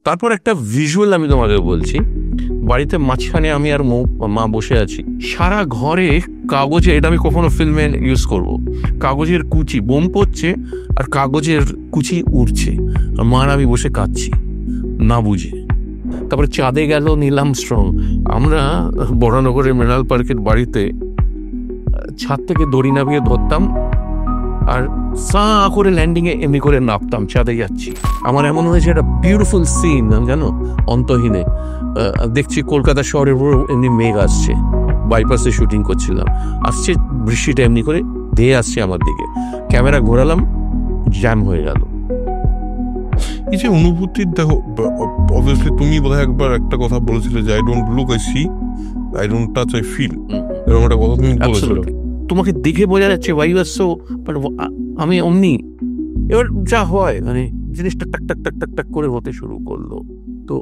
তারপর একটা ভিজুয়াল আমি তোমাকে বলছি। বাড়িতে মাঝখানে আমি আর মা বসে আছি, সারা ঘরে কাগজে, এটা আমি কখনো ফিল্মে ইউজ করব, কাগজের কুচি বোম পড়ছে আর কাগজের কুচি উড়ছে, আর মা আর আমি বসে কাঁদছি না বুঝে। তারপরে চাঁদে গেল নীলাম স্ট্রং। আমরা বড়নগরের মৃণাল পার্কের বাড়িতে ছাদ থেকে দড়ি নামিয়ে ধরতাম আর সা করে ল্যান্ডিংয়ে এমনি করে নামতাম, চাঁদে যাচ্ছি। আমার এমন হয়েছে একটা বিউটিফুল সিন, জানো, অন্তহীনে দেখছি কলকাতা শহরের উপর এমনি মেঘ আসছে, বাইপাসে শুটিং করছিলাম, আসছে বৃষ্টিটা এমনি করে ধেয়ে আসছে আমার দিকে, ক্যামেরা ঘোরালাম, জ্যাম হয়ে গেল। এই যে অনুভূতির, দেখো অবভিয়াসলি তুমি বোধহয় একবার একটা কথা বলেছিলে যে I don't look I see, I don't touch I feel, এরকম একটা কথা তুমি বলেছিলে। তোমাকে দেখে বোঝা যাচ্ছে why you are so, but আমি অমনি। এবার যা হয় মানে জিনিসটা টাক টাক টাক টাক টাক করে হতে শুরু করলো। তো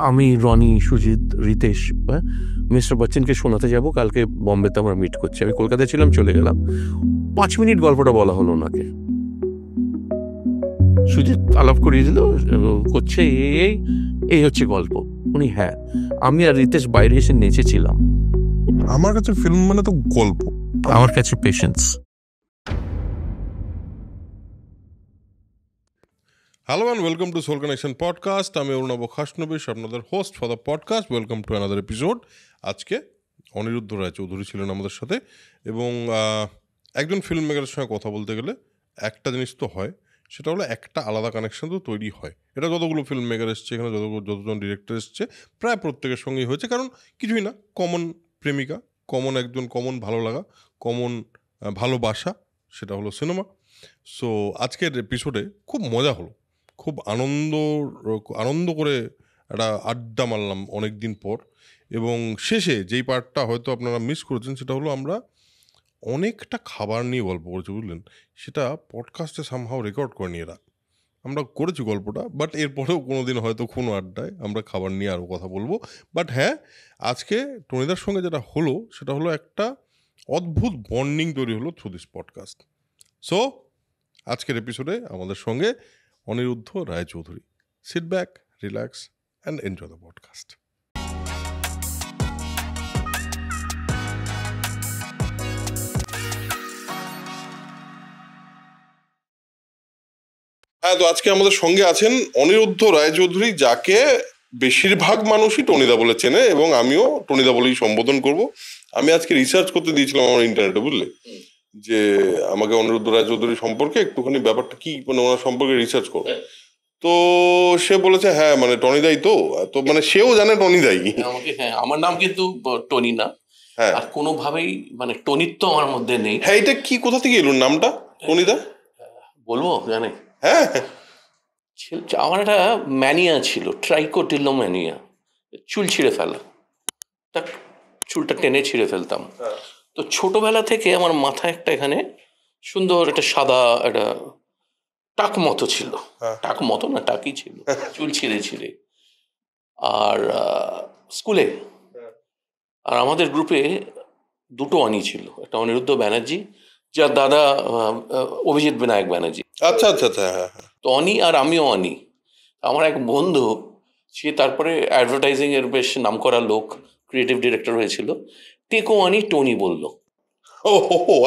আমি, রনি, সুজিত, রিতেশ, মিস্টার বচ্চনকে শোনাতে যাব কালকে, বম্বেতে আমরা মিট করছি। আমি কলকাতায় ছিলাম, চলে গেলাম, 5 মিনিট গল্পটা বলা হলো ওনাকে। সুজিত আলাপ করিয়ে দিল, করছে এই এই হচ্ছে গল্প। উনি হ্যাঁ, আমি আর রিতেশ বাইরে এসে নেচেছিলাম। আমার কাছে ফিল্ম মানে তো গল্প, আমার কাছে patience. Hello and welcome to soul connection podcast. আমি অরুণাভ খাসনবিশ, আপনাদের host for the podcast. Welcome to another episode. আজকে অনিরুদ্ধ রায়চৌধুরী ছিলেন আমাদের সাথে, এবং একজন ফিল্ম মেকারের সঙ্গে কথা বলতে গেলে একটা জিনিস তো হয়, সেটা হলো একটা আলাদা কানেকশন তো তৈরি হয়। এটা যতগুলো ফিল্ম মেকার এসছে এখানে, যতজন ডিরেক্টর এসছে, প্রায় প্রত্যেকের সঙ্গেই হয়েছে। কারণ কিছুই না, কমন প্রেমিকা, কমন একজন কমন ভালো লাগা, কমন ভালোবাসা, সেটা হলো সিনেমা। সো আজকের এপিসোডে খুব মজা হলো, খুব আনন্দ করে একটা আড্ডা মারলাম অনেক দিন পর। এবং শেষে যেই পার্টটা হয়তো আপনারা মিস করেছেন, সেটা হলো আমরা অনেকটা খাবার নিয়ে গল্প করেছি, বুঝলেন। সেটা পডকাস্টে সামহাও রেকর্ড করে নিয়ে আমরা করেছি গল্পটা, বাট এরপরেও কোনো দিন হয়তো কোনো আড্ডায় আমরা খাবার নিয়ে আরও কথা বলবো। বাট হ্যাঁ, আজকে টনিদার সঙ্গে যেটা হলো সেটা হলো একটা অদ্ভুত বন্ডিং তৈরি হলো থ্রু দিস পডকাস্ট। সো আজকের এপিসোডে আমাদের সঙ্গে Aniruddha Roychowdhury. Sit back, relax and enjoy the podcast. হ্যাঁ, তো আজকে আমাদের সঙ্গে আছেন অনিরুদ্ধ রায়চৌধুরী, যাকে বেশিরভাগ মানুষই টনিদা বলে চেনে, এবং আমিও টনিদা বলেই সম্বোধন করব। আমি আজকে রিসার্চ করতে দিয়েছিলাম আমার ইন্টারনেটে, বুঝলে, যে আমাকে অনিরুদ্ধ রায়চৌধুরী সম্পর্কে একটুখানি ব্যাপারটা কি, মানে ওনার সম্পর্কে রিসার্চ করবো। তো সে বলেছে হ্যাঁ, মানে টনিদাই তো, তো মানে সেও জানে টনিদাই। আমাকে, হ্যাঁ, আমার নাম কিন্তু টনি না, হ্যাঁ, আর কোনোভাবেই মানে টনিত্ব আমার মধ্যে নেই। হ্যাঁ, এটা কি, কোথা থেকে এলো নামটা টনিদা? বলবো জানে, হ্যাঁ, আমার একটা ম্যানিয়া ছিল, ট্রাইকোটিলো ম্যানিয়া, চুল ছিঁড়ে ফেলা, চুলটা টেনে ছিঁড়ে ফেলতাম। তো ছোটবেলা থেকে আমার মাথায় একটা এখানে সুন্দর একটা সাদা একটা টাক মতো ছিল, টাক মতো না, টাকই ছিল, চুল ছিঁড়ে ছিঁড়ে। আর স্কুলে আর আমাদের গ্রুপে দুটো অনি ছিল, একটা অনিরুদ্ধ ব্যানার্জি, যার দাদা অভিজিৎ বিনায়ক ব্যানার্জি। আচ্ছা আচ্ছা আচ্ছা, হ্যাঁ। তো অনি আর আমিও অনি। আমার এক বন্ধু, সে তারপরে অ্যাডভার্টাইজিং এর বেশ নামকরা লোক, ক্রিয়েটিভ ডিরেক্টর হয়েছিল, টেকো অনি টনি বলল,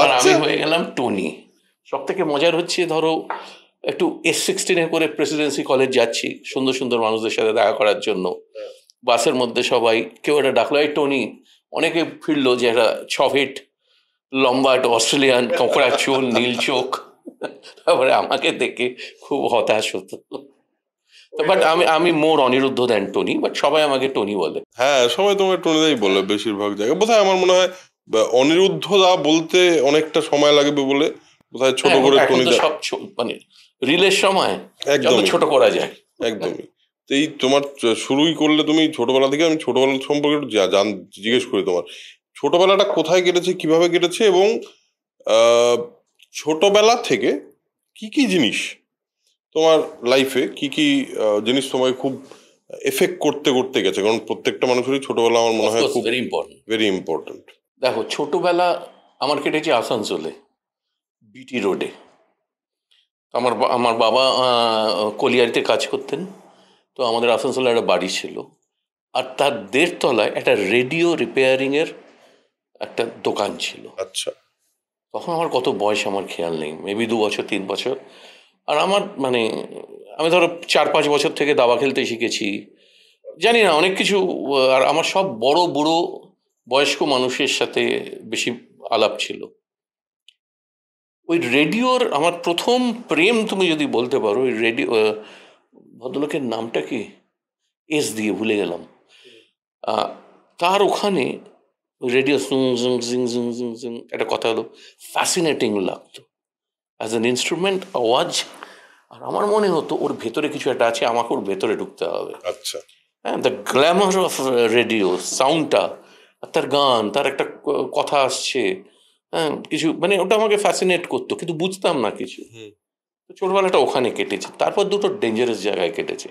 আর আমি হয়ে গেলাম টনি। সব থেকে মজার হচ্ছে, ধরো একটু S16 করে প্রেসিডেন্সি কলেজ যাচ্ছি সুন্দর সুন্দর মানুষদের সাথে দেখা করার জন্য, বাসের মধ্যে সবাই কেউ একটা ডাকলো, এই টনি। অনেকে ফিরলো যে একটা 6 ফিট লম্বা একটা অস্ট্রেলিয়ান, কোঁকড়া চুল, নীল চোখ। তারপরে আমাকে দেখে খুব হতাশ হতো। বাট আমি মোর অনিরুদ্ধ দেন টনি, বাট সবাই আমাকে টনি বলে। হ্যাঁ, সবাই তোমাকে টনিদাই বলে বেশিরভাগ জায়গায়। বোধহয় আমার মনে হয় অনিরুদ্ধ দা বলতে অনেকটা সময় লাগবে বলে বোধহয় ছোট করে টনিদা, সব মানে রিলের সময় একদম ছোট করা যায়। একদমই। এই তোমার শুরুই করলে তুমি ছোটবেলা থেকে। আমি ছোটবেলা সম্পর্কে একটু জিজ্ঞেস করি, তোমার ছোটবেলাটা কোথায় কেটেছে, কিভাবে কেটেছে, এবং ছোটবেলা থেকে কি কি জিনিস তোমার লাইফে, কি কি জিনিস তোমায় খুব এফেক্ট করতে করতে গেছে? কারণ প্রত্যেকটা মানুষেরই ছোটবেলা আমার মনে হয় খুব ভেরি ইম্পর্টেন্ট। দেখো, ছোটবেলা আমার কেটেছে আসানসোলে, বিটি রোডে। আমার বাবা কলিয়ারিতে কাজ করতেন, তো আমাদের আসানসোলে একটা বাড়ি ছিল, আর তার 1.5 তলায় একটা রেডিও রিপেয়ারিংয়ের একটা দোকান ছিল। আচ্ছা। তখন আমার কত বয়স আমার খেয়াল নেই, মেবি 2 বছর 3 বছর। আর আমার মানে আমি ধরো 4-5 বছর থেকে দাবা খেলতে শিখেছি, জানি না অনেক কিছু। আর আমার সব বড় বুড়ো বয়স্ক মানুষের সাথে বেশি আলাপ ছিল। ওই রেডিওর আমার প্রথম প্রেম তুমি যদি বলতে পারো, ওই রেডিও, ভদ্রলোকের নামটা কি, এস দিয়ে ভুলে গেলাম। তার ওখানে রেডিও একটা কথা হলো, ফ্যাসিনেটিং লাগতো অ্যাজ অ্যান ইনস্ট্রুমেন্ট, আওয়াজ। আর আমার মনে হতো ওর ভেতরে কিছু একটা আছে, আমাকে ওর ভেতরে ঢুকতে হবে। আচ্ছা। হ্যাঁ, দ্য গ্ল্যামার অফ রেডিও সাউন্ডটা, আর তার গান, তার একটা কথা আসছে, হ্যাঁ কিছু, মানে ওটা আমাকে ফ্যাসিনেট করতো, কিন্তু বুঝতাম না কিছু। ছোটবেলাটা ওখানে কেটেছে। তারপর দুটো ডেঞ্জারাস জায়গায় কেটেছে।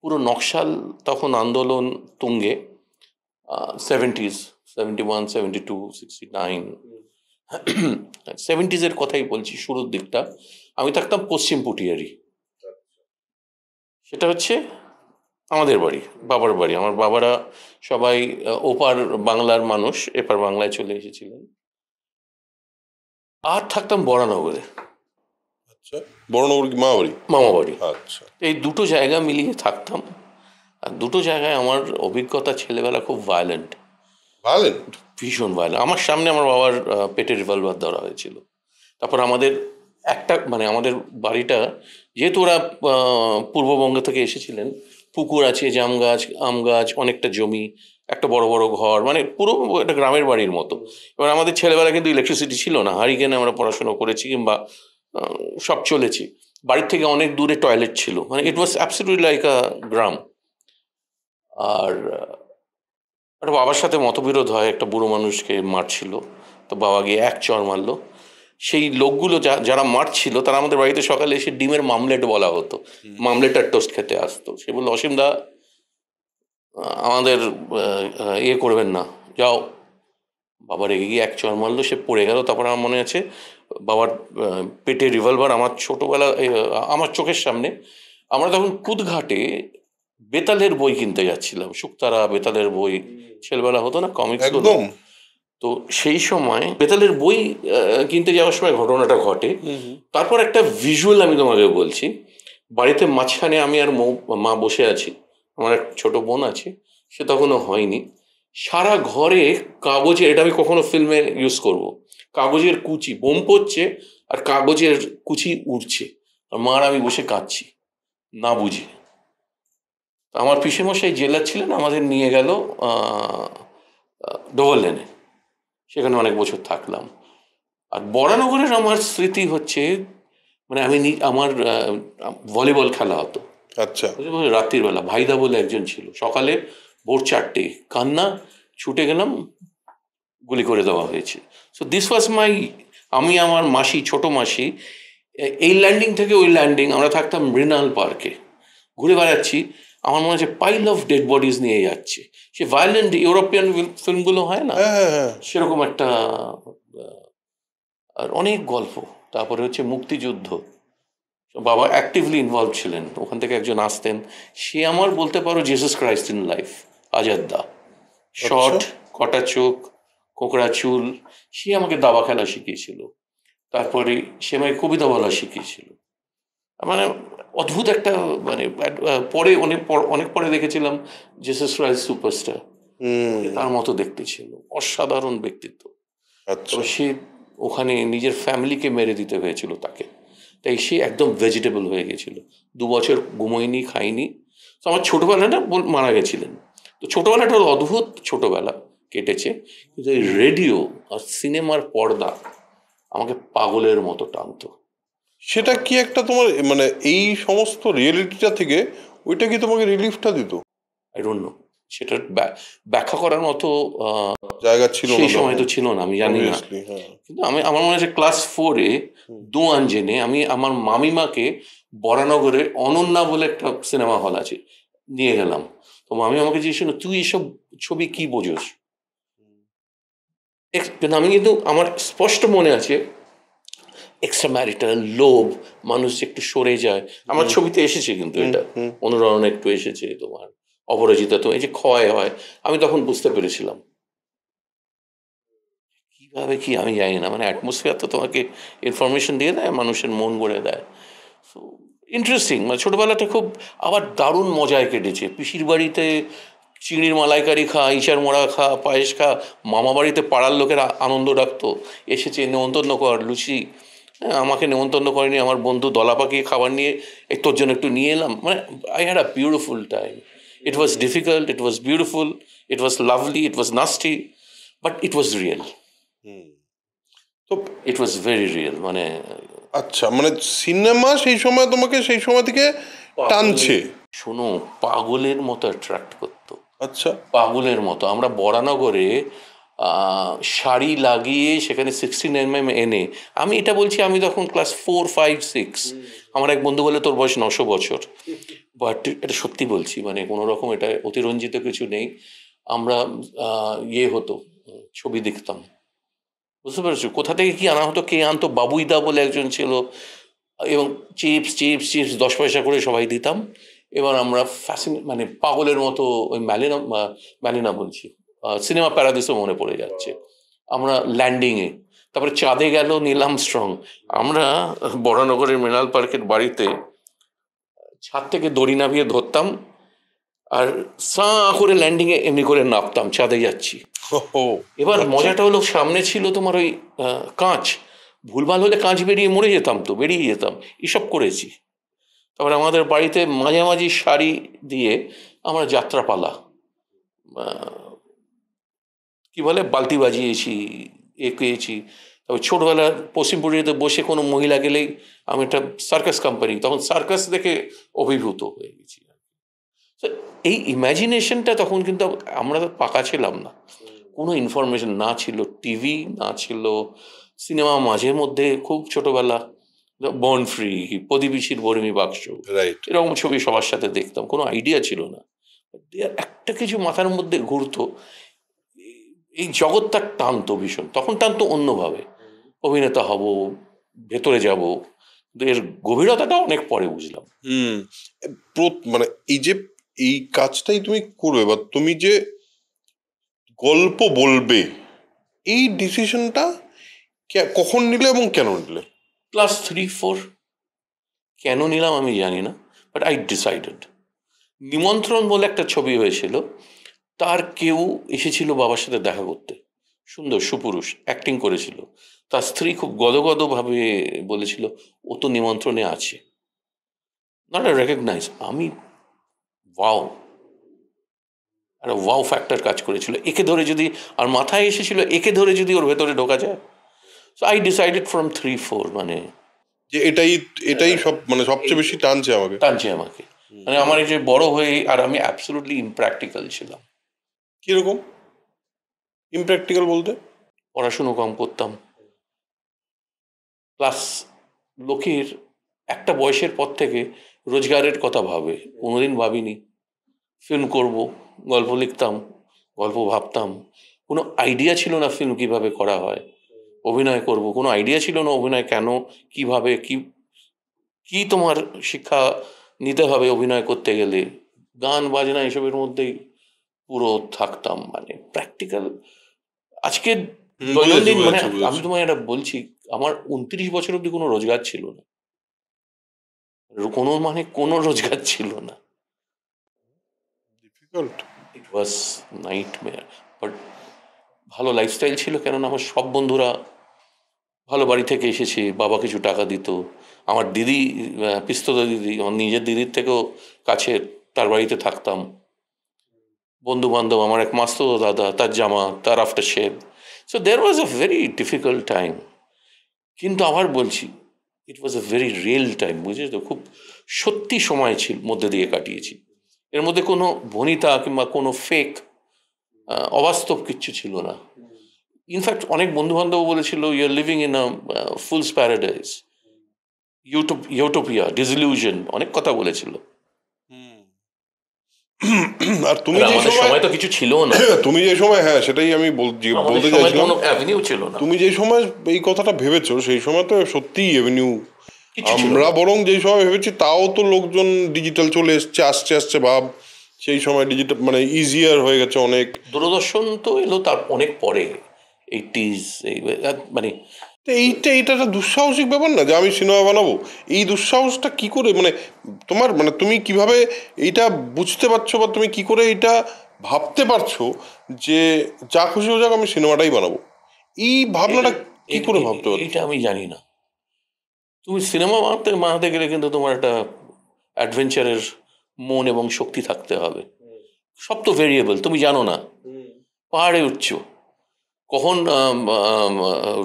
পুরো নকশাল তখন আন্দোলন তুঙ্গে, 70s, 71, 72, 69, 70s কথাই বলছি, শুরুর দিকটা। আমি থাকতাম পশ্চিম পুটিয়ারি, সেটা হচ্ছে আমাদের বাড়ি, বাবার বাড়ি। আমার বাবারা সবাই ওপার বাংলার মানুষ, এপার বাংলায় চলে এসেছিলেন। আর থাকতাম বরানগরে। আচ্ছা, বড়নগর কি মামা বাড়ি? মামা বাড়ি। আচ্ছা। এই দুটো জায়গা মিলিয়ে থাকতাম। আর দুটো জায়গায় আমার অভিজ্ঞতা ছেলেবেলা খুব ভায়োলেন্ট, ভীষণ ভায়োলেন্ট। আমার সামনে আমার বাবার পেটে রিভলভার ধরা হয়েছিল। তারপর আমাদের একটা, মানে আমাদের বাড়িটা, যেহেতু ওরা পূর্ববঙ্গ থেকে এসেছিলেন, পুকুর আছে, জাম গাছ, আম গাছ, অনেকটা জমি, একটা বড় বড় ঘর, মানে পুরো একটা গ্রামের বাড়ির মতো। এবার আমাদের ছেলেবেলা কিন্তু ইলেকট্রিসিটি ছিল না, হারিকেনে আমরা পড়াশোনা করেছি, কিংবা সব চলেছি। বাড়ির থেকে অনেক দূরে টয়লেট ছিল, মানে ইট ওয়াজ অ্যাবসলিউটলি লাইক আ গ্রাম। আর একটা বাবার সাথে মতবিরোধ হয়, একটা বুড়ো মানুষকে মারছিল, তো বাবা গিয়ে এক চড় মারলো। সেই লোকগুলো যারা মারছিল, তারা আমাদের বাড়িতে সকালে এসে ডিমের মামলেট বলা হতো, মামলেট আর টোস্ট খেতে আসতো। সে বললো, অসীমদা আমাদের ইয়ে করবেন না, যাও। বাবা রেগে গিয়ে এক চড় মারলো, সে পড়ে গেল। তারপর আমার মনে আছে বাবার পেটে রিভলভার। আমার ছোটোবেলা, আমার চোখের সামনে, আমরা তখন কুদঘাটে বেতালের বই কিনতে যাচ্ছিলাম, শুক্তারা বেতালের বই, ছেলেবেলা হতো না, কমিক্স গুলো। তো সেই সময় বেতালের বই কিনতে যাওয়ার সময় ঘটনাটা ঘটে। তারপর একটা ভিজুয়াল আমি তোমাকে বলছি। বাড়িতে মাঝখানে আমি আর মা বসে আছি, আমার এক ছোট বোন আছে, সে তখনও হয়নি। সারা ঘরে কাগজে, এটা আমি কখনো ফিল্মে ইউজ করব, কাগজের কুচি, বোম পড়ছে আর কাগজের কুচি উড়ছে, আর মার আমি বসে কাঁদছি না বুঝে। আমার পিসেমশাই জেলার ছিলেন, আমাদের নিয়ে গেল ডবল লেনে, সেখানে অনেক বছর থাকলাম। আর বরানগরের আমার স্মৃতি হচ্ছে, মানে আমি আমার ভলিবল খেলা হতো। আচ্ছা। রাত্রির বেলা ভাইদা বলে একজন ছিল, সকালে ভোর 4টে, কান্না, ছুটে গেলাম, গুলি করে দেওয়া হয়েছে। সো দিস ওয়াজ মাই, আমি, আমার মাসি, ছোট মাসি, এই ল্যান্ডিং থেকে ওই ল্যান্ডিং, আমরা থাকতাম মৃণাল পার্কে, ঘুরে বেড়াচ্ছি। আমার মনে হচ্ছে পাইল অফ ডেড বডিজ নিয়ে যাচ্ছে। সে ভায়োলেন্ট ইউরোপিয়ান ফিল্মগুলো হয় না, সেরকম একটা। আর অনেক গল্প। তারপরে হচ্ছে মুক্তিযুদ্ধ, বাবা অ্যাক্টিভলি ইনভলভ ছিলেন, ওখান থেকে একজন আসতেন, সে আমার বলতে পারো জেসাস ক্রাইস্ট ইন লাইফ, আজাদদা, শর্ট, কটা চোখ, কোকড়া চুল। সে আমাকে দাবা খেলা শিখিয়েছিল। তারপরে সে আমাকে কবিতা বলা শিখিয়েছিল। মানে অদ্ভুত একটা, মানে পরে অনেক পরে দেখেছিলাম জেসাস ক্রাইস্ট সুপারস্টার, তার মতো দেখতে ছিল, অসাধারণ ব্যক্তিত্ব। তো সে ওখানে নিজের ফ্যামিলিকে মেরে দিতে হয়েছিল তাকে, তাই সে একদম ভেজিটেবল হয়ে গেছিল। 2 বছর ঘুমোয়নি, খাইনি। তো আমার ছোটোবেলাটা মারা গেছিলেন। তো ছোটোবেলাটা অদ্ভুত ছোটোবেলা কেটেছে, কিন্তু এই রেডিও আর সিনেমার পর্দা আমাকে পাগলের মতো টানতো। সেটা কি একটা তোমার, মানে এই সমস্ত রিয়েলিটিটা থেকে ওইটা কি তোমাকে রিলিফটা দিত? আই ডোন্ট নো, সেটার ব্যাখ্যা করার মতো জায়গা ছিল সেই সময় তো ছিল না, আমি জানি না। কিন্তু আমার মনে হচ্ছে ক্লাস 4-এ দোয়ান জেনে আমি আমার মামিমাকে বরানগরে অনন্যা বলে একটা সিনেমা হল আছে, নিয়ে গেলাম। তো মামি আমাকে জিজ্ঞেস করলো, তুই এসব ছবি কি বোঝোস? আমি কিন্তু, আমার স্পষ্ট মনে আছে এক্সট্রা ম্যারিটাল লোভ, মানুষ যে একটু সরে যায়। আমার ছবিতে এসেছে কিন্তু এটা, অনুরণনে একটু এসেছে, তোমার অপরাজিতা, তো এই যে ক্ষয় হয়, আমি তখন বুঝতে পেরেছিলাম। কিভাবে কি আমি জানি না, মানে অ্যাটমসফিয়ার তো তোমাকে ইনফরমেশন দিয়ে দেয়, মানুষের মন গড়ে দেয়। সো ইন্টারেস্টিং, মানে ছোটোবেলাটা খুব আবার দারুণ মজায় কেটেছে। পিসির বাড়িতে চিংড়ির মালাইকারি খা, ইচার মোড়া খা, পায়েস খা, মামা বাড়িতে পাড়ার লোকেরা আনন্দ ডাকতো, এসেছে নেমন্তন্ন কর, লুচি। হ্যাঁ, আমাকে নেমন্তন্ন করেনি, আমার বন্ধু দলা পাকিয়ে খাবার নিয়ে তোর জন্য একটু নিয়ে এলাম। মানে I had a beautiful time. It was difficult, it was beautiful, it was lovely, it was nasty, but it was real. তো ইট ওয়াজ ভেরি রিয়েল। মানে আচ্ছা, মানে সিনেমা সেই সময় তোমাকে সেই সময় থেকে টানছে? শোনো, পাগলের মতো অ্যাট্রাক্ট করতো। আচ্ছা, পাগলের মতো। আমরা বরানগরে শাড়ি লাগিয়ে সেখানে 16mm এনে, আমি এটা বলছি, আমি তখন ক্লাস 4, 5, 6। আমার এক বন্ধু বলে তোর বয়স 900 বছর, বাট এটা সত্যি বলছি, মানে কোনো রকম এটা অতিরঞ্জিত কিছু নেই। আমরা হতো, ছবি দেখতাম, বুঝতে পেরেছো? কোথা থেকে কি আনা হতো, কে আনতো, বাবুইদা বলে একজন ছিল, এবং চিপস চিপস চিপস 10 পয়সা করে সবাই দিতাম। এবার আমরা মানে পাগলের মতো ওই ম্যালিনা বলছি, সিনেমা প্যারাদিসও মনে পড়ে যাচ্ছে, আমরা ল্যান্ডিংয়ে, তারপরে চাঁদে গেল নীল আর্মস্ট্রং। আমরা বরানগরের মৃণাল পার্কের বাড়িতে ছাদ থেকে দড়ি নামিয়ে ধরতাম, আর করে ল্যান্ডিংয়ে এমনি করে নামতাম, চাঁদে যাচ্ছি। এবার মজাটা হলো, সামনে ছিল তোমার ওই কাঁচ, ভুলভাল হলে কাঁচ বেরিয়ে মরে যেতাম, তো বেরিয়ে যেতাম, এসব করেছি। তারপরে আমাদের বাড়িতে মাঝামাঝি শাড়ি দিয়ে আমরা যাত্রাপালা, কি বলে, বালতি বাজিয়েছি, পেয়েছি। তারপর ছোটবেলা পশ্চিমপুরিতে বসে কোনো মহিলা গেলেই, আমি একটা সার্কাস কোম্পানি, তখন সার্কাস দেখে অভিভূত হয়ে গেছি। এই ইম্যাজিনেশনটা তখন কিন্তু, আমরা তো পাকা ছিলাম না, কোনো ইনফরমেশন না ছিল, টিভি না ছিল, সিনেমা মাঝে মধ্যে খুব ছোটবেলা, বর্ন ফ্রি, প্রদীপিসির বর্মি বাক্স, এরকম ছবি সবার সাথে দেখতাম, কোনো আইডিয়া ছিল না। একটা কিছু মাথার মধ্যে ঘুরতো, এই জগৎটা টানতো ভীষণ, তখন টানতো অন্যভাবে, অভিনেতা হব, ভেতরে যাব, এর গভীরতাটা অনেক পরে বুঝলাম। মানে এই যে এই কাজটাই তুমি করবে, বা তুমি যে গল্প বলবে, এই ডিসিশনটা কখন নিলে এবং কেন নিলে? ক্লাস 3, 4। কেন নিলাম আমি জানি না, বাট আই ডিসাইডেড। নিমন্ত্রণ বলে একটা ছবি হয়েছিল, তার কেউ এসেছিল বাবার সাথে দেখা করতে, সুন্দর সুপুরুষ, অ্যাক্টিং করেছিল। তার স্ত্রী খুব গদগদভাবে বলেছিল, ও তো নিমন্ত্রণে আছে, নট আ রেকগনাইজ। আমি ওয়াও, একটা ওয়াও ফ্যাক্টর কাজ করেছিল, একে ধরে যদি, আর মাথায় এসেছিল একে ধরে যদি ওর ভেতরে ঢোকা যায়। সো আই ডিসাইডেড ফ্রম 3, 4, মানে যে এটাই সব, মানে সবচেয়ে বেশি টানছে আমাকে। মানে আমার এই যে বড় হয়ে, আর আমি অ্যাবসলিউটলি ইমপ্র্যাকটিক্যাল ছিলাম। কিরকম ইমপ্র্যাকটিক্যাল বলতে? পড়াশুনো কম করতাম, প্লাস লোকের একটা বয়সের পর থেকে রোজগারের কথা ভাবে, কোনোদিন ভাবিনি। ফিল্ম করব, গল্প লিখতাম, গল্প ভাবতাম, কোনো আইডিয়া ছিল না ফিল্ম কিভাবে করা হয়। অভিনয় করব, কোনো আইডিয়া ছিল না অভিনয় কেন, কিভাবে, কি তোমার শিক্ষা নিতে হবে অভিনয় করতে গেলে। গান বাজনা এসবের মধ্যেই পুরো থাকতাম, মানে প্র্যাকটিক্যাল। আজকে দৈনন্দিন, মানে আমি তোমায় এটা বলছি, আমার 29 বছর অব্দি কোনো রোজগার ছিল না, কোনো রোজগার ছিল না। ইট ওয়াজ নাইটমেয়ার, বাট ভালো লাইফস্টাইল ছিল, কেননা আমার সব বন্ধুরা ভালো বাড়ি থেকে এসেছে, বাবা কিছু টাকা দিত। আমার দিদি, পিস্তত দিদি, আমার নিজের দিদির থেকেও কাছে, তার বাড়িতে থাকতাম। বন্ধু বান্ধব, আমার এক মাস্তো দাদা, তার জামা, তার after shave. So there was a very difficult time. কিন্তু আবার বলছি, it was a very real time, বুঝেছ তো? খুব সত্যি সময় ছিল, মধ্যে দিয়ে কাটিয়েছি। এর মধ্যে কোনো ভনিতা কিংবা কোনো ফেক, অবাস্তব কিচ্ছু ছিল না। ইনফ্যাক্ট অনেক বন্ধু বান্ধব বলেছিল, you are living in a fool's paradise, utopia, disillusion, অনেক কথা বলেছিল। আর তুমি আর যে আমাদের সময় সময় তো কিছু ছিল না, তুমি যে সময়, হ্যাঁ সেটাই আমি আমাদের বলতে সময় চাইছিলাম, কোনো অ্যাভিনিউ ছিল না, তুমি যে সময় এই কথাটা ভেবেছো সেই সময় তো সত্যিই এভিনিউ, কিছু ছিল আমরা না। বরং যেই সময় ভেবেছি তাও তো লোকজন ডিজিটাল চলে এসছে, আসছে আসছে ভাব, সেই সময় ডিজিটাল মানে ইজিয়ার হয়ে গেছে অনেক। দূরদর্শন তো এলো তার অনেক পরে, 80s, মানে তো এইটা একটা দুঃসাহসিক ব্যাপার না যে আমি সিনেমা বানাবো, এই দুঃসাহসটা কি করে, মানে তোমার মানে তুমি কিভাবে এইটা বুঝতে পারছো, বা তুমি কি করে এটা ভাবতে পারছো যে যা খুশি হয়ে যাক আমি সিনেমাটাই বানাবো, এই ভাবনাটা কি করে ভাবতে পারছো? এটা আমি জানি না। তুমি সিনেমা বানাতে গেলে কিন্তু তোমার একটা অ্যাডভেঞ্চারের মন এবং শক্তি থাকতে হবে। সব তো ভেরিয়েবল, তুমি জানো না। পাহাড়ে উঠছো, কখন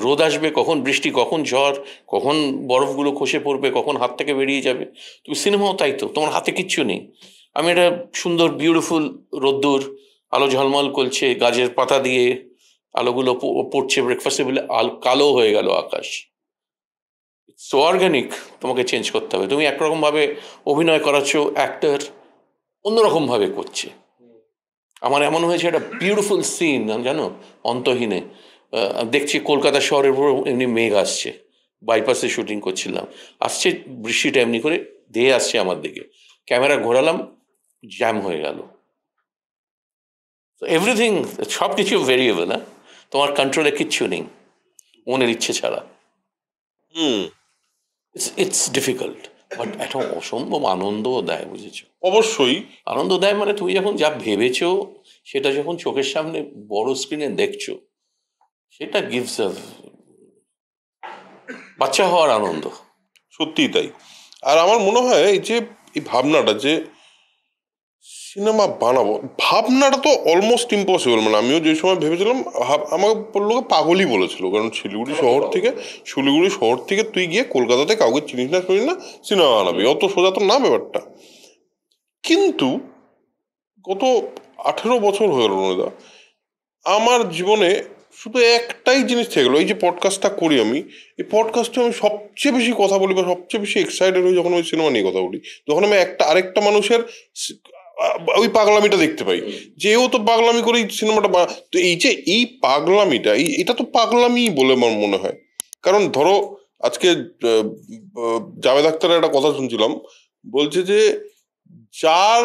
রোদ আসবে, কখন বৃষ্টি, কখন ঝড়, কখন বরফগুলো খসে পড়বে, কখন হাত থেকে বেরিয়ে যাবে। তুমি সিনেমাও তাই তো, তোমার হাতে কিচ্ছু নেই। আমি একটা সুন্দর বিউটিফুল রোদ্দুর, আলো ঝলমল করছে, গাছের পাতা দিয়ে আলোগুলো পড়ছে, ব্রেকফাস্টে বলে কালো হয়ে গেল আকাশ। সো অর্গানিক, তোমাকে চেঞ্জ করতে হবে। তুমি একরকমভাবে অভিনয় করাচ্ছ, অ্যাক্টর অন্যরকমভাবে করছে। আমার এমন হয়েছে একটা বিউটিফুল সিন, জানো, অন্তহীনে দেখছি কলকাতা শহরের উপর এমনি মেঘ আসছে, বাইপাসে শুটিং করছিলাম, আসছে বৃষ্টিটা এমনি করে ধেয়ে আসছে আমার দিকে, ক্যামেরা ঘোরালাম, জ্যাম হয়ে গেল। এভরিথিং, সব কিছু ভেরিয়েবল, হ্যাঁ, তোমার কন্ট্রোলে কিচ্ছু নেই মনের ইচ্ছে ছাড়া। হুম, ইটস ডিফিকাল্ট, বাট একটা অসম্ভব আনন্দও দেয়, বুঝেছো? অবশ্যই। আনন্দ দেয় মানে তুমি যখন যা ভেবেছো সেটা যখন চোখের সামনে বড় স্ক্রিনে দেখছো, সেটা গিভস আ বাচ্চা হওয়ার আনন্দ। সত্যিই তাই। আর আমার মনে হয় এই যে এই ভাবনাটা যে সিনেমা বানাবো, ভাবনাটা তো অলমোস্ট ইম্পসিবল। মানে আমিও যে সময় ভেবেছিলাম, আমাকে লোকে পাগলই বলেছিল, কারণ শিলিগুড়ি শহর থেকে তুই গিয়ে কলকাতাতে কাউকে চিনিস না করিস না, সিনেমা বানাবি, অত সোজা তো না ব্যাপারটা। কিন্তু গত 18 বছর হয়ে গেল রণদা, আমার জীবনে শুধু একটাই জিনিস থেকে গেলো, এই যে পডকাস্টটা করি আমি, এই পডকাস্টে আমি সবচেয়ে বেশি কথা বলি বা সবচেয়ে বেশি এক্সাইটেড হই যখন ওই সিনেমা নিয়ে কথা বলি, যখন আমি আরেকটা মানুষের ওই পাগলামিটা দেখতে পাই, যেও তো পাগলামি করেই সিনেমাটা তো এই যে এই পাগলামিটা, এটা তো পাগলামি বলে আমার মনে হয়। কারণ ধরো আজকে জাভেদ আখতারের একটা কথা শুনছিলাম, বলছে যে যার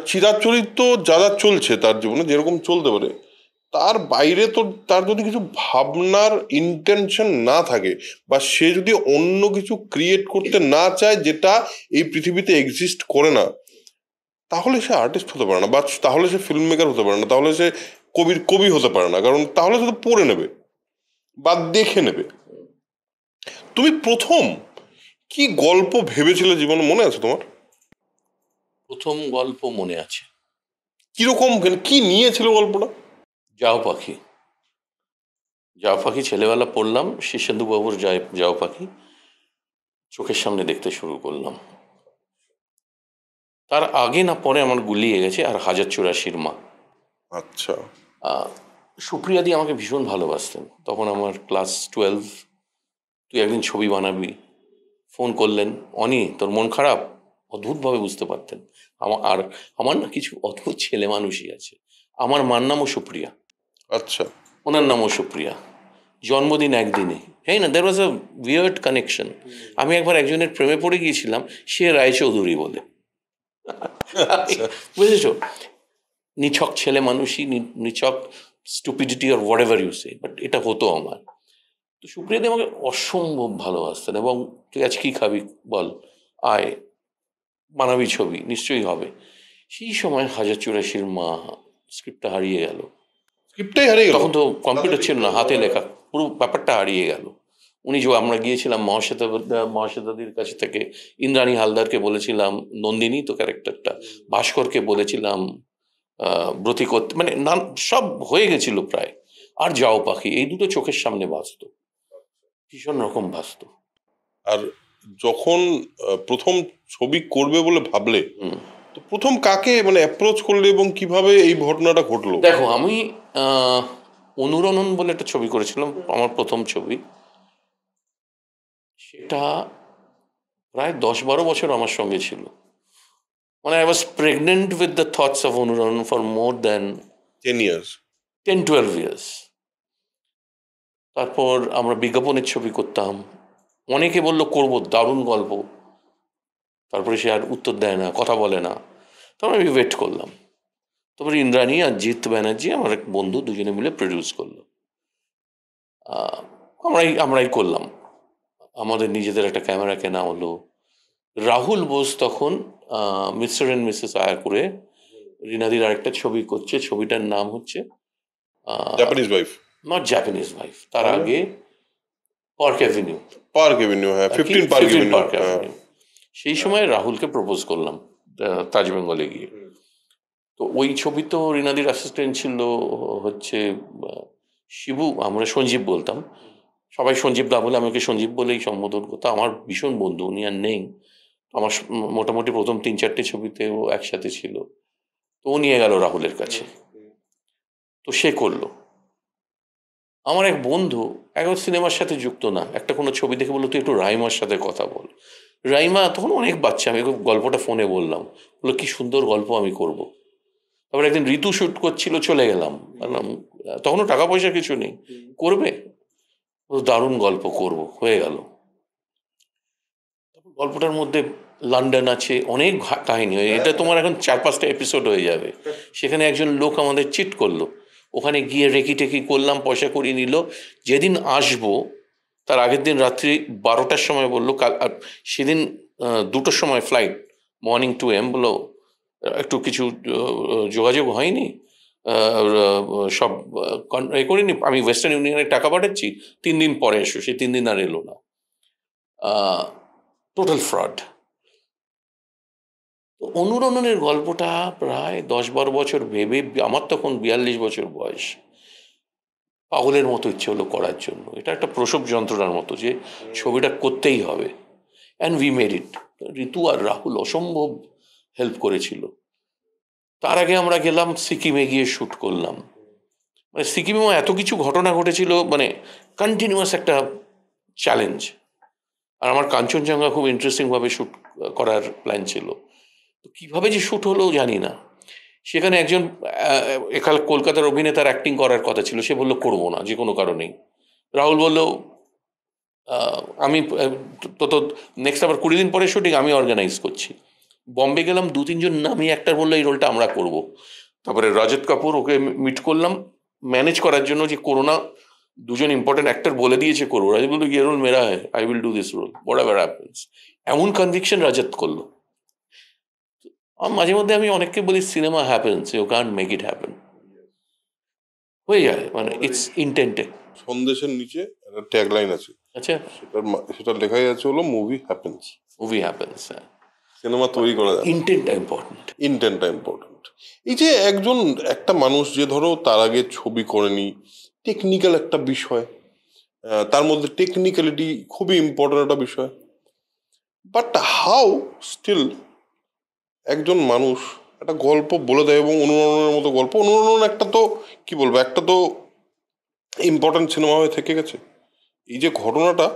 চিরাচরিত যা যা চলছে তার জীবনে যেরকম চলতে পারে, তার বাইরে তো তার যদি কিছু ভাবনার ইন্টেনশন না থাকে, বা সে যদি অন্য কিছু ক্রিয়েট করতে না চায় যেটা এই পৃথিবীতে এক্সিস্ট করে না, তাহলে সে আর্টিস্ট হতে পারে না, বা তাহলে সে ফিল্ম মেকার হতে পারে না, তাহলে সে কবি হতে পারে না। কারণ তাহলে সে তো পড়ে নেবে বা দেখে নেবে। তুমি প্রথম কি গল্প ভেবেছিলে জীবনে, মনে আছে তোমার? প্রথম গল্প মনে আছে। কিরকম, কি নিয়েছিল গল্পটা? যাও পাখি। যাও পাখি ছেলেবেলা পড়লাম, শীর্ষেন্দু বাবুর যাও পাখি চোখের সামনে দেখতে শুরু করলাম। তার আগে না পরে আমার গুলিয়ে গেছে আর 1084 মা। আচ্ছা। সুপ্রিয়াদি আমাকে ভীষণ ভালোবাসতেন, তখন আমার ক্লাস 12। তুই একদিন ছবি বানাবি, ফোন করলেন, অনি তোর মন খারাপ, অদ্ভুতভাবে বুঝতে পারতেন। আমার না কিছু অদ্ভুত ছেলে মানুষই আছে। আমার মার নামও সুপ্রিয়া, আচ্ছা। ওনার নামও সুপ্রিয়া, জন্মদিন একদিনে। হ্যাঁ না, দের ওয়াজ আ উইয়ার্ড কানেকশন। আমি একবার একজনের প্রেমে পড়ে গিয়েছিলাম, সে রায়চৌধুরী বলে, বুঝেছো? নিছক ছেলে মানুষই, নিছক stupidity or whatever you say, but এটা হতো আমার। তো সুপ্রিয়াদি আমাকে অসম্ভব ভালোবাসতেন, এবং ঠিক আছে কী খাবি বল, আয় বানাবি ছবি, নিশ্চয়ই হবে। সেই সময় 1084 মা স্ক্রিপ্টটা হারিয়ে গেল। স্ক্রিপ্টটাই হারিয়ে গেল? তখন তো কম্পিউটার ছিল না, হাতে লেখা, পুরো ব্যাপারটা হারিয়ে গেল। উনি যে, আমরা গিয়েছিলাম মহাশ্বেতাদির কাছে থেকে, ইন্দ্রাণী হালদারকে বলেছিলাম, নন্দিনী তো ক্যারেক্টারটা, ভাস্করকে বলেছিলাম ব্রতী করতে, মানে সব হয়ে গেছিল প্রায়। আর যাও পাখি, এই দুটো চোখের সামনে ভাসত, ভীষণ রকম ভাসত। আর যখন প্রথম ছবি করবে বলে ভাবলে, তো প্রথম কাকে মানে অ্যাপ্রোচ করলে এবং কিভাবে এই ঘটনাটা ঘটলো? দেখো, আমি অনুরণন বলে একটা ছবি করেছিলাম, আমার প্রথম ছবি। সেটা প্রায় 10-12 বছর আমার সঙ্গে ছিল। মানে I was pregnant with the thoughts of Onuranan for more than 10 years. 10-12 years. তারপর আমরা বিজ্ঞাপনের ছবি করতাম, অনেকে বললো করবো, দারুণ গল্প, তারপরে সে আর উত্তর দেয় না, কথা বলে না। তখন আমি ওয়েট করলাম। তারপরে ইন্দ্রাণী আর জিৎ ব্যানার্জি আমার এক বন্ধু, দুজনে মিলে প্রডিউস করলো। আমরাই করলাম, আমাদের নিজেদের একটা ক্যামেরা কেনা হলো। রাহুল বোস তখন মিস্টার অ্যান্ড মিসেস আয়ারপুরে রিনাদির আরেকটা ছবি করছে, ছবিটার নাম হচ্ছে Japanese wife, not Japanese wife, তার আগে পার্ক অ্যাভিনিউ। হ্যাঁ, 15 পার্ক এভিনিউ। সেই সময় রাহুলকে প্রপোজ করলাম তাজ বেঙ্গলে গিয়ে। তো ওই ছবি তো রিনাদির অ্যাসিস্ট্যান্ট ছিল হচ্ছে শিবু, আমরা সঞ্জীব বলতাম, সবাই সঞ্জীব দা বলে, আমাকে সঞ্জীব বলেই সম্বোধন করতো। আমার ভীষণ বন্ধু, উনি আর নেই। আমার মোটামুটি প্রথম 3-4টে ছবিতে ও একসাথে ছিল। তো ও নিয়ে গেল রাহুলের কাছে, তো সে করলো। আমার এক বন্ধু একবার সিনেমার সাথে যুক্ত না, একটা কোনো ছবি দেখে বললো তুই একটু রাইমার সাথে কথা বল। রাইমা তখন অনেক বাচ্চা, আমি গল্পটা ফোনে বললাম, বললো কি সুন্দর গল্প, আমি করব। তারপর একদিন ঋতু শ্যুট করছিল, চলে গেলাম, বললাম তখনও টাকা পয়সা কিছু নেই, করবে? দারুণ গল্প, করব, হয়ে গেল। গল্পটার মধ্যে লন্ডন আছে, অনেক কাহিনী, এটা তোমার এখন 4-5টা এপিসোড হয়ে যাবে। সেখানে একজন লোক আমাদের চিট করলো, ওখানে গিয়ে রেকি টেকি করলাম, পয়সা করিয়ে নিল। যেদিন আসবো তার আগের দিন রাত্রি 12টার সময় বললো, সেদিন 2টোর সময় ফ্লাইট, মর্নিং 2 AM, বললো একটু কিছু যোগাযোগ হয়নি, সব এ করিনি, আমি ওয়েস্টার্ন ইউনিয়নে টাকা পাঠাচ্ছি, 3 দিন পরে এসো। সে 3 দিন আর এলো না, টোটাল ফ্রড। তো অনুরণনের গল্পটা প্রায় 10-12 বছর ভেবে, আমার তখন 42 বছর বয়স, পাগলের মতো ইচ্ছে হলো করার জন্য। এটা একটা প্রসব যন্ত্রণার মতো যে ছবিটা করতেই হবে, অ্যান্ড উই মেড ইট। ঋতু আর রাহুল অসম্ভব হেল্প করেছিল। তার আগে আমরা গেলাম সিকিমে, গিয়ে শ্যুট করলাম। মানে সিকিমেও এত কিছু ঘটনা ঘটেছিল, মানে কন্টিনিউয়াস একটা চ্যালেঞ্জ। আর আমার কাঞ্চনজঙ্ঘা খুব ইন্টারেস্টিংভাবে শ্যুট করার প্ল্যান ছিল, তো কীভাবে যে শ্যুট হলো জানি না। সেখানে একজন এখানে কলকাতার অভিনেতার অ্যাক্টিং করার কথা ছিল, সে বললো করবো না, যে কোনো কারণেই। রাহুল বলল আমি তো নেক্সট আবার 20 দিন পরে শুটিং, আমি অর্গানাইজ করছি। বম্বে গেলাম, 2-3 জন নামি অ্যাক্টার বললো এই রোলটা আমরা করব। তারপরে রাজত কাপুর, ওকে মিট করলাম ম্যানেজ করার জন্য, যে করোনা, 2জন ইম্পর্টেন্ট অ্যাক্টার বলে দিয়েছে করবো। রাজত বললো ইয়ে রোল মেরা হ্যায়, I will do this role whatever happens. এমন কনভিকশন রাজত করলো। মাঝে মধ্যে আমি অনেককে বলি cinema happens, you can't make it happen, হয়ে যায়, মানে ইটস ইন্টেন্টেড। সন্দেশের নিচে একটা ট্যাগলাইন আছে, আচ্ছা, সেটা লেখাই আছে হলো মুভি হ্যাপেন্স। মুভি হ্যাপেন্স, হ্যাঁ। সিনেমা তৈরি করা যায়, ইন্টেন্টটা ইম্পর্টেন্ট। ইন্টেন্টটা ইম্পর্টেন্ট। এই যে একটা মানুষ যে ধরো তার আগে ছবি করেনি, টেকনিক্যাল একটা বিষয়, তার মধ্যে টেকনিক্যালিটি খুবই ইম্পর্টেন্ট একটা বিষয়, বাট হাউ স্টিল একজন মানুষ একটা গল্প বলে দেয়, এবং অনুরণনের মতো গল্প, অনুরণন একটা তো কি বলবো, একটা তো ইম্পর্টেন্ট সিনেমা হয়ে থেকে গেছে। এই যে ঘটনাটা,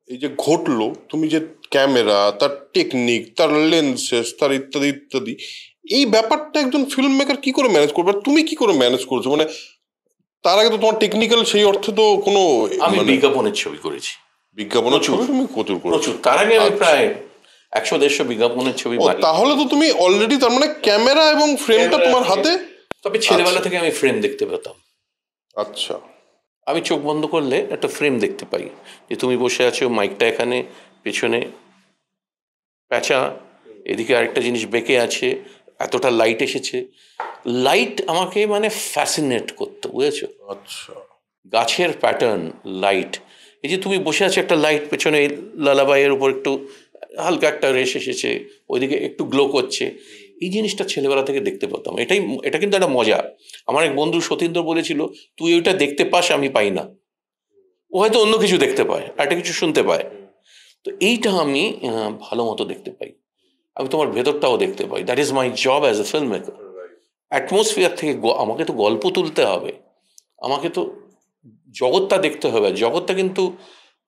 এই যে ঘটলো, তুমি যে ক্যামেরা, তার টেকনিক, তার লেন্সেস, তার ইত্যাদি ইত্যাদি, এই ব্যাপারটা একজন ফিল্ম মেকার কি করে ম্যানেজ করবে, তুমি কি করে ম্যানেজ করছো? মানে তার আগে তো তোমার টেকনিক্যাল সেই অর্থে তো কোনো, আমি বিজ্ঞাপনের ছবি করেছি, বিজ্ঞাপনের ছবি তুমি প্রচুর করেছো। তার আগে আমি প্রায় 100-150 বিজ্ঞাপনের ছবি। তাহলে তো তুমি অলরেডি, তার মানে ক্যামেরা এবং ফ্রেমটা তোমার হাতে। তবে ছেলেবেলা থেকে আমি ফ্রেম দেখতে পেতাম। আচ্ছা, আমি চোখ বন্ধ করলে একটা ফ্রেম দেখতে পাই, যে তুমি বসে আছো, মাইকটা এখানে, পেছনে প্যাঁচা, এদিকে আরেকটা জিনিস বেঁকে আছে, এতটা লাইট এসেছে। লাইট আমাকে মানে ফ্যাসিনেট করতো, বুঝেছো? আচ্ছা, গাছের প্যাটার্ন, লাইট, এই যে তুমি বসে আছো, একটা লাইট পেছনে লালাবাইয়ের উপর একটু হালকা একটা রেশ এসেছে, ওইদিকে একটু গ্লো করছে, এই জিনিসটা ছেলেবেলা থেকে দেখতে পেতাম। এটা কিন্তু একটা মজা। আমার এক বন্ধু সতীন্দ্র বলেছিল, তুই ওইটা দেখতে পাস, আমি পাই না। ও হয়তো অন্য কিছু দেখতে পায়, একটা কিছু শুনতে পায়, তো এইটা আমি ভালো মতো দেখতে পাই। আমি তোমার ভেতরটাও দেখতে পাই। That is my job as a film maker. Atmosphere থেকে আমাকে তো গল্প তুলতে হবে, আমাকে তো জগৎটা দেখতে হবে। জগৎটা কিন্তু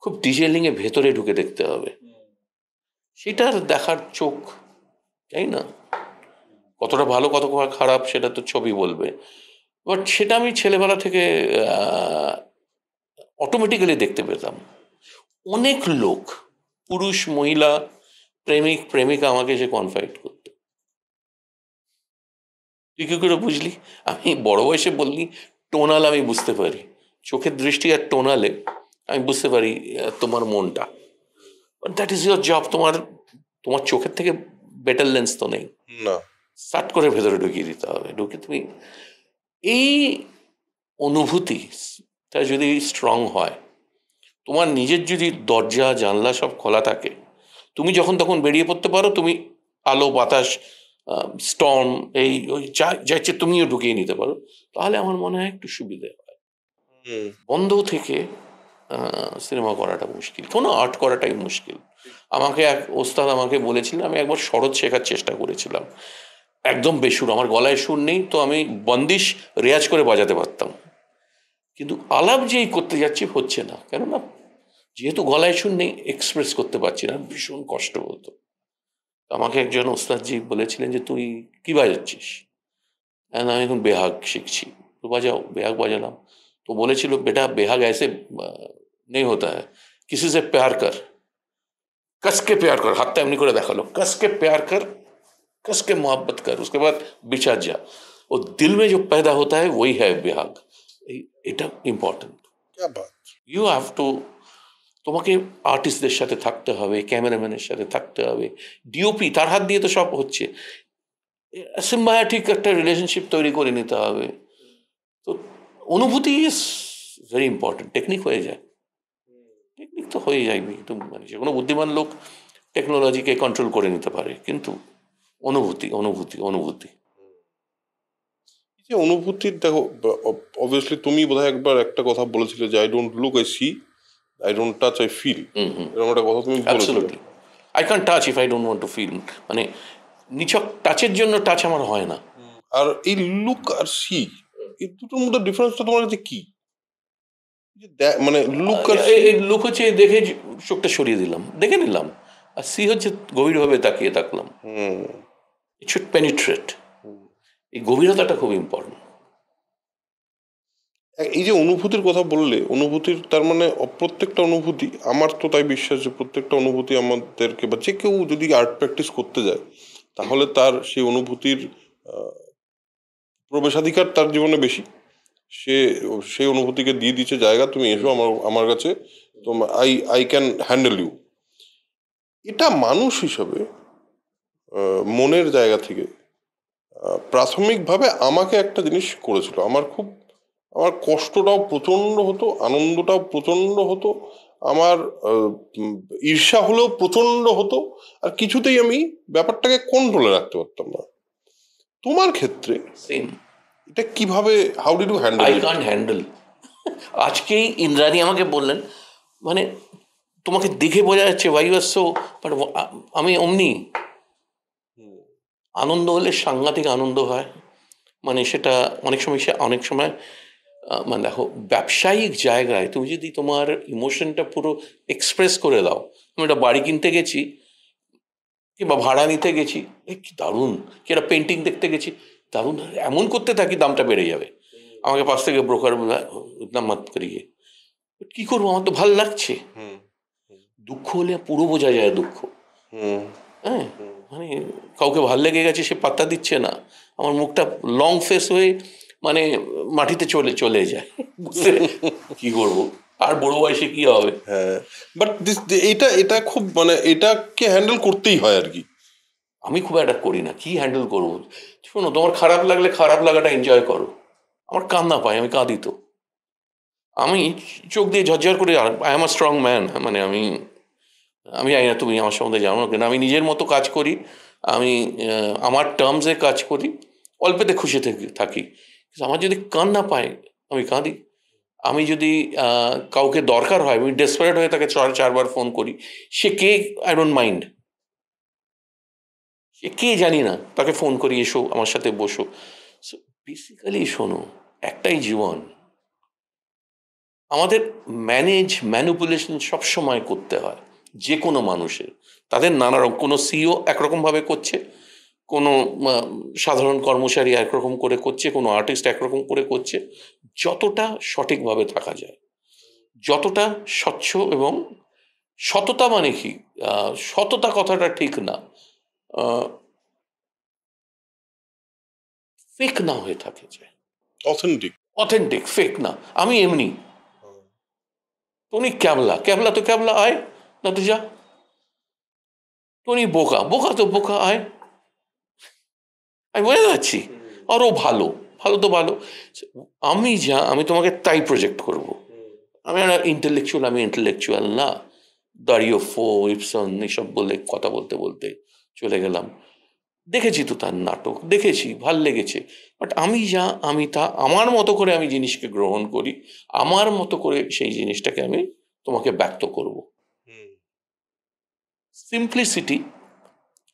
খুব ডিটেলিংয়ে ভেতরে ঢুকে দেখতে হবে, সেটার দেখার চোখ, তাই না? কতটা ভালো কতটা খারাপ সেটা তো ছবি বলবে, বাট সেটা আমি ছেলেবেলা থেকে অটোমেটিক্যালি দেখতে পেতাম। অনেক লোক, পুরুষ মহিলা, প্রেমিক প্রেমিকা আমাকে এসে কনফাইড করতো। তুই কি করে বুঝলি? আমি বড় বয়সে বললি টোনাল আমি বুঝতে পারি, চোখের দৃষ্টি আর টোনালে আমি বুঝতে পারি তোমার মনটা। That is your job. তোমার তোমার চোখের থেকে বেটার লেন্স তো নেই, না স্টার্ট করে ভেতরে ঢুকিয়ে দিতে হবে। ঢুকিয়ে তুমি এই অনুভূতিটা যদি স্ট্রং হয়, তোমার নিজের যদি দরজা জানলা সব খোলা থাকে, তুমি যখন তখন বেরিয়ে পড়তে পারো, তুমি আলো বাতাস স্টর্ম এই ওই যা ইচ্ছে তুমিও ঢুকিয়ে নিতে পারো, তাহলে আমার মনে হয় একটু সুবিধে হয়। বন্ধ থেকে সিনেমা করাটা মুশকিল, কোনো আর্ট করাটাই মুশকিল। আমাকে এক ওস্তাদ আমাকে বলেছিলেন, আমি একবার শরৎ শেখার চেষ্টা করেছিলাম, একদম বেসুর, আমার গলায় সুর নেই, তো আমি বন্দিশ রেয়াজ করে বাজাতে পারতাম, কিন্তু আলাপ যেই করতে যাচ্ছি হচ্ছে না, কেননা যেহেতু গলায় সুর নেই এক্সপ্রেস করতে পারছি না, ভীষণ কষ্ট হতো। আমাকে একজন ওস্তাদজি বলেছিলেন যে তুই কি বাজাচ্ছিস? আমি এখন বেহাগ শিখছি। তো বাজাও। বেহাগ বাজালাম। তো বলেছিল বেটা बेहाग ऐसे नहीं होता है, किसी से प्यार कर, कस के प्यार कर, हाथ एमनी করে দেখালো, कस के प्यार कर, कस के मोहब्बत कर, उसके बाद बिछा जा, और दिल में जो पैदा होता है वही है बेहाग। এটা ইম্পর্টেন্ট। ইউ হ্যাভ টু, তোমাকে আর্টিস্টদের সাথে থাকতে হবে, ক্যামেরাম্যানের সাথে থাকতে হবে, ডিওপি তার হাত দিয়ে তো সব হচ্ছে, সিম্বায়োটিক একটা রিলেশনশিপ তৈরি করে নিতে হবে। তো অনুভূতি ইজ ভেরি ইম্পর্টেন্ট। টেকনিক হয়ে যায়, টেকনিক তো হয়ে যায়, কিন্তু মানে যে কোনো বুদ্ধিমান লোক টেকনোলজিকে কন্ট্রোল করে নিতে পারে, কিন্তু অনুভূতি অনুভূতি অনুভূতি যে অনুভূতির, দেখো অবভিয়াসলি তুমি বোধহয় একবার একটা কথা বলেছিলে যে I don't look I see, I don't touch I feel, এরকম একটা কথা তুমি বলেছিলে। I can touch if I don't want to feel, মানে নিছক টাচের জন্য টাচ আমার হয় না। আর এই লুক আর সি, এই দুটোর মধ্যে ডিফারেন্সটা তোমার কাছে কি? মানে লুক আর এই লুক হচ্ছে দেখে চোখটা সরিয়ে দিলাম, দেখে নিলাম, আর সি হচ্ছে গভীরভাবে তাকিয়ে থাকলাম। It should penetrate. এই গভীরতাটা খুব ইম্পর্টেন্ট। এই যে অনুভূতির কথা বললে, অনুভূতির তার মানে প্রত্যেকটা অনুভূতি, আমার তো তাই বিশ্বাস যে প্রত্যেকটা অনুভূতি আমাদেরকে, বা যে কেউ যদি আর্ট প্র্যাকটিস করতে যায় তাহলে তার সেই অনুভূতির প্রবেশাধিকার তার জীবনে বেশি। সে সেই অনুভূতিকে দিয়ে দিচ্ছে জায়গা, তুমি এসো আমার কাছে, তো আই ক্যান হ্যান্ডেল ইউ। এটা মানুষ হিসাবে মনের জায়গা থেকে প্রাথমিকভাবে আমাকে একটা জিনিস করেছিল। আমার কষ্টটাও প্রচণ্ড হতো, আনন্দটাও প্রচণ্ড হতো, আমার ঈর্ষা হলেও প্রচণ্ড হতো, আর কিছুতেই আমি ব্যাপারটাকে কন্ট্রোলে রাখতে পারতাম না। তোমার ক্ষেত্রে এটা কিভাবে, how did you handle? I can't handle. আজকেই ইন্দ্রাণী আমাকে বললেন, মানে তোমাকে দেখে বোঝা যাচ্ছে why you are so, but আমি অমনি। আনন্দ হলে সাংঘাতিক আনন্দ হয়, মানে সেটা অনেক সময় মানে দেখো ব্যবসায়িক জায়গায় তুমি যদি তোমার ইমোশনটা পুরো এক্সপ্রেস করে দাও, আমি একটা বাড়ি কিনতে গেছি কিংবা ভাড়া নিতে গেছি, কি দারুণ, কি একটা পেন্টিং দেখতে গেছি, দারুণ, এমন করতে থাকি দামটা বেড়ে যাবে, আমাকে পাশ থেকে ব্রোকার দাম মাত করিয়ে, কি করবো, আমার তো ভালো লাগছে। দুঃখ হলে পুরো বোঝা যায় দুঃখ। হ্যাঁ, মানে কাউকে ভাল লেগে গেছে, সে পাত্তা দিচ্ছে না, আমার মুখটা লং ফেস হয়ে মানে মাটিতে চলে যায়, কি করবো, আর বড় বয়সে কি হবে। হ্যাঁ, বাট এটা খুব, মানে এটাকে হ্যান্ডেল করতেই হয় আর কি। আমি খুব একটা করি না, কি হ্যান্ডেল করবো। শোনো, তোমার খারাপ লাগলে খারাপ লাগাটা এনজয় করো। আমার কান্না পায়, আমি কাঁদি তো, আমি চোখ দিয়ে ঝরঝর করে, I am a strong man, মানে আমি জানি না তুমি আমার সম্বন্ধে জানো কেন, আমি নিজের মতো কাজ করি, আমি আমার টার্মসে কাজ করি, অল্পেতে খুশি থাকি। আমার যদি কান্না পায় আমি কাঁদি, আমি যদি কাউকে দরকার হয়, আমি ডেসপারেট হয়ে তাকে 4-4বার ফোন করি, সে কে আই ডোন্ট মাইন্ড, সে কে জানি না, তাকে ফোন করি, এসো আমার সাথে বসো। সো বেসিক্যালি শোনো, একটাই জীবন, আমাদের ম্যানিপুলেশন সবসময় করতে হয় যে কোনো মানুষের, তাদের নানা রকম, কোনো সিও একরকমভাবে করছে, কোনো সাধারণ কর্মচারী একরকম করে করছে, কোনো আর্টিস্ট একরকম করে করছে। যতটা সঠিকভাবে থাকা যায়, যতটা স্বচ্ছ এবং সততা, মানে কি, সততা কথাটা ঠিক না, ফেক না হয়ে থাকে, যে অথেন্টিক, ফেক না। আমি এমনি, টনি ক্যাবলা, ক্যাবলা তো ক্যাবলা, আয় না তো যা। টনি বোকা, বোকা তো বোকা, আয়। আমি বোঝা যাচ্ছি। আরও ভালো, ভালো তো ভালো। আমি যা, আমি তোমাকে তাই প্রজেক্ট করব। আমি ইন্টেলেকচুয়াল না। দাঁড়িয়ে ইপসন এসব বলে কথা বলতে বলতে চলে গেলাম। দেখেছি তো তার নাটক, দেখেছি, ভাল লেগেছে। বাট আমি যা, আমি তা, আমার মতো করে আমি জিনিসকে গ্রহণ করি, আমার মতো করে সেই জিনিসটাকে আমি তোমাকে ব্যক্ত করব।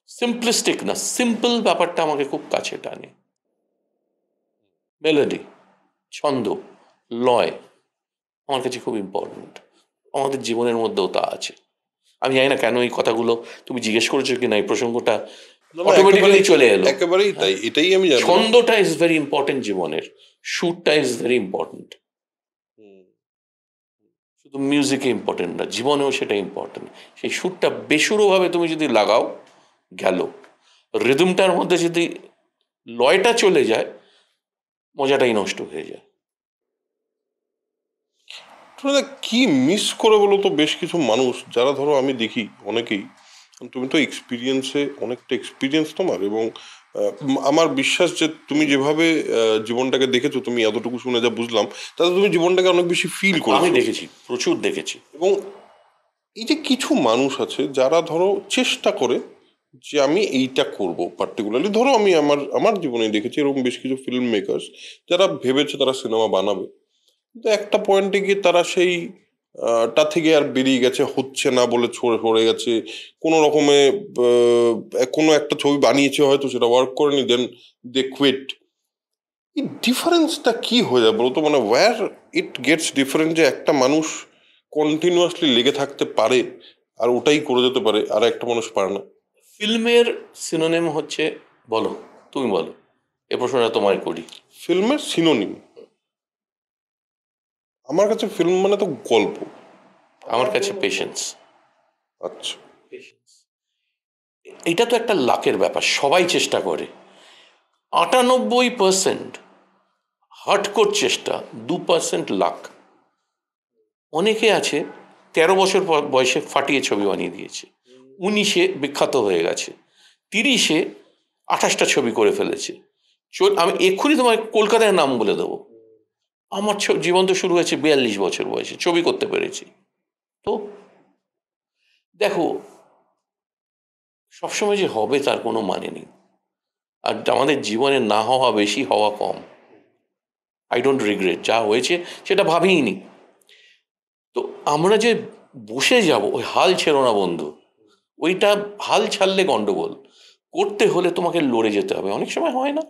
সিম্পলিস্টিক না, সিম্পল ব্যাপারটা আমাকে খুব কাছে টানে। মেলোডি, ছন্দ, লয় আমার কাছে খুব ইম্পর্টেন্ট। আমাদের জীবনের মধ্যেও তা আছে। আমি জানি না কেন এই কথাগুলো তুমি জিজ্ঞেস করেছো কিনা, এই প্রসঙ্গটা অটোমেটিক্যালি চলে এলো। একেবারেই তাই, এটাই আমি জানি। ছন্দটা ইজ ভেরি ইম্পর্টেন্ট জীবনের, সুরটা ইজ ভেরি ইম্পর্টেন্ট। শুধু মিউজিকে ইম্পর্টেন্ট না, জীবনেও সেটা ইম্পর্টেন্ট। সেই সুরটা বেসুরোভাবে তুমি যদি লাগাও, গেল। রিদমটার মধ্যে যদি লয়টা চলে যায়, মজাটাই নষ্ট হয়ে যায়। কি মিস করে বলো তো বেশ কিছু মানুষ, যারা ধরো আমি দেখি অনেকেই, তুমি তো অনেকটা এক্সপিরিয়েন্স তোমার, এবং আমার বিশ্বাস যে তুমি যেভাবে জীবনটাকে দেখেছো, তুমি এতটুকু শুনে যা বুঝলাম, তাতে তুমি জীবনটাকে অনেক বেশি ফিল করেছো। আমি দেখেছি, প্রচুর দেখেছি। এবং এই যে কিছু মানুষ আছে যারা ধরো চেষ্টা করে যে আমি এইটা করব, পার্টিকুলারলি ধরো আমি আমার জীবনে দেখেছি এরকম বেশ কিছু ফিল্ম মেকার্স যারা ভেবেছে তারা সিনেমা বানাবে, কিন্তু একটা পয়েন্টে গিয়ে তারা সেই টা থেকে আর বেরিয়ে গেছে, হচ্ছে না বলে সরে গেছে। কোনো রকমে কোনো একটা ছবি বানিয়েছে, হয়তো সেটা ওয়ার্ক করেনি, দেন দে কুইট। এই ডিফারেন্সটা কি হয়ে যায় বলতো, মানে ওয়্যার ইট গেটস ডিফারেন্ট, যে একটা মানুষ কন্টিনিউয়াসলি লেগে থাকতে পারে আর ওটাই করে যেতে পারে, আর একটা মানুষ পারে না। ফিল্মের সিনোনিম হচ্ছে, বলো, তুমি বলো, এ প্রশ্নটা তোমায় করি। ফিল্মের সিনোনিম আমার কাছে ফিল্ম মানে তো গল্প, আমার কাছে পেশেন্স। আচ্ছা, এটা তো একটা লাকের ব্যাপার, সবাই চেষ্টা করে। 98% হার্ডকোর চেষ্টা, 2% লাক। অনেকে আছে 13 বছর বয়সে ফাটিয়ে ছবি বানিয়ে দিয়েছে, 19-এ বিখ্যাত হয়ে গেছে, 30-এ 28টা ছবি করে ফেলেছে। আমি এক্ষুনি তোমায় কলকাতায় নাম বলে দেবো। আমার জীবন তো শুরু হয়েছে 42 বছর বয়সে, ছবি করতে পেরেছি। তো দেখো, সবসময় যে হবে তার কোনো মানে নেই। আর আমাদের জীবনে না হওয়া বেশি, হওয়া কম। আই ডোন্ট রিগ্রেট, যা হয়েছে সেটা ভাবিনি। তো আমরা যে বসে যাব, ওই হাল ছেড়ো না বন্ধু, ওইটা হাল ছাড়লে গন্ডগোল। করতে হলে তোমাকে লড়ে যেতে হবে। অনেক সময় হয় না,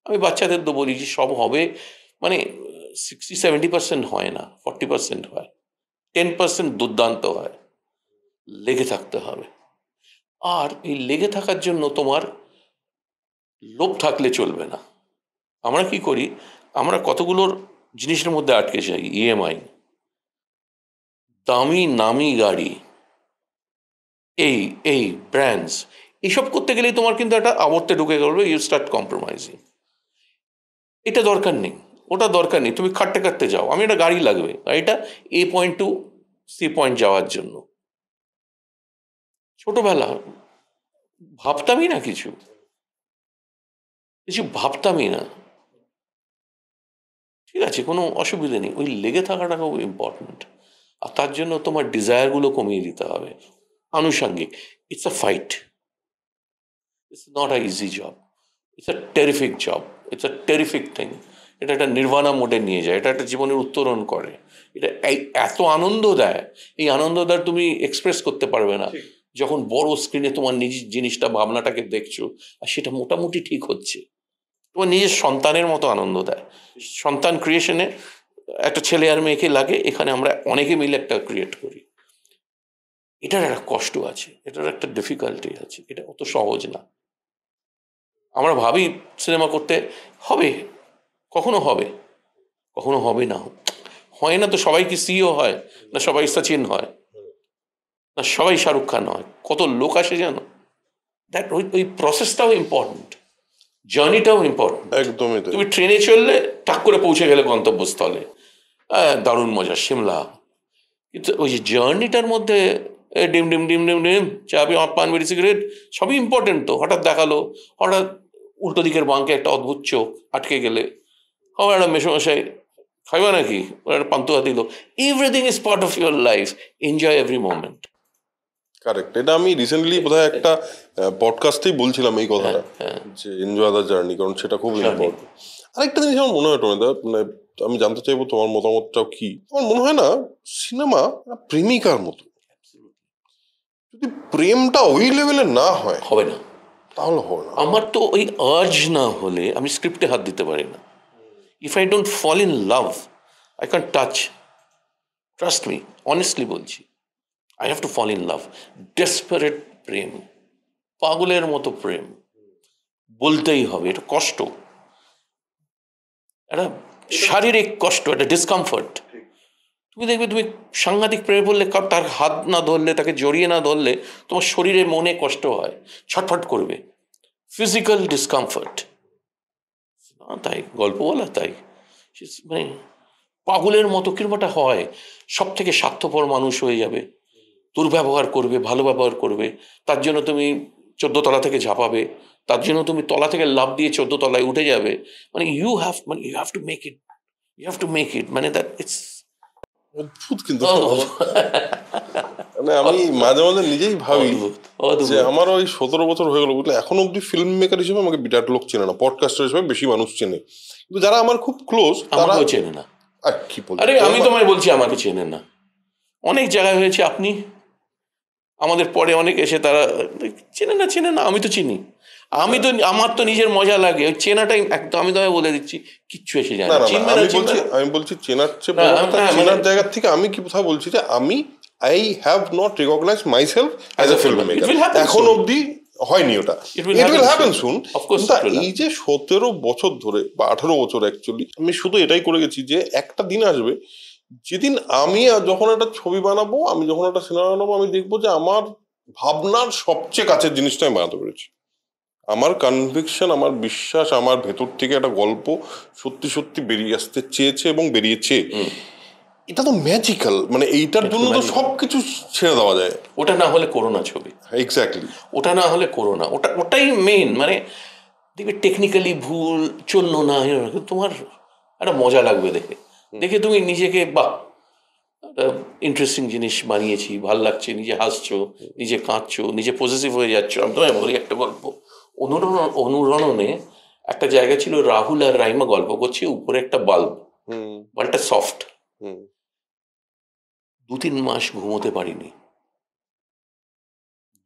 আমি বাচ্চাদের তো বলি যে সব হবে, মানে 60-70% হয় না, 40% হয়, 10% দুর্দান্ত হয়। লেগে থাকতে হবে। আর এই লেগে থাকার জন্য তোমার লোভ থাকলে চলবে না। আমরা কি করি, আমরা কতগুলোর জিনিসের মধ্যে আটকে যাই। ইএমআই, দামি নামি গাড়ি, এই ব্র্যান্ডস, এইসব করতে গেলেই তোমার কিন্তু একটা আবর্তে ঢুকে গেল, ইউ স্টার্ট কম্প্রোমাইজিং। এটা দরকার নেই, ওটা দরকার নেই, তুমি খাটতে খাটতে যাও। আমি একটা গাড়ি লাগবে, গাড়িটা A point to C point যাওয়ার জন্য। ছোটবেলা ভাবতামই না, কিছু ভাবতামই না। ঠিক আছে, কোনো অসুবিধা নেই, ওই লেগে থাকাটা খুব ইম্পর্টেন্ট। আর তার জন্য তোমার ডিজায়ারগুলো কমিয়ে দিতে হবে। আনুষঙ্গিক, it's a fight, it's not a easy job, it's a terrific job, it's a terrific thing. এটা একটা নির্বাণা মোডে নিয়ে যায়, এটা একটা জীবনের উত্তরণ করে। এটা এত আনন্দ দেয়, এই আনন্দটা তুমি এক্সপ্রেস করতে পারবে না যখন বড় স্ক্রিনে তোমার নিজের জিনিসটা, ভাবনাটাকে দেখছো আর সেটা মোটামুটি ঠিক হচ্ছে। তোমার নিজের সন্তানের মতো আনন্দ দেয়। সন্তান ক্রিয়েশনে একটা ছেলে আর মেয়েকে লাগে, এখানে আমরা অনেকে মিলে একটা ক্রিয়েট করি। এটার একটা কষ্ট আছে, এটার একটা ডিফিকাল্টি আছে, এটা অত সহজ না। আমরা ভাবি সিনেমা করতে হবে, কখনো হবে, কখনো হবে না। হয় না তো। সবাই কি সিও হয়, না সবাই সচিন হয়, না সবাই শাহরুখ খান হয়? কত লোক আসে জানো? দ্যাট ওই প্রসেসটাও ইম্পর্টেন্ট, জার্নিটাও ইম্পর্টেন্ট। একদমই তাই। তুমি ট্রেনে চললে টাক করে পৌঁছে গেলে গন্তব্যস্থলে, দারুণ মজা সিমলা। কিন্তু ওই যে জার্নিটার মধ্যে ডিম ডিম ডিম ডিম ডিম চা পান বিড়ি সিগারেট সবই ইম্পর্টেন্ট। তো হঠাৎ দেখালো, হঠাৎ উল্টো দিকের বাঁকে একটা অদ্ভুত চোখ আটকে গেলে, আমার একটা মেসোমশাই খাইবা নাকি, ওরা একটা পান্তুয়া দিল। Everything is part of your life, enjoy every moment. Correct. এটা আমি রিসেন্টলি বোধহয় একটা পডকাস্টেই বলছিলাম এই কথাটা, যে এনজয় দ্য জার্নি, কারণ সেটা খুব ইম্পর্টেন্ট। আরেকটা জিনিস আমার মনে হয় টমেদা, মানে আমি জানতে চাইবো তোমার মতামতটাও কি। আমার মনে হয় না সিনেমা প্রেমিকার মতো, যদি প্রেমটা ওই লেভেলে না হয় হবে না, তাহলে হবে না। আমার তো ওই আর্জ না হলে আমি স্ক্রিপ্টে হাত দিতে পারি না। If I don't fall in love I can touch. Trust me, honestly বলছি, I have to fall in love. Desperate প্রেম, পাগলের মতো প্রেম, বলতেই হবে। এটা কষ্ট, একটা শারীরিক কষ্ট, একটা ডিসকমফর্ট। তুমি দেখবে তুমি সাংঘাতিক প্রেমে পড়লে, তার হাত না ধরলে, তাকে জড়িয়ে না ধরলে তোমার শরীরে মনে কষ্ট হয়, ছটফট করবে, ফিজিক্যাল ডিসকমফর্ট। তাই গল্প বলা, তাই মানে পাগলের মতো কিরমটা হয়। সব থেকে স্বার্থপর মানুষ হয়ে যাবে, দুর্ব্যবহার করবে, ভালো ব্যবহার করবে। তার জন্য তুমি 14 তলা থেকে ঝাঁপাবে, তার জন্য তুমি তলা থেকে লাফ দিয়ে 14 তলায় উঠে যাবে। মানে you have to make it, you have to make it. মানে দ্যাট ইটস অদ্ভুত। কিন্তু মানে আমি মাঝে মাঝে নিজেই ভাবি যে আমার ওই 17 বছর হয়ে গেল, বুঝলে, এখন অব্দি ফিল্ম মেকার হিসেবে আমাকে বিরাট লোক চেনে না, পডকাস্টার হিসেবে বেশি মানুষ চেনে, কিন্তু যারা আমার খুব ক্লোজ তারা চেনে না। কি বলবো, আরে আমি তোমায় বলছি আমাকে চেনে না। অনেক জায়গায় হয়েছে, আপনি আমাদের পরে অনেক এসে তারা চেনে না। আমি তো চিনি, আমি তো, আমার তো নিজের মজা লাগে ওই চেনাটাই একদম। আমি তোমায় বলে দিচ্ছি, কিচ্ছু এসে যায় না। আমি বলছি চেনার চেয়ে চেনার জায়গা থেকে আমি কি কথা বলছি যে আমি I have not recognise myself as a film maker. এখন অব্দি হয়নি ওটা, ইট উইল হ্যাপেন সুন। এই যে 17 বছর ধরে বা 18 বছর অ্যাকচুয়ালি আমি শুধু এটাই করে গেছি যে একটা দিন আসবে যেদিন আমি যখন একটা ছবি বানাবো, আমি যখন একটা সিনেমা বানাবো, আমি দেখবো যে আমার ভাবনার সবচেয়ে কাছের জিনিসটা আমি বানাতে পেরেছি। আমার কনভিকশন, আমার বিশ্বাস, আমার ভেতর থেকে একটা গল্প সত্যি সত্যি বেরিয়ে আসতে চেয়েছে এবং বেরিয়েছে। এটা তো ম্যাজিক্যাল, মানে এইটার জন্য তো সবকিছু ছেড়ে দেওয়া যায়। ওটা না হলে করোনা ছবি, এক্স্যাক্টলি, ওটা না হলে করোনা, ওটাই মেন। মানে দেখবে টেকনিক্যালি ভুল চললো না, তোমার একটা মজা লাগবে দেখে তুমি নিজেকে, বাহ ইন্টারেস্টিং জিনিস বানিয়েছি, ভাল লাগছে, নিজে হাসছো, নিজে কাঁদছো, নিজে পজিটিভ হয়ে যাচ্ছ। আমি তোমায় বলি একটা গল্প। অনুরণনে একটা জায়গা ছিল, রাহুল আর রাইমা গল্প করছে, উপরে একটা বাল্বটা সফট। 2-3 মাস ঘুমোতে পারিনি,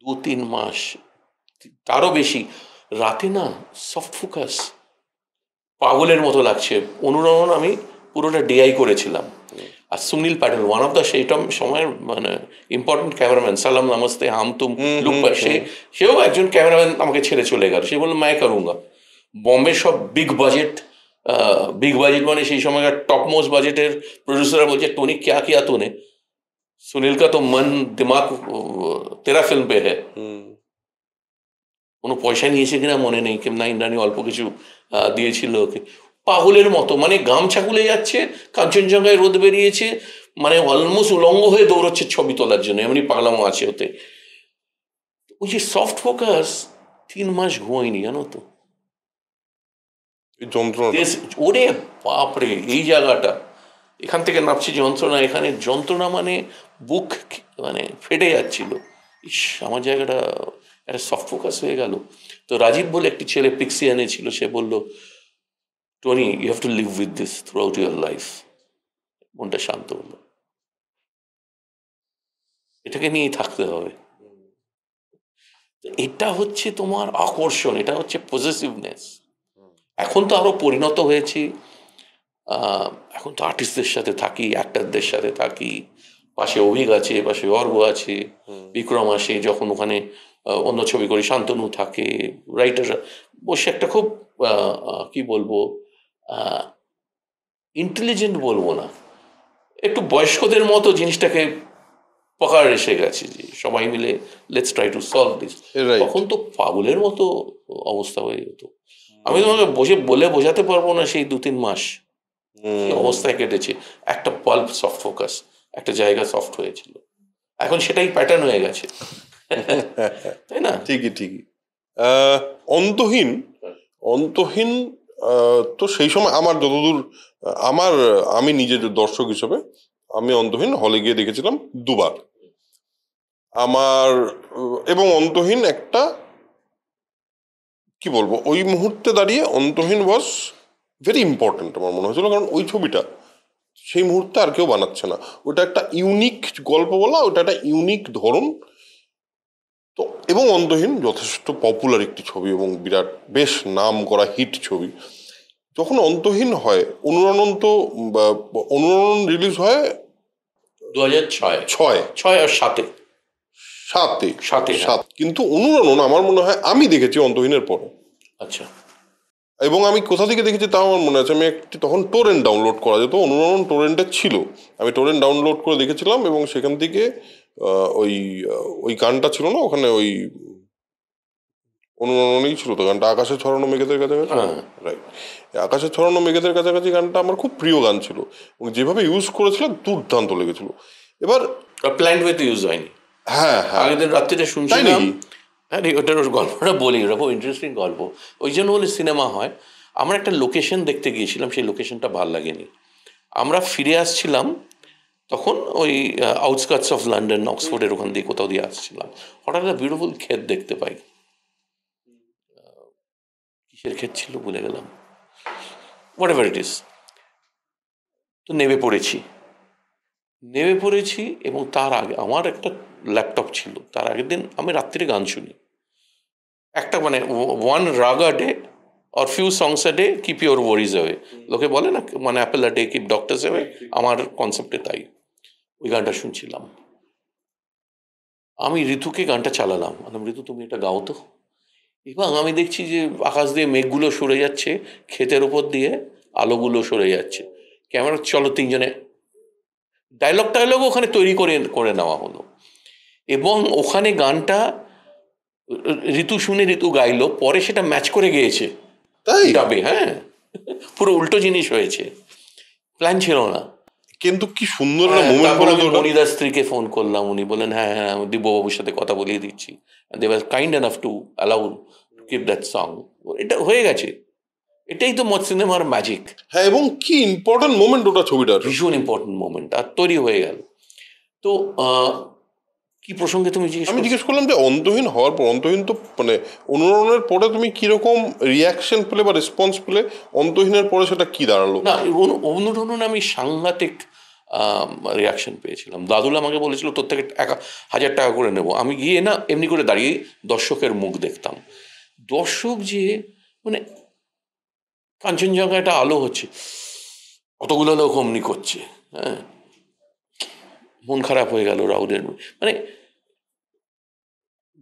2-3 মাস, তারও বেশি। রাতে না সফট ফোকাস, পাগলের মতো লাগছে। অনুরণন আমি পুরোটা ডিআই করেছিলাম। আর Sunil Patel, one of the সেইটা সময়ের মানে ইম্পর্টেন্ট ক্যামেরাম্যান, সালাম নমস্তে হাম তুম লুক, সেও একজন ক্যামেরাম্যান আমাকে ছেড়ে চলে গেল। সে বললো मैं करूंगा। বম্বে সব বিগ বাজেট মানে সেই সময়কার টপ মোস্ট বাজেটের প্রডিউসাররা বলছে, टोनी क्या किया तूने, सुनील का तो मन दिमाग तेरा फिल्म पे है। কোনো পয়সা নিয়েছে কিনা মনে নেই, না ইন্দ্রাণী অল্প কিছু দিয়েছিল ওকে। পাগলের মতো, মানে গামছা খুলে যাচ্ছে, কাঞ্চনজঙ্ঘায় রোদ বেরিয়েছে, মানে অলমোস্ট উলঙ্গ হয়ে দৌড়চ্ছে ছবি তোলার জন্য, এমনি পাগলামো আছে ওতে। ওই যে সফট ফোকাস, 3 মাস ঘুমাইনি জানো তো। ওরে বাপরে, এই জায়গাটা, এখান থেকে নামছি যন্ত্রণা, এখানে যন্ত্রণা, মানে বুক মানে ফেটে যাচ্ছিল। ইস, আমার জায়গাটা একটা সফট ফোকাস হয়ে গেল। তো রাজীব বলে একটি ছেলে পিক্সি এনেছিল, সে বলল, Tony you have to live with this throughout your life. মনটা শান্ত হলো, এটাকে নিয়েই থাকতে হবে। এটা হচ্ছে তোমার আকর্ষণ, এটা হচ্ছে পজেসিভনেস। এখন তো আরো পরিণত হয়েছি, এখন তো আর্টিস্টদের সাথে থাকি, অ্যাক্টারদের সাথে থাকি, পাশে অভিক আছে, পাশে অর্ঘ আছে, বিক্রম আসে, যখন ওখানে অন্য ছবি করি শান্তনু থাকে, রাইটার বসে একটা খুব কি বলবো, ইন্টেলিজেন্ট বলবো না, একটু বয়স্কদের মতো জিনিসটাকে পকার এসে গেছে যে সবাই মিলে let's try to solve this. তখন তো পাগলের মতো অবস্থা হয়ে যেত। আমি তোমাকে বলে বোঝাতে পারবো না সেই 2-3 মাস অবস্থায় কেটেছে। একটা বাল্ব সফট ফোকাস, একটা জায়গা সফট হয়েছিল, এখন সেটাই প্যাটার্ন হয়ে গেছে, তাই না? ঠিকই অন্তহীন তো সেই সময় আমার যতদূর আমি নিজের দর্শক হিসেবে আমি অন্তহীন হলে গিয়ে দেখেছিলাম 2 বার এবং অন্তহীন একটা কি বলবো, ওই মুহূর্তে দাঁড়িয়ে অন্তহীন ওয়াজ ভেরি ইম্পর্টেন্ট আমার মনে হয়েছিল, কারণ ওই ছবিটা সেই মুহূর্তে আর কেউ বানাচ্ছে না। ওটা একটা ইউনিক গল্প বলা, ওটা একটা ইউনিক ধরন। তো এবং অন্তহীন যথেষ্ট পপুলার একটি ছবি এবং বিরাট বেশ নাম করা হিট ছবি। যখন অন্তহীন হয়, অনুরণন রিলিজ হয় 2006 আর 7 কিন্তু অনুরণন আমার মনে হয় আমি দেখেছি অন্তহীনের পরে। আচ্ছা। এবং আমি কোথা থেকে দেখেছি তাও আমার মনে আছে, আমি একটি তখন টোরেন্ট ডাউনলোড করা যেত, অনুরণন টোরেন্টে ছিল, আমি টোরেন্ট ডাউনলোড করে দেখেছিলাম এবং সেখান থেকে ওই গানটা ছিল না ওখানে, ওই অনুরণনই ছিল তো গানটা, আকাশে ছড়ানো মেঘেদের কাছাকাছি, রাইট, আকাশে ছড়ানো মেঘেদের কাছাকাছি গানটা আমার খুব প্রিয় গান ছিল এবং যেভাবে ইউজ করেছিল দুর্দান্ত লেগেছিল। এবার প্ল্যান্ড ওয়েতে ইউজ হয়নি। হ্যাঁ, আগের দিন রাত্রিটা শুনছিলাম, হ্যাঁ ওটার গল্পটা বলি, ওটা খুব ইন্টারেস্টিং গল্প। ওই জন্য বলে সিনেমা হয়। আমরা একটা লোকেশন দেখতে গিয়েছিলাম, সেই লোকেশনটা ভাল লাগেনি। আমরা ফিরে আসছিলাম তখন ওই আউটস্কার্টস অফ লন্ডন, অক্সফোর্ডের ওখান দিয়ে কোথাও দিয়ে আসছিলাম, হঠাৎ একটা বিউটিফুল ক্ষেত দেখতে পাই। কিসের ক্ষেত ছিল ভুলে গেলাম, হোয়াট এভার ইট ইজ। তো নেমে পড়েছি এবং তার আগে আমার একটা ল্যাপটপ ছিল। তার আগের দিন আমি রাত্রিরে গান শুনি, একটা মানে 1 রাগ a day or few songs a day keep your worries away, লোকে বলে না মানে Apple a day keep doctors away, আমার কনসেপ্টে তাই। ওই গানটা শুনছিলাম, আমি ঋতুকে গানটা চালালাম, ঋতু তুমি এটা গাও তো। এবং আমি দেখছি যে আকাশ দিয়ে মেঘগুলো সরে যাচ্ছে, ক্ষেতের ওপর দিয়ে আলোগুলো সরে যাচ্ছে, ক্যামেরা চলো 3 জনে ডায়লগ ওখানে তৈরি করে নেওয়া হলো। এবং ওখানে গানটা ঋতু শুনে ঋতু গাইলো, পরে সেটা ম্যাচ করে গিয়েছে ডাবে। হ্যাঁ, পুরো উল্টো জিনিস হয়েছে, প্ল্যান ছিল না। কিন্তু কি সুন্দর মনিদার স্ত্রীকে ফোন করলাম, উনি বললেন হ্যাঁ আমি দিব্যবাবুর সাথে কথা বলিয়ে দিচ্ছি, they was kind enough to allow to keep that song. এটা হয়ে গেছে, এটাই তো সিনেমার ম্যাজিক। হ্যাঁ, এবং কি ইম্পর্টেন্ট মোমেন্ট ওটা ছবিটার, ভীষণ ইম্পর্টেন্ট মোমেন্ট, আর তৈরি হয়ে গেল। তো কি প্রসঙ্গে তুমি আমি জিজ্ঞেস করলাম যে অন্তহীন হওয়ার পর, অন্তহীন তো মানে অনুরণনের পরে তুমি কিরকম রিয়াকশন পেলে বা রেসপন্স পেলে, অন্তহীনের পরে সেটা কি দাঁড়ালো? না, অনুরণন আমি সাংঘাতিক রিয়াকশন পেয়েছিলাম। দাদুল আমাকে বলেছিল তোর থেকে 1000 টাকা করে নেবো। আমি গিয়ে না এমনি করে দাঁড়িয়ে দর্শকের মুখ দেখতাম। দর্শক যে মানে কাঞ্চনজঙ্ঘা একটা আলো হচ্ছে, কতগুলো লোক অমনি করছে, হ্যাঁ, মন খারাপ হয়ে গেল রাউদের। মানে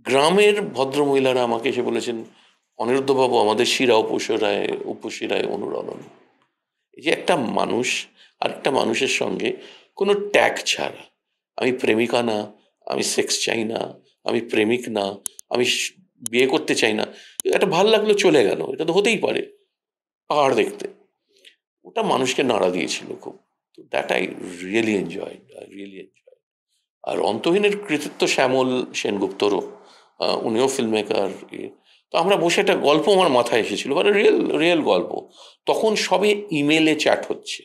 গ্রামের ভদ্রমহিলারা আমাকে এসে বলেছেন অনিরুদ্ধবাবু আমাদের শিরা উপশিরায় অনুরণন। এই যে একটা মানুষ আর একটা মানুষের সঙ্গে কোনো ট্যাগ ছাড়া, আমি প্রেমিকা না, আমি সেক্স চাই না, আমি প্রেমিক না, আমি বিয়ে করতে চাই না, এটা ভাল লাগলো চলে গেল, এটা তো হতেই পারে, পাহাড় দেখতে, ওটা মানুষকে নাড়া দিয়েছিল খুব। তো দ্যাট আই রিয়েলি এনজয়। আর অন্তহীনের কৃতিত্ব শ্যামল সেনগুপ্তরও, উনিও ফিল্ম মেকার। তো আমরা বসে একটা গল্প আমার মাথায় এসেছিল, মানে রিয়েল গল্প। তখন সবে ইমেলে চ্যাট হচ্ছে,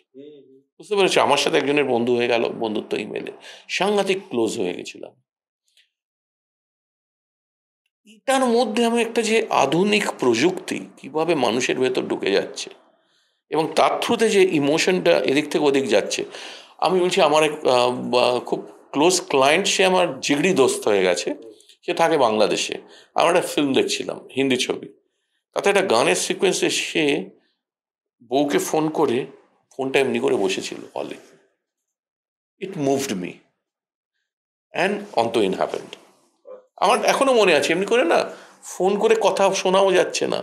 বুঝতে পেরেছি, আমার সাথে একজনের বন্ধু হয়ে গেল, বন্ধুত্ব ইমেলে, সাংঘাতিক ক্লোজ হয়ে গেছিলাম। এটার মধ্যে আমি একটা যে আধুনিক প্রযুক্তি কিভাবে মানুষের ভেতর ঢুকে যাচ্ছে এবং তার থ্রুতে যে ইমোশনটা এদিক থেকে ওদিক যাচ্ছে। আমি বলছি আমার এক খুব ক্লোজ ক্লায়েন্ট, সে আমার জিগড়ি দোস্ত হয়ে গেছে, সে থাকে বাংলাদেশে। আমরা একটা ফিল্ম দেখছিলাম, হিন্দি ছবি, তাতে একটা গানের সিকোয়েন্সে সে বউকে ফোনটা এমনি করে বসেছিল হলে। ইট মুভড মি। অ্যান্ড অন্তহীন হ্যাপেন্ড। আমার এখনো মনে আছে, এমনি করে না ফোন করে কথা শোনাও যাচ্ছে না,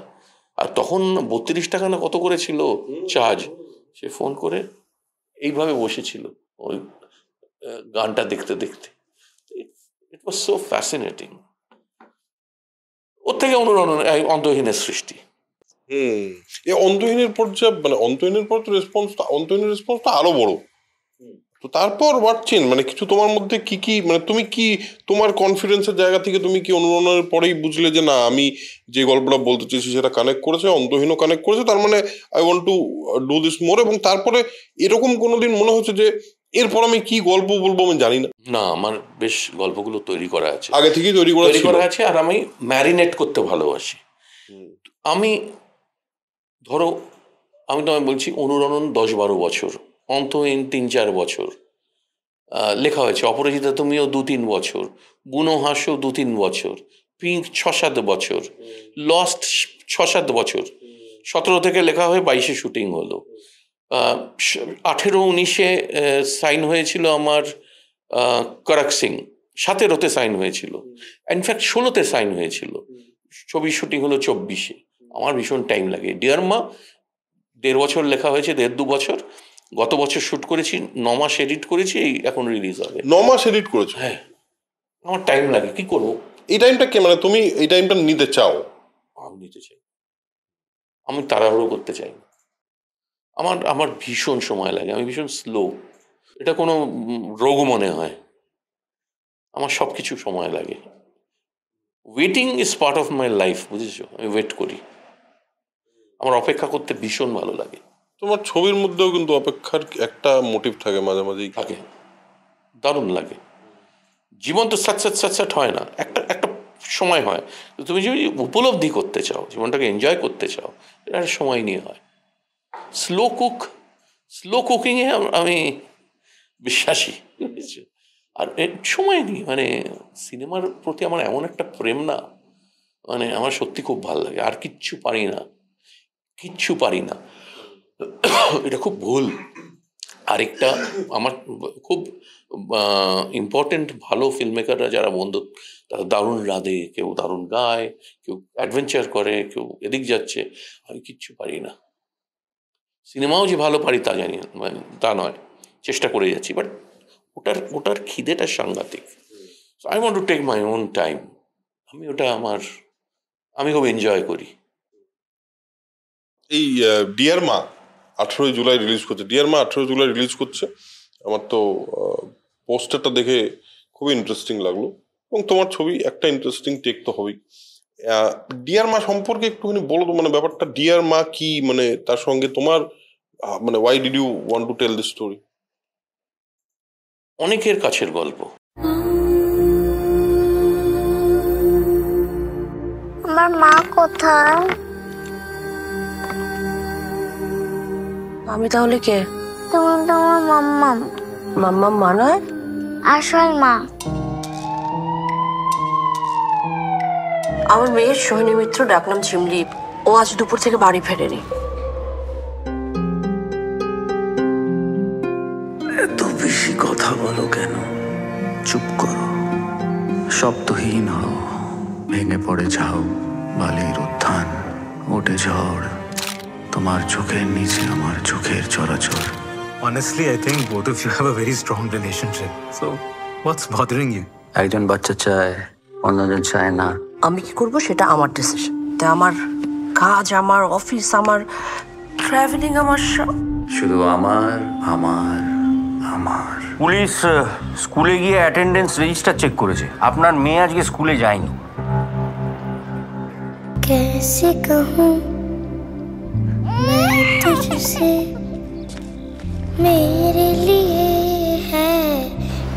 আর তখন 32 টাকা না কত করে ছিল চার্জ, সে ফোন করে এইভাবে বসেছিল ওই গানটা দেখতে দেখতে। ইট ওয়াজ সো ফ্যাসিনেটিং। ওর থেকে অনুরণন অন্তহীনের সৃষ্টি। এই অন্তহীনের পর মানে অন্তহীনের পর তো অন্তহীনের রেসপন্সটা আরো বড়। তো তারপর ওয়াটচেন মানে কিছু তোমার মধ্যে কি মানে তুমি কি তোমার কনফিডেন্সের জায়গা থেকে তুমি কি অনুরণনের পরেই বুঝলে যে না আমি যে গল্পটা বলতে চেয়েছি সেটা কানেক্ট করেছে, অন্তহীনও কানেক্ট করেছে, তার মানে I want to do this more? এবং তারপরে এরকম কোনোদিন মনে হচ্ছে যে এরপর আমি কি গল্প বলবো আমি জানি না? না, আমার বেশ গল্পগুলো তৈরি করা আছে, আগে থেকেই তৈরি করা আছে, আর আমি ম্যারিনেট করতে ভালোবাসি। আমি ধরো আমি তোমায় বলছি, অনুরণন 10-12 বছর, অন্তহীন 3-4 বছর লেখা হয়েছে, অপরাজিতা তুমিও 2-3 বছর, বুনো হাসও 2-3 বছর, পিঙ্ক 6-7 বছর, লস্ট 6-7 বছর, 17 থেকে লেখা হয়ে 22-এ শুটিং হলো, 18-19-এ সাইন হয়েছিল আমার করক সিং, 17-তে সাইন হয়েছিল, ইনফ্যাক্ট 16-তে সাইন হয়েছিল, ছবি শুটিং হলো 24-এ। আমার ভীষণ টাইম লাগে। ডিয়ার মা 1.5 বছর লেখা হয়েছে, 1.5-2 বছর, গত বছর শুট করেছি, 9 মাস এডিট করেছি, এই এখন রিলিজ হবে। 9 মাস এডিট করেছো? হ্যাঁ, আমার টাইম লাগে, কি করবো। এই টাইমটা কে মানে তুমি এই টাইমটা নিতে চাও? আমি নিতে চাই, আমি তাড়াহুড়ো করতে চাই না। আমার ভীষণ সময় লাগে, আমি ভীষণ স্লো। এটা কোনো রোগ মনে হয়, আমার সব কিছু সময় লাগে। Waiting is part of my life, বুঝেছো? আমি ওয়েট করি, আমার অপেক্ষা করতে ভীষণ ভালো লাগে। তোমার ছবির মধ্যেও কিন্তু অপেক্ষার একটা মোটিভ থাকে, মাঝে মাঝেই থাকে, দারুণ লাগে। জীবন তো সাট হয় না, একটা সময় হয়। তুমি যদি উপলব্ধি করতে চাও, জীবনটাকে এনজয় করতে চাও, এটা একটা সময় নিয়ে হয়। স্লো কুকিংয়ে আমি বিশ্বাসী, বুঝেছো? আর সময় নিয়ে মানে সিনেমার প্রতি আমার এমন একটা প্রেম না, মানে আমার সত্যি খুব ভালো লাগে, আর কিচ্ছু পারি না। এটা খুব ভুল। আরেকটা আমার খুব ইম্পর্টেন্ট ভালো ফিল্ম মেকাররা যারা বন্ধু, তারা দারুণ রাঁধে, কেউ দারুণ গায়, কেউ অ্যাডভেঞ্চার করে, কেউ এদিক যাচ্ছে। আমি কিচ্ছু পারি না। সিনেমাও যে ভালো পারি তা জানি না, মানে তা নয়, চেষ্টা করে যাচ্ছি, বাট ওটার খিদেটা সাংঘাতিক। I want to take my own time. আমি খুব এনজয় করি। এই ডিয়ার মা 18 জুলাই রিলিজ করছে। ডিয়ার মা 18 জুলাই রিলিজ করছে। আমার তো পোস্টারটা দেখে খুবই ইন্টারেস্টিং লাগলো, এবং তোমার ছবি একটা ইন্টারেস্টিং টেক তো হবেই। ডিয়ার মা সম্পর্কে একটুখানি বলো তো, মানে ব্যাপারটা ডিয়ার মা কি, মানে তার সঙ্গে তোমার মানে why did you want to tell this story? অনেকের কাছের গল্প। আমার মা কোথায়? আমি তাহলে কে? তুমি তো আমার মাম্মাম। মাম্মাম মা নয়? আসল মা। আমার মেয়ের সোহিনী মিত্র, ডাকনাম ঝিমলি, ও আজ দুপুর থেকে বাড়ি ফেরেনি। এত বেশি কথা বলো কেন? চুপ করো, শব্দহীন হও, ভেঙে পড়ে যাও বালির উত্থান, ওঠে ঝড়, তোমার চোখের নিচে আমার চোখের চরাচর। Honestly, I think both of you have a very strong relationship. So, what's bothering you? একজন বাচ্চা চায়, অন্যজন চায় না। আমি কি করব সেটা আমার ডিসিশন। তা আমার কাজ, আমার অফিস, আমার ট্রাভেলিং, আমার শুধু আমার। পুলিশ স্কুলে গিয়ে অ্যাটেন্ডেন্স রেজিস্টার চেক করেছে, আপনার মেয়ে আজকে স্কুলে যায়নি। कैसे कहूँ मैं तुझसे, मेरे लिए है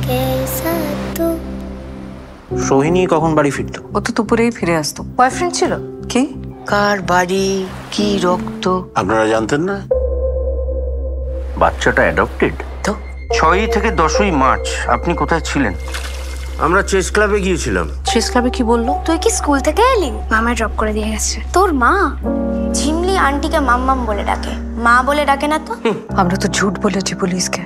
कैसा तू। সোহিনী কখন বাড়ি ফিরতো? ও তো দুপুরেই ফিরে আসতো। বয়ফ্রেন্ড ছিল কি? কার বাড়ি, কি রক্ত আপনারা জানতেন না? বাচ্চাটা অ্যাডপ্টেড। তো 6 থেকে 10 মার্চ আপনি কোথায় ছিলেন? আমরা চেস ক্লাবে গিয়েছিলাম। চেস ক্লাবে কি বললো? তুই কি স্কুল থেকে এলি? মামা ড্রপ করে দিয়ে গেছে। তোর মা ঝিমলি আন্টিকে মাম্মাম বলে ডাকে, মা বলে ডাকে না তো? আমরা তো ঝুট বলেছি পুলিশকে।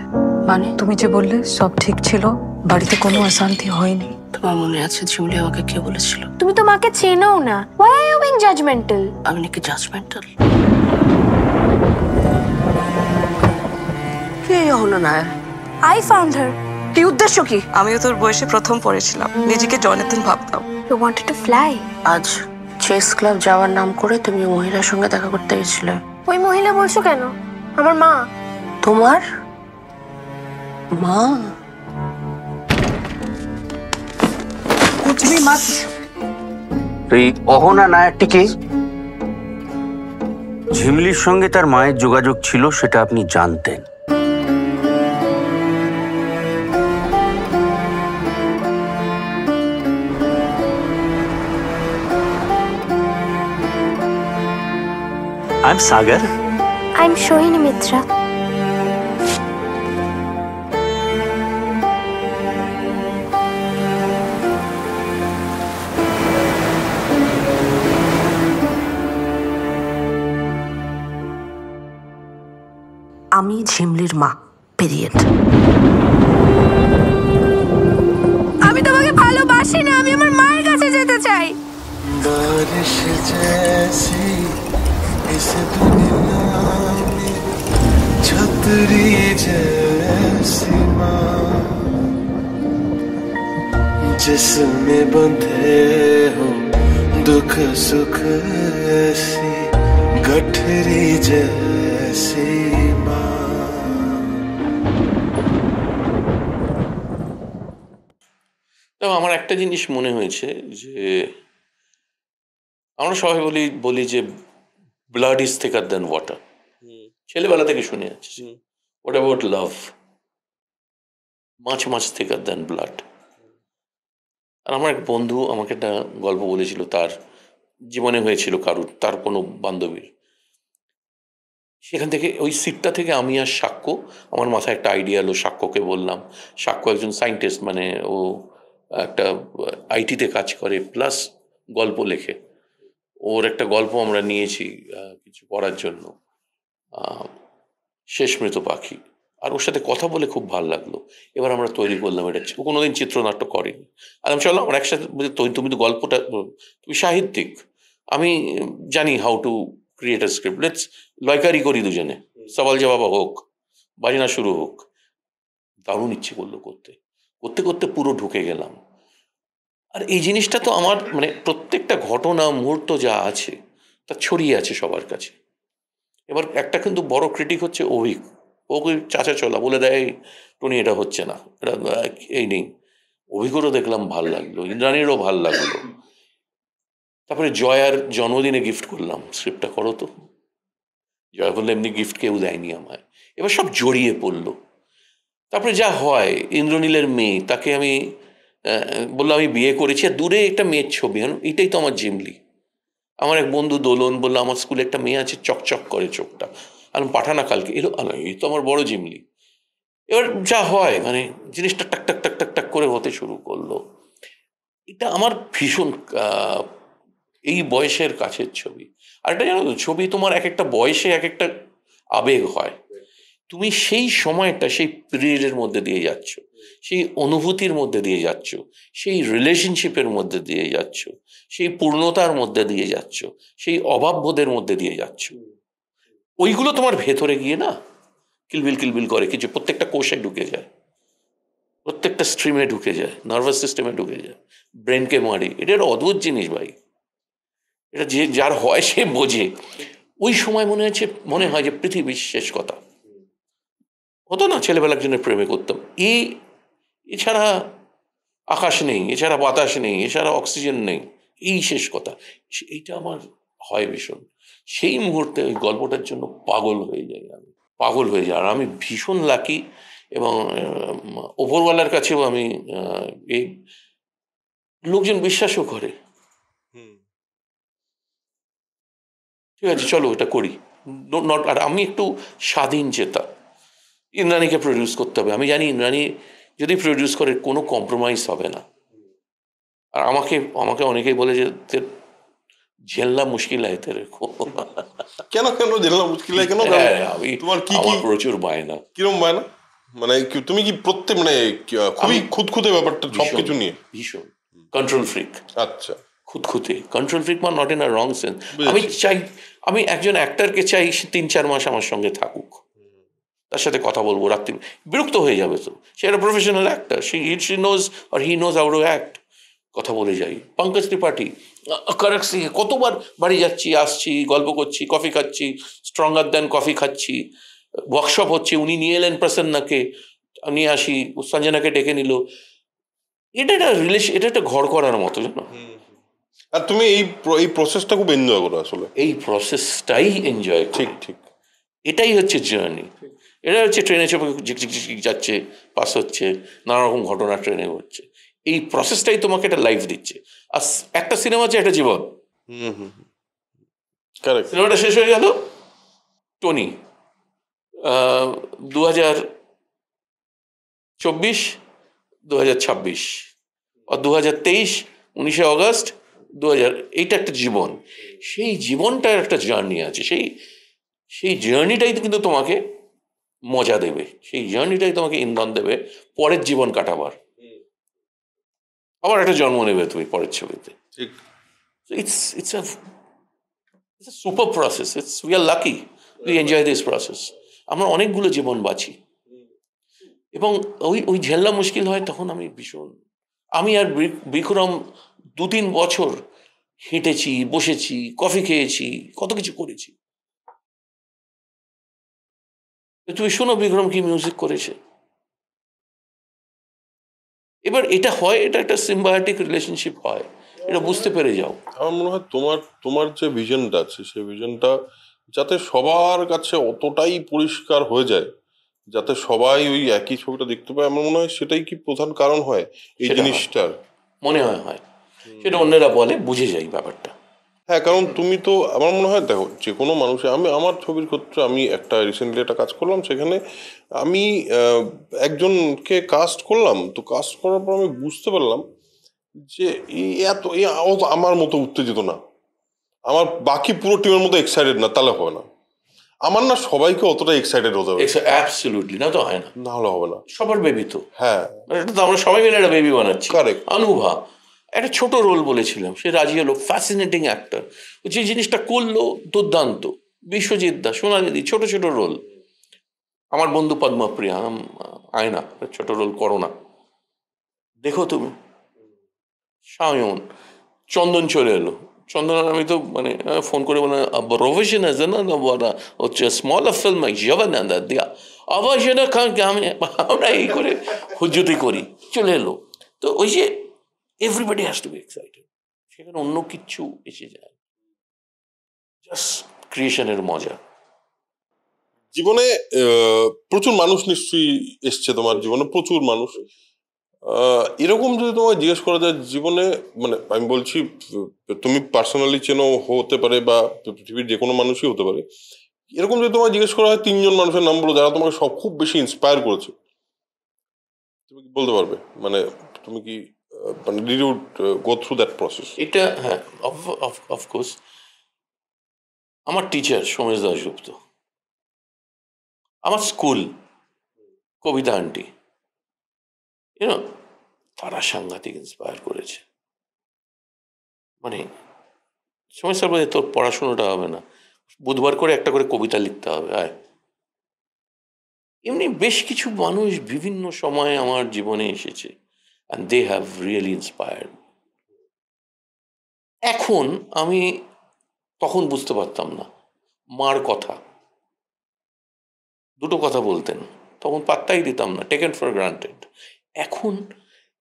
মানে তুমি যে বললে সব ঠিক ছিল, বাড়িতে কোনো অশান্তি হয়নি। তোমার মনে আছে ঝিমলি আমাকে কে বলেছিল? তুমি তো মাকে চেনো না। Why are you being judgmental? আমি নাকি জাজমেন্টাল? কে Ahana Nair? I found her. কি উদ্দেশ্য কি? আমিও তোর বয়সে প্রথম পড়েছিলাম, নিজেকে জনেতন ভাবতাম। You wanted to fly. আজ চেস ক্লাব যাওয়ার নাম করে তুমি মহিলার সঙ্গে দেখা করতে গেছিলে। ওই মহিলা বলছো কেন? আমার মা। তোমার মা? কুচবি মাত। এই অহনা নায়ারটিকে ঝিমলির সঙ্গে তার মায়ের যোগাযোগ ছিল সেটা আপনি জানতেন। I'm Sagar. I'm Shohini Mitra. আমি ঝিমলির মা, পিরিয়ড। আমি তোমাকে ভালোবাসি না, আমি আমার মায়ের কাছে যেতে চাই। बारिश जैसी इस दुनिया में छतरी जैसी माँ, जिसमें बंधे हो दुख सुख ऐसी गठरी जैसी माँ। তো আমার একটা জিনিস মনে হয়েছে যে আমরা সবাই বলি যে blood is thicker than water, ছেলেবেলা থেকে শুনে যাচ্ছি। What about love? মাছ মাছ থিকার দেন ব্লাড। আর আমার এক বন্ধু আমাকে একটা গল্প বলেছিল, তার জীবনে হয়েছিল কারুর, তার কোনো বান্ধবীর। সেখান থেকে ওই সিটটা থেকে আমি আর সাক্ষ্য, আমার মাথায় একটা আইডিয়া এলো। সাক্ষ্যকে বললাম, সাক্ষ্য একজন সায়েন্টিস্ট, মানে ও একটা আইটিতে কাজ করে প্লাস গল্প লেখে। ওর একটা গল্প আমরা নিয়েছি কিছু পড়ার জন্য, শেষ মৃত পাখি। আর ওর সাথে কথা বলে খুব ভালো লাগলো। এবার আমরা তৈরি করলাম এটা। ও কোনোদিন চিত্রনাট্য করেনি। আর আমি চলো আমরা একসাথে, তুমি তো গল্পটা, তুমি সাহিত্যিক, আমি জানি how to create a script, let's লয়কারি করি দুজনে, সওয়াল জবাব হোক, বাজনা শুরু হোক। দারুণ ইচ্ছে করলো করতে করতে করতে পুরো ঢুকে গেলাম। আর এই জিনিসটা তো আমার মানে প্রত্যেকটা ঘটনা মুহূর্ত যা আছে তা ছড়িয়ে আছে সবার কাছে। এবার একটা কিন্তু বড় ক্রিটিক হচ্ছে অভিক। ওকে চাচা চলা বলে দেয়, টনি এটা হচ্ছে না, এটা এই নেই। অভিজ্ঞও দেখলাম ভাল লাগলো, ইন্দ্রাণীরও ভাল লাগলো। তারপরে জয়ার জন্মদিনে গিফট করলাম, স্ক্রিপ্টটা করো তো। জয়া বললে এমনি গিফট কেউ দেয়নি আমায়। এবার সব জড়িয়ে পড়লো। তারপরে যা হয়, ইন্দ্রনীলের মেয়ে, তাকে আমি বললাম আমি বিয়ে করেছি, আর দূরে একটা মেয়ের ছবি, এটাই তো আমার ঝিমলি। আমার এক বন্ধু দোলন বললো আমার স্কুলে একটা মেয়ে আছে, চকচক করে চোখটা, আর পাঠানা কালকে এলো, এই তো আমার বড় ঝিমলি। এবার যা হয় মানে জিনিসটা টাক টাক টাক টাক টাক করে হতে শুরু করলো। এটা আমার ভীষণ এই বয়সের কাছের ছবি। আর এটা জানো তো, ছবি তোমার এক একটা বয়সে এক একটা আবেগ হয়। তুমি সেই সময়টা, সেই পিরিয়ডের মধ্যে দিয়ে যাচ্ছ, সেই অনুভূতির মধ্যে দিয়ে যাচ্ছ, সেই রিলেশনশিপের মধ্যে দিয়ে যাচ্ছ, সেই পূর্ণতার মধ্যে দিয়ে যাচ্ছ, সেই অভাববোধের মধ্যে দিয়ে যাচ্ছ। ওইগুলো তোমার ভেতরে গিয়ে না কিলবিল কিলবিল করে, কিছু প্রত্যেকটা কোষে ঢুকে যায়, প্রত্যেকটা স্ট্রিমে ঢুকে যায়, নার্ভাস সিস্টেমে ঢুকে যায়, ব্রেনকে মারি। এটা একটা অদ্ভুত জিনিস ভাই। এটা যে যার হয় সে বোঝে। ওই সময় মনে হয় যে পৃথিবীর শেষ কথা। হতো না, ছেলেবেলার জন্য প্রেমে করতাম, এছাড়া আকাশ নেই, এছাড়া বাতাস নেই, এছাড়া অক্সিজেন নেই, এই শেষ কথা। এইটা আমার হয় ভীষণ। সেই মুহূর্তে ওই গল্পটার জন্য পাগল হয়ে যাই, আমি পাগল হয়ে যাই। আর আমি ভীষণ লাকি, এবং ওপরওয়ালার কাছেও আমি এই লোকজন বিশ্বাসও করে। ঠিক আছে চলো এটা করি। আর আমি একটু স্বাধীন চেতা। ইন্দ্রাণীকে প্রডিউস করতে হবে, আমি জানি ইন্দ্রাণী যদি প্রডিউস করে কোনো কম্প্রোমাইজ হবে না। আর আমাকে অনেকেই বলে যে ঝেলনা মুশকিল হয় তেরে। কেন ঝেলনা মুশকিল হয় কেন? আমার প্রচুর বায়না। কিরম বায়না? মানে তুমি কি প্রত্যেক মানে খুবই খুঁতখুঁতে ব্যাপারটা সবকিছু নিয়ে? ভীষণ কন্ট্রোল ফ্রিক। আচ্ছা, খুঁতখুঁতে কন্ট্রোল ফ্রিক, মানে not in a wrong sense. আমি চাই, আমি একজন অ্যাক্টরকে চাই 3-4 মাস আমার সঙ্গে থাকুক, তার সাথে কথা বলবো রাত্রি, বিরক্ত হয়ে যাবে তো, সে একটা প্রফেশনাল অ্যাক্টর, সি নোজ আর he knows how to act. কথা বলে যাই। পঙ্কজ ত্রিপাঠী করেক্ট সিং, কতবার বাড়ি যাচ্ছি আসছি, গল্প করছি, কফি খাচ্ছি, স্ট্রঙ্গার দেন কফি খাচ্ছি, ওয়ার্কশপ হচ্ছে, উনি নিয়ে এলেন প্রসন্নাকে, নিয়ে আসি, সঞ্জনাকে ডেকে নিল। এটা একটা রিলেশন, এটা একটা ঘর করার মতো, জানো। আর তুমি এই প্রসেসটা খুব এনজয় করো আসলে। এই প্রসেসটাই এনজয়, ঠিক ঠিক, এটাই হচ্ছে জার্নি। এটা হচ্ছে ট্রেনে চেপে ঝিকঝিক যাচ্ছে, পাস হচ্ছে, নানা রকম ঘটনা ট্রেনে হচ্ছে, এই প্রসেসটাই তোমাকে একটা লাইফ দিচ্ছে। আর একটা সিনেমা হচ্ছে একটা জীবন। সিনেমাটা শেষ হয়ে গেল, টনি 2024, 2026 আর 2023, 19শে অগস্ট 2000, এইটা একটা জীবন। সেই জীবনটার একটা জার্নি আছে, সেই জার্নিটাই কিন্তু তোমাকে মজা দেবে, সেই জার্নিটাই তোমাকে ইন্ধন দেবে পরের জীবন কাটাবার। আবার একটা জন্ম নেবে তুমি পরের ছবিতে। It's a super process. We are lucky. We enjoy this process. আমরা অনেকগুলো জীবন বাঁচি, এবং ওই ঝেল্লা মুশকিল হয় তখন। আমি আর বিক্রম 2-3 বছর হেঁটেছি, বসেছি, কফি খেয়েছি, কত কিছু করেছি। তুমি শোনো বিক্রম কি মিউজিক করেছে। এবার এটা হয়, এটা একটা সিম্বায়োটিক রিলেশনশিপ হয়, এটা বুঝতে পেরে যাও। আমার মনে হয় তোমার যে ভিশনটা আছে, সেই ভিশনটা যাতে সবার কাছে অতটাই পরিষ্কার হয়ে যায়, যাতে সবাই ওই একই ছবিটা দেখতে পায়, আমার মনে হয় সেটাই কি প্রধান কারণ হয় এই জিনিসটার। মনে হয় সেটা অন্যরা বলে, বুঝে যাই ব্যাপারটা। হ্যাঁ, কারণ তুমি তো, আমার মনে হয় দেখো, যে কোনো মানুষের, আমার ছবির ক্ষেত্রে আমি একটা রিসেন্টলি একটা কাজ করলাম, সেখানে আমি একজনকে কাস্ট করলাম। তো কাস্ট করার পর আমি বুঝতে পারলাম যে আমার মতো উত্তেজিত না, আমার বাকি পুরো টিমের মতো এক্সাইটেড না, তাহলে হবে না। আমার না সবাইকে অতটা এক্সাইটেড হতে হবে, অ্যাবসলিউটলি, না তো হয় না, না হলে হবে না। সবার বেবি তো, হ্যাঁ, এটা তো আমরা সবাই মিলে একটা বেবি বানাচ্ছি। কারেক্ট। অনুভা একটা ছোট রোল বলেছিলাম, সে রাজি হলো, ফ্যাসিনেটিং অ্যাক্টর, যে জিনিসটা করলো দুর্দান্ত। বিশ্বজিৎ দা, সোনালি, ছোট ছোট রোল। আমার বন্ধু পদ্মপ্রিয়া, আয়না, ছোট রোল করো না, দেখো তুমি। সায়ন, চন্দন চলে এলো। চন্দন আমি তো মানে ফোন করে বলে, প্রফেশন আছে না হচ্ছে স্মল ফিল্ম জবানন্দা দিয়া অবশ্যই আমরা এই করে হুজ্জুতি করি, চলে এলো। তো ওই যে everybody has to B excited, সেখানে অন্য কিচ্ছু এসে যায়, জাস্ট ক্রিয়েশনের মজা। জীবনে প্রচুর মানুষ নিশ্চয়ই এসছে তোমার জীবনে, প্রচুর মানুষ। এরকম যদি তোমায় জিজ্ঞেস করা যায় জীবনে, মানে আমি বলছি তুমি পার্সোনালি চেনো হতে পারে, বা পৃথিবীর যে কোনো মানুষই হতে পারে, এরকম যদি তোমায় জিজ্ঞেস করা হয় 3 জন মানুষের নাম বলো যারা তোমাকে সব খুব বেশি ইন্সপায়ার করেছে, তুমি কি বলতে পারবে? মানে তুমি কি মানে did you go through that process? এটা হ্যাঁ, অফকোর্স আমার টিচার সোমেশ দাশগুপ্ত, আমার স্কুল কবিতা আন্টি, ইউনো, তারা সাংঘাতিক ইন্সপায়ার করেছে। মানে সময় স্যার বলে, তোর পড়াশোনাটা হবে না, বুধবার করে একটা করে কবিতা লিখতে হবে। এমনি বেশ কিছু মানুষ বিভিন্ন সময়ে আমার জীবনে এসেছে, and they have really inspired. এখন আমি তখন বুঝতে পারতাম না। মার কথা, দুটো কথা বলতেন, তখন পাত্তাই দিতাম না, টেকেন ফর গ্রান্টেড। এখন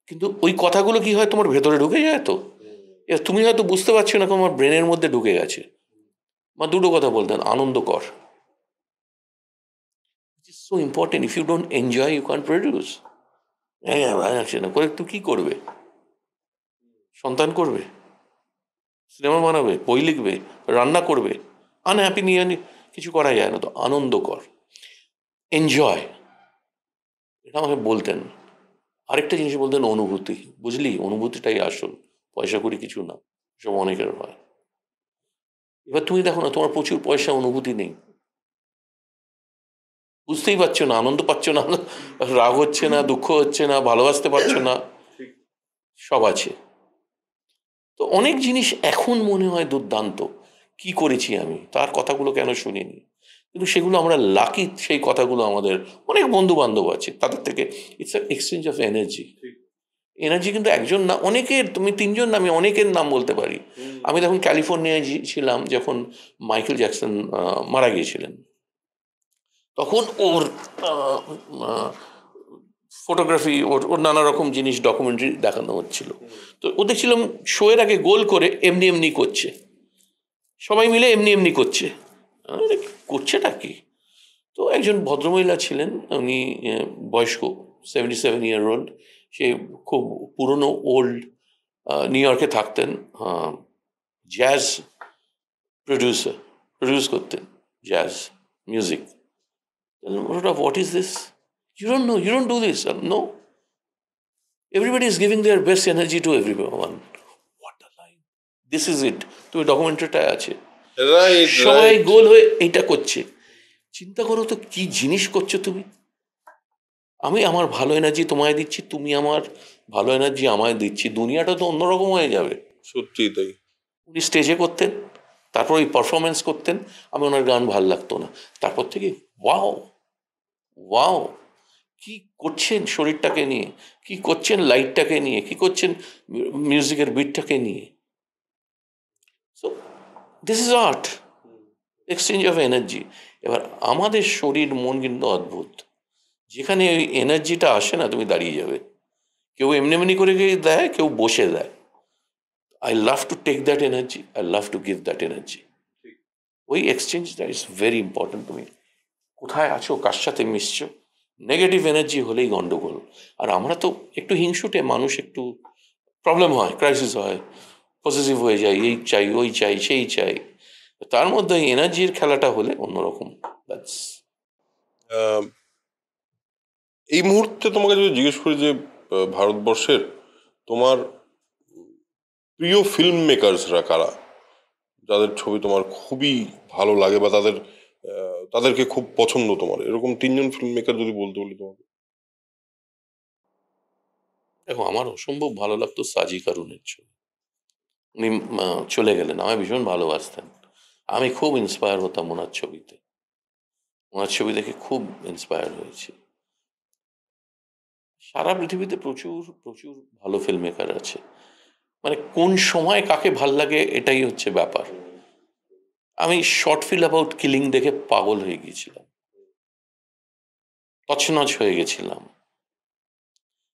কিন্তু ওই কথাগুলো কি হয়, তোমার ভেতরে ঢুকে যায়। তো তুমি হয়তো বুঝতে পারছো না, আমার ব্রেনের মধ্যে ঢুকে গেছে। মা দুটো কথা বলতেন, আনন্দ কর। It's so important. If you don't enjoy, you can't produce. ভালো লাগছে না করে তুই কি করবে? সন্তান করবে, সিনেমা বানাবে, বই লিখবে, রান্না করবে, আনহ্যাপি নিয়ে কিছু করা যায় না। তো আনন্দ কর, এনজয়, এটা আমাকে বলতেন। আরেকটা জিনিস বলতেন, অনুভূতি। বুঝলি, অনুভূতিটাই আসল, পয়সা করি কিছু না, সব অনেকের হয়। এবার তুমি দেখো না, তোমার প্রচুর পয়সা, অনুভূতি নেই। বুঝতেই পারছো না, আনন্দ পাচ্ছ না, রাগ হচ্ছে না, দুঃখ হচ্ছে না, ভালোবাসতে পারছো না, সব আছে। তো অনেক জিনিস এখন মনে হয় দুর্দান্ত, কি করেছি আমি, তার কথাগুলো কেন শুনিনি, কিন্তু সেগুলো আমরা লাকি, সেই কথাগুলো আমাদের অনেক বন্ধু বান্ধব আছে, তাদের থেকে it's a exchange of energy. Energy কিন্তু একজন না, অনেকের, তুমি তিনজন নামে অনেকের নাম বলতে পারি। আমি তখন ক্যালিফোর্নিয়ায় ছিলাম যখন মাইকেল জ্যাকসন মারা গিয়েছিলেন, তখন ওর ফটোগ্রাফি, ওর নানা রকম জিনিস ডকুমেন্টারি দেখানো হচ্ছিল। তো ও দেখছিলাম শোয়ের আগে গোল করে এমনি এমনি করছে, সবাই মিলে এমনি এমনি করছে, করছেটা কি? তো একজন ভদ্রমহিলা ছিলেন, উনি বয়স্ক, 77 ইয়ার ওল্ড, সে খুব পুরনো ওল্ড, নিউ ইয়র্কে থাকতেন, জ্যাজ প্রডিউস করতেন jazz music. What is this? You don't know, you don't do this. No. Everybody is giving their best energy to everyone. What a line. This is it. তুমি ডকুমেন্টারিটায় আছে, সবাই গোল হয়ে এইটা করছে। চিন্তা করো তো কি জিনিস করছো তুমি। আমি আমার ভালো এনার্জি তোমায় দিচ্ছি, তুমি আমার ভালো এনার্জি আমায় দিচ্ছি, দুনিয়াটা তো অন্যরকম হয়ে যাবে। সত্যি তাই। উনি স্টেজে করতেন, তারপর ওই পারফরমেন্স করতেন, আমি ওনার গান ভাল লাগতো না, তারপর থেকে ওয়াও ওয়াও, কি করছেন শরীরটাকে নিয়ে, কি করছেন লাইটটাকে নিয়ে, কি করছেন মিউজিকের বিটটাকে নিয়ে। So this is art, exchange of energy. এবার আমাদের শরীর মন কিন্তু অদ্ভুত, যেখানে ওই এনার্জিটা আসে না, তুমি দাঁড়িয়ে যাবে। কেউ এমনি এমনি করে দেয়, কেউ বসে দেয়। I love to take that energy, I love to give that energy. ওই এক্সচেঞ্জটা ইজ ভেরি ইম্পর্টেন্ট। তুমি কোথায় আছো, কার সাথে মিশছো, নেগেটিভ এনার্জি হলেই গন্ডগোল। আর আমরা তো একটু হিংসুটে মানুষ, একটু প্রবলেম হয়, ক্রাইসিস হয়, পজিটিভ হয়ে যায়, এই চাই, ওই চাই, সেই চাই। তার মধ্যে এনার্জির খেলাটা হলে অন্যরকম। এই মুহূর্তে তোমাকে যদি জিজ্ঞেস করি যে ভারতবর্ষের তোমার প্রিয় ফিল্ম মেকার্সরা কারা, যাদের ছবি তোমার খুবই ভালো লাগে বা তাদেরকে খুব পছন্দ তোমার, এরকম তিনজন ফিল্ম মেকার যদি বলতে বলি তোমাকে। দেখো, আমার অসম্ভব ভালো লাগতো সাজি কারুনের ছবি। উনি চলে গেলেন, আমায় ভীষণ ভালোবাসতেন, আমি খুব ইন্সপায়ার হতাম ওনার ছবিতে, ওনার ছবি দেখে খুব ইন্সপায়ার হয়েছি। সারা পৃথিবীতে প্রচুর প্রচুর ভালো ফিল্ম মেকার আছে, মানে কোন সময় কাকে ভাল লাগে এটাই হচ্ছে ব্যাপার। আমি শর্ট ফিল্ম অ্যাবাউট কিলিং দেখে পাগল হয়ে গিয়েছিলাম, তছনছ হয়ে গেছিলাম।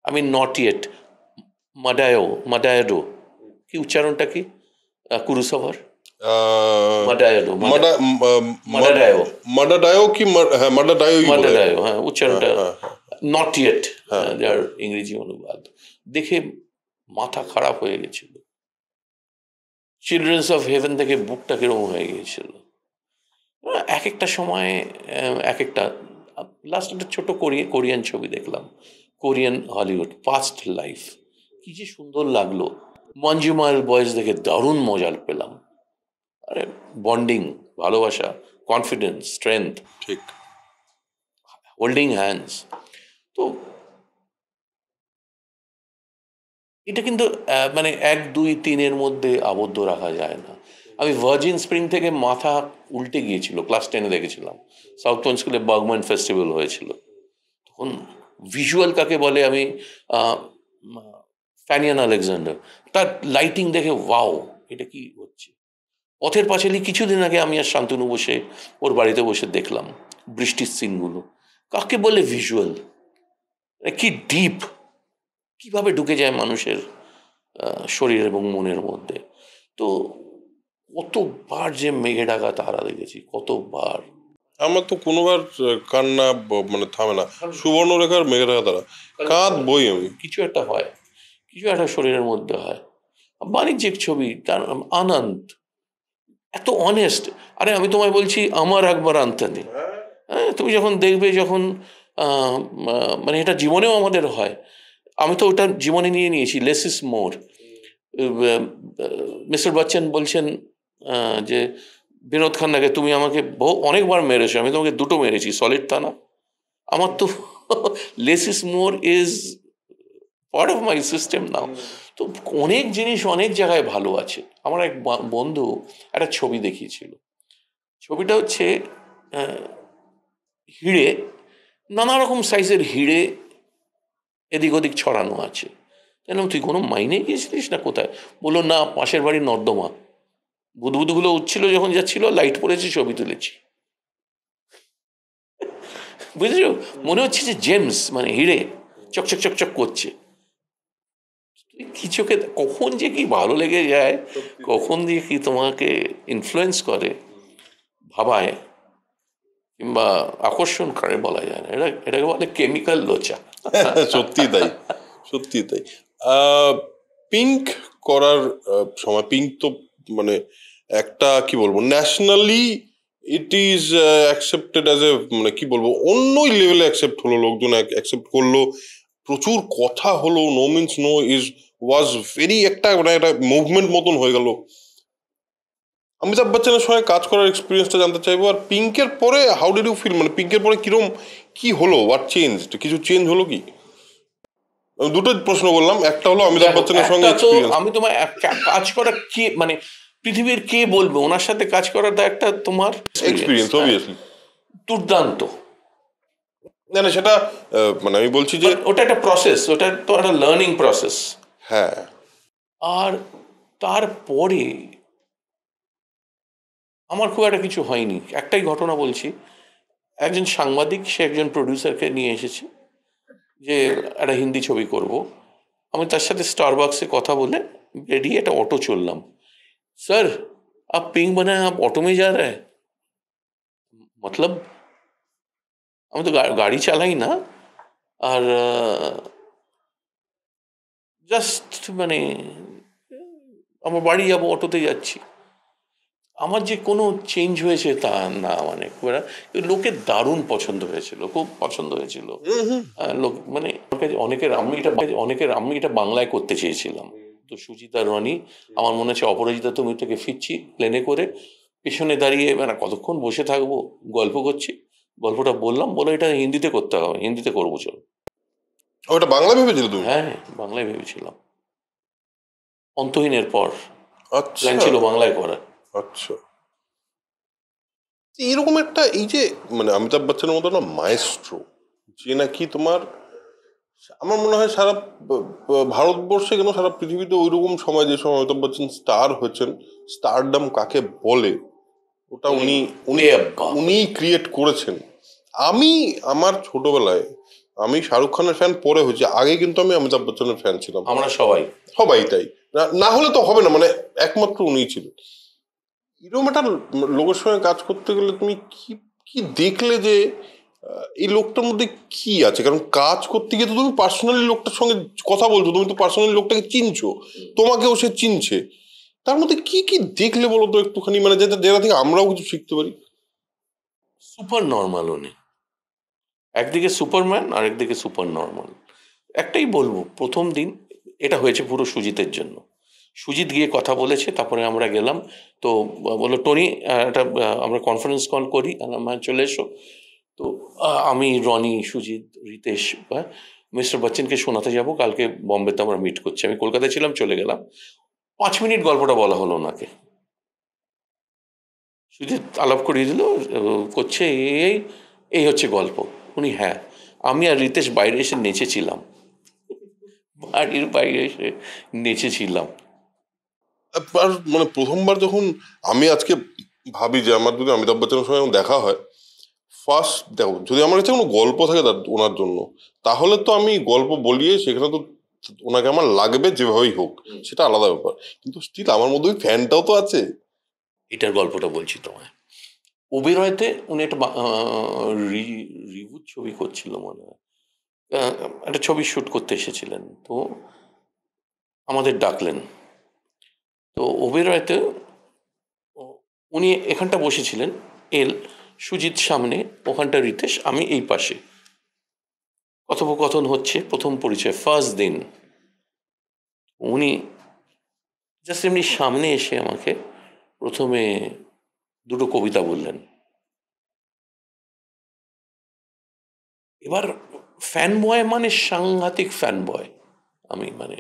আমি নট ইয়েট, মাডায়াডো, কি উচ্চারণটা কি কুরুসাভার? হ্যাঁ, উচ্চারণটা নট ইয়েট, যার ইংরেজি অনুবাদ, দেখে মাথা খারাপ হয়ে গেছিল। চিলড্রেন্স অফ হেভেন থেকে বুকটা কিরকম হয়ে গিয়েছিল। এক একটা সময় এক একটা, লাস্ট একটা ছোট কোরিয়ান ছবি দেখলাম, কোরিয়ান হলিউড, পাস্ট লাইফ, কি যে সুন্দর লাগলো। মঞ্জুমাল বয়েজ দেখে দারুণ মজা পেলাম। আরে বন্ডিং, ভালোবাসা, কনফিডেন্স, স্ট্রেংথ, ঠিক, হোল্ডিং হ্যান্ডস। তো এটা কিন্তু মানে 1, 2, 3 মধ্যে আবদ্ধ রাখা যায় না। আমি ভার্জিন স্প্রিং থেকে মাথা উল্টে গিয়েছিল, ক্লাস 10-এ দেখেছিলাম, সাউথ পয়েন্ট স্কুলে বার্গম্যান ফেস্টিভ্যাল হয়েছিল। তখন ভিজুয়াল কাকে বলে, আমি ফ্যানিয়ান আলেকজান্ডার, তার লাইটিং দেখে ওয়াও, এটা কি হচ্ছে। পথের পাঁচালী কিছুদিন আগে আমি আর শান্তনু বসে ওর বাড়িতে বসে দেখলাম বৃষ্টির সিনগুলো। কাকে বলে ভিজুয়াল, কি ডিপ, কিভাবে ঢুকে যায় মানুষের শরীর এবং মনের মধ্যে। তো কতবার যে মেঘে ঢাকা তারা দেখেছি, কতবার। আমার তো কোনোবার কান্না মানে থামে না, সুবর্ণরেখার মেঘে ঢাকা তারা, কাঁদ বই আমি। কিছু একটা হয়, কিছু একটা শরীরের মধ্যে হয়। বাণিজ্যিক ছবি, তার আনন্দ এত অনেস্ট। আরে আমি তোমায় বলছি, আমার একবার আনতানি, হ্যাঁ, তুমি যখন দেখবে, যখন মানে এটা জীবনেও আমাদের হয়, আমি তো ওটা জীবনে নিয়ে নিয়েছি, less is more. Mister Bachchan বলছেন যে বিনোদ খান্নাকে, তুমি আমাকে অনেকবার মেরেছো, আমি তোমাকে 2টো মেরেছি, সলিড তা না, আমার তো less is more is part of my system now. তো অনেক জিনিস অনেক জায়গায় ভালো আছে। আমার এক বন্ধু একটা ছবি দেখিয়েছিল, ছবিটা হচ্ছে হিড়ে, নানা রকম সাইজের হিড়ে এদিক ওদিক ছড়ানো আছে। কেন তুই কোনো মাইনে গিয়েছিলিস না কোথায়? বললো না, পাশের বাড়ির নর্দমা, বুদবুদগুলো উঠছিল যখন যাচ্ছিল, লাইট পড়েছে, ছবি তুলেছি। বুঝেছো? মনে হচ্ছে যে জেমস, মানে হিড়ে চকচক চকচক করছে। কি চোখে কখন যে কি ভালো লেগে যায়, কখন দিয়ে কি তোমাকে ইনফ্লুয়েন্স করে, ভাবায় কিংবা আকর্ষণ করে, বলা যায় না। এটাকে বলে কেমিক্যাল লোচা। সত্যি তাই, সত্যি তাই। পিঙ্ক করার সময়, পিঙ্ক তো মানে একটা কি বলবো, nationally it is accepted as a, মানে কি বলবো, অন্যই লেভেলে অ্যাকসেপ্ট হলো, লোকজন অ্যাকসেপ্ট করলো, প্রচুর কথা হলো। No means no is was very একটা মানে একটা মুভমেন্ট মতন হয়ে গেল। অমিতাভ বচ্চনের সঙ্গে কাজ করার এক্সপিরিয়েন্সটা জানতে চাইবো। আর পিঙ্কের পরে হাউ ডিড ইউ ফিল, মানে পিঙ্কের পরে কিরম কি হলো, হোয়াট চেঞ্জ, কিছু চেঞ্জ হলো কি? আমি দুটো প্রশ্ন করলাম, একটা হলো অমিতাভ বচ্চনের সঙ্গে এক্সপিরিয়েন্স। আমি তোমার কাজ করা কে, মানে পৃথিবীর কে বলবো ওনার সাথে কাজ করাটা একটা তোমার এক্সপিরিয়েন্স, অবভিয়াসলি দুর্দান্ত। না না, সেটা মানে আমি বলছি যে ওটা একটা প্রসেস, ওটা তো একটা লার্নিং প্রসেস। হ্যাঁ। আর তারপরে আমার খুব একটা কিছু হয়নি। একটাই ঘটনা বলছি, একজন সাংবাদিক, সে একজন প্রডিউসারকে নিয়ে এসেছে যে একটা হিন্দি ছবি করব। আমি তার সাথে স্টারবাক্সে কথা বলে বেরিয়ে একটা অটো চললাম। স্যার আপ পিঙ্ক বানায় আপ অটো মে যা रहे हैं? मतलब আমি তো গাড়ি চালাই না, আর জাস্ট মানে আমার বাড়ি যাবো, অটোতে যাচ্ছি। আমার যে কোনো চেঞ্জ হয়েছে তা না, মানে লোকের দারুণ পছন্দ হয়েছিল, খুব পছন্দ হয়েছিল। লোক মানে অনেকের আমি এটা বাংলায় করতে চেয়েছিলাম। তো সুজিতা, রনি, আমার মনে হচ্ছে অপরাজিতা, তুমি থেকে ফিরছি প্লেনে করে, পেছনে দাঁড়িয়ে মানে কতক্ষণ বসে থাকবো, গল্প করছি। গল্পটা বললাম, বলে এটা হিন্দিতে করতে হবে, হিন্দিতে করবো চলো। ওটা বাংলা ভেবেছিল তুমি? হ্যাঁ, বাংলায় ভেবেছিলাম। অন্তহীনের পর আচ্ছা, প্ল্যান ছিল বাংলায় করা। আচ্ছা, এরকম একটা, এই যে মানে অমিতাভ বচ্চনের মতো না মায়েস্ট্রো, যে নাকি তোমার, আমার মনে হয় সারা ভারতবর্ষে কেন সারা পৃথিবীতে ওইরকম সময়, যে সময় অমিতাভ বচ্চন স্টার হয়েছেন, স্টারডম কাকে বলে, ওটা উনি ক্রিয়েট করেছেন। আমি আমার ছোটবেলায় আমি শাহরুখ খানের ফ্যান পরে হয়েছি, আগে কিন্তু আমি অমিতাভ বচ্চনের ফ্যান ছিলাম। আমরা সবাই তাই না হলে তো হবে না, মানে একমাত্র উনিই ছিলেন। এরকম একটা লোকের সঙ্গে কাজ করতে গেলে তুমি কি কি দেখলে যে এই লোকটার মধ্যে কি আছে? কারণ কাজ করতে গিয়ে তো তুমি পার্সোনালি লোকটার সঙ্গে কথা বলছো, তুমি তো পার্সোনালি লোকটাকে চিনছো, তোমাকেও সে চিনছে। তার মধ্যে কি কি দেখলে বলো তো একটুখানি, মানে যেটা থেকে আমরাও কিছু শিখতে পারি। সুপার নর্মাল উনি, একদিকে সুপারম্যান আর একদিকে সুপার নর্মাল। একটাই বলবো, প্রথম দিন এটা হয়েছে পুরো সুজিতের জন্য। সুজিত গিয়ে কথা বলেছে, তারপরে আমরা গেলাম। তো বললো টনি একটা আমরা কনফারেন্স কল করি, আমার চলে এসো। তো আমি, রনি, সুজিত, রিতেশ, মিস্টার বচ্চনকে শোনাতে যাব, কালকে বম্বেতে আমরা মিট করছি। আমি কলকাতায় ছিলাম, চলে গেলাম। 5 মিনিট গল্পটা বলা হলো ওনাকে। সুজিত আলাপ করিয়ে দিল, করছে এই হচ্ছে গল্প। উনি হ্যাঁ, আমি আর রিতেশ বাইরে এসে নেচেছিলাম, বাড়ির বাইরে এসে নেচেছিলাম। মানে প্রথমবার যখন আমি আজকে ভাবি যে আমার যদি অমিতাভ বচ্চনের সঙ্গে দেখা হয়, ফার্স্ট দেখো, যদি আমার কাছে কোনো গল্প থাকে ওনার জন্য, তাহলে তো আমি গল্প বলিয়ে সেখানে তো ওনাকে আমার লাগবে যেভাবেই হোক, সেটা আলাদা ব্যাপার। কিন্তু স্টিল আমার মধ্যে ওই ফ্যানটাও তো আছে। এটার গল্পটা বলছি তোমায়। ওবেরয়তে উনি একটা রিভু ছবি করছিল মনে হয়, একটা ছবি শ্যুট করতে এসেছিলেন। তো আমাদের ডাকলেন। তো ওবেরয়তে উনি এখানটা বসেছিলেন, সুজিত সামনে, ওখানটা রিতেশ, আমি এই পাশে। কথোপকথন হচ্ছে, প্রথম পরিচয়, ফার্স্ট দিন। উনি জাস্ট এমনি সামনে এসে আমাকে প্রথমে দুটো কবিতা বললেন। এবার ফ্যান বয় মানে সাংঘাতিক ফ্যান বয় আমি, মানে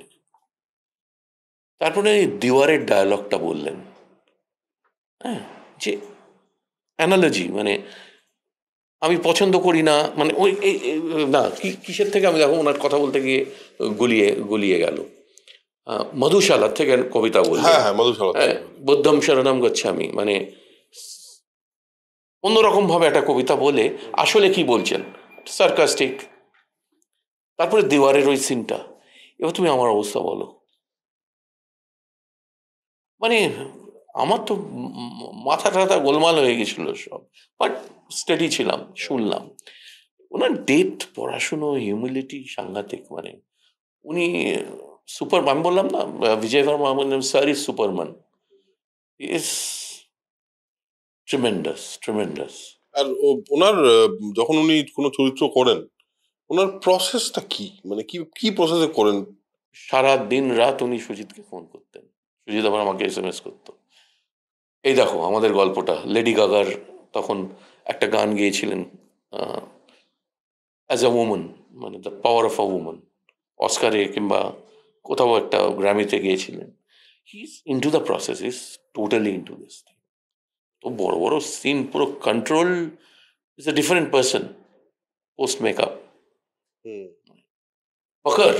তারপরে দিওয়ারের ডায়ালগটা বললেন, হ্যাঁ, যে অ্যানালজি, মানে আমি পছন্দ করি না, মানে ওই না কিসের থেকে আমি দেখো ওনার কথা বলতে গিয়ে গলিয়ে গেল। মধুশালার থেকে কবিতা বললেন, হ্যাঁ মধুশালা, বুদ্ধম শরণম গচ্ছামি, মানে অন্যরকম ভাবে একটা কবিতা বলে আসলে কি বলছেন, সার্কাস্টিক। তারপরে দেওয়ারের ওই সিনটা, এবার তুমি আমার অবস্থা বলো, মানে আমার তো মাথা টাথা গোলমাল হয়ে গেছিল সব, বাট স্টেডি ছিলাম, শুনলাম। ওনার ডেপথ, পড়াশুনো, হিউমিলিটি সাংঘাতিক। মানে উনি সুপার, আমি বললাম না Vijay Verma sir is superman, is tremendous tremendous. আর ওনার যখন উনি কোনো চরিত্র করেন, ওনার প্রসেসটা কি, মানে কি প্রসেসে করেন? সারা দিন রাত উনি সুজিতকে ফোন করতেন, সুজিত আবার আমাকে SMS করতো, এই দেখো আমাদের গল্পটা। লেডি গাগার তখন একটা গান গেয়েছিলেন, অ্যাজ আ উমেন, মানে the power of a woman, অস্কারে কিংবা কোথাও একটা গ্র্যামিতে গিয়েছিলেন। He is into the process, is totally into this thing. তো বড় বড় সিন পুরো control, is a different person post makeup, পকার।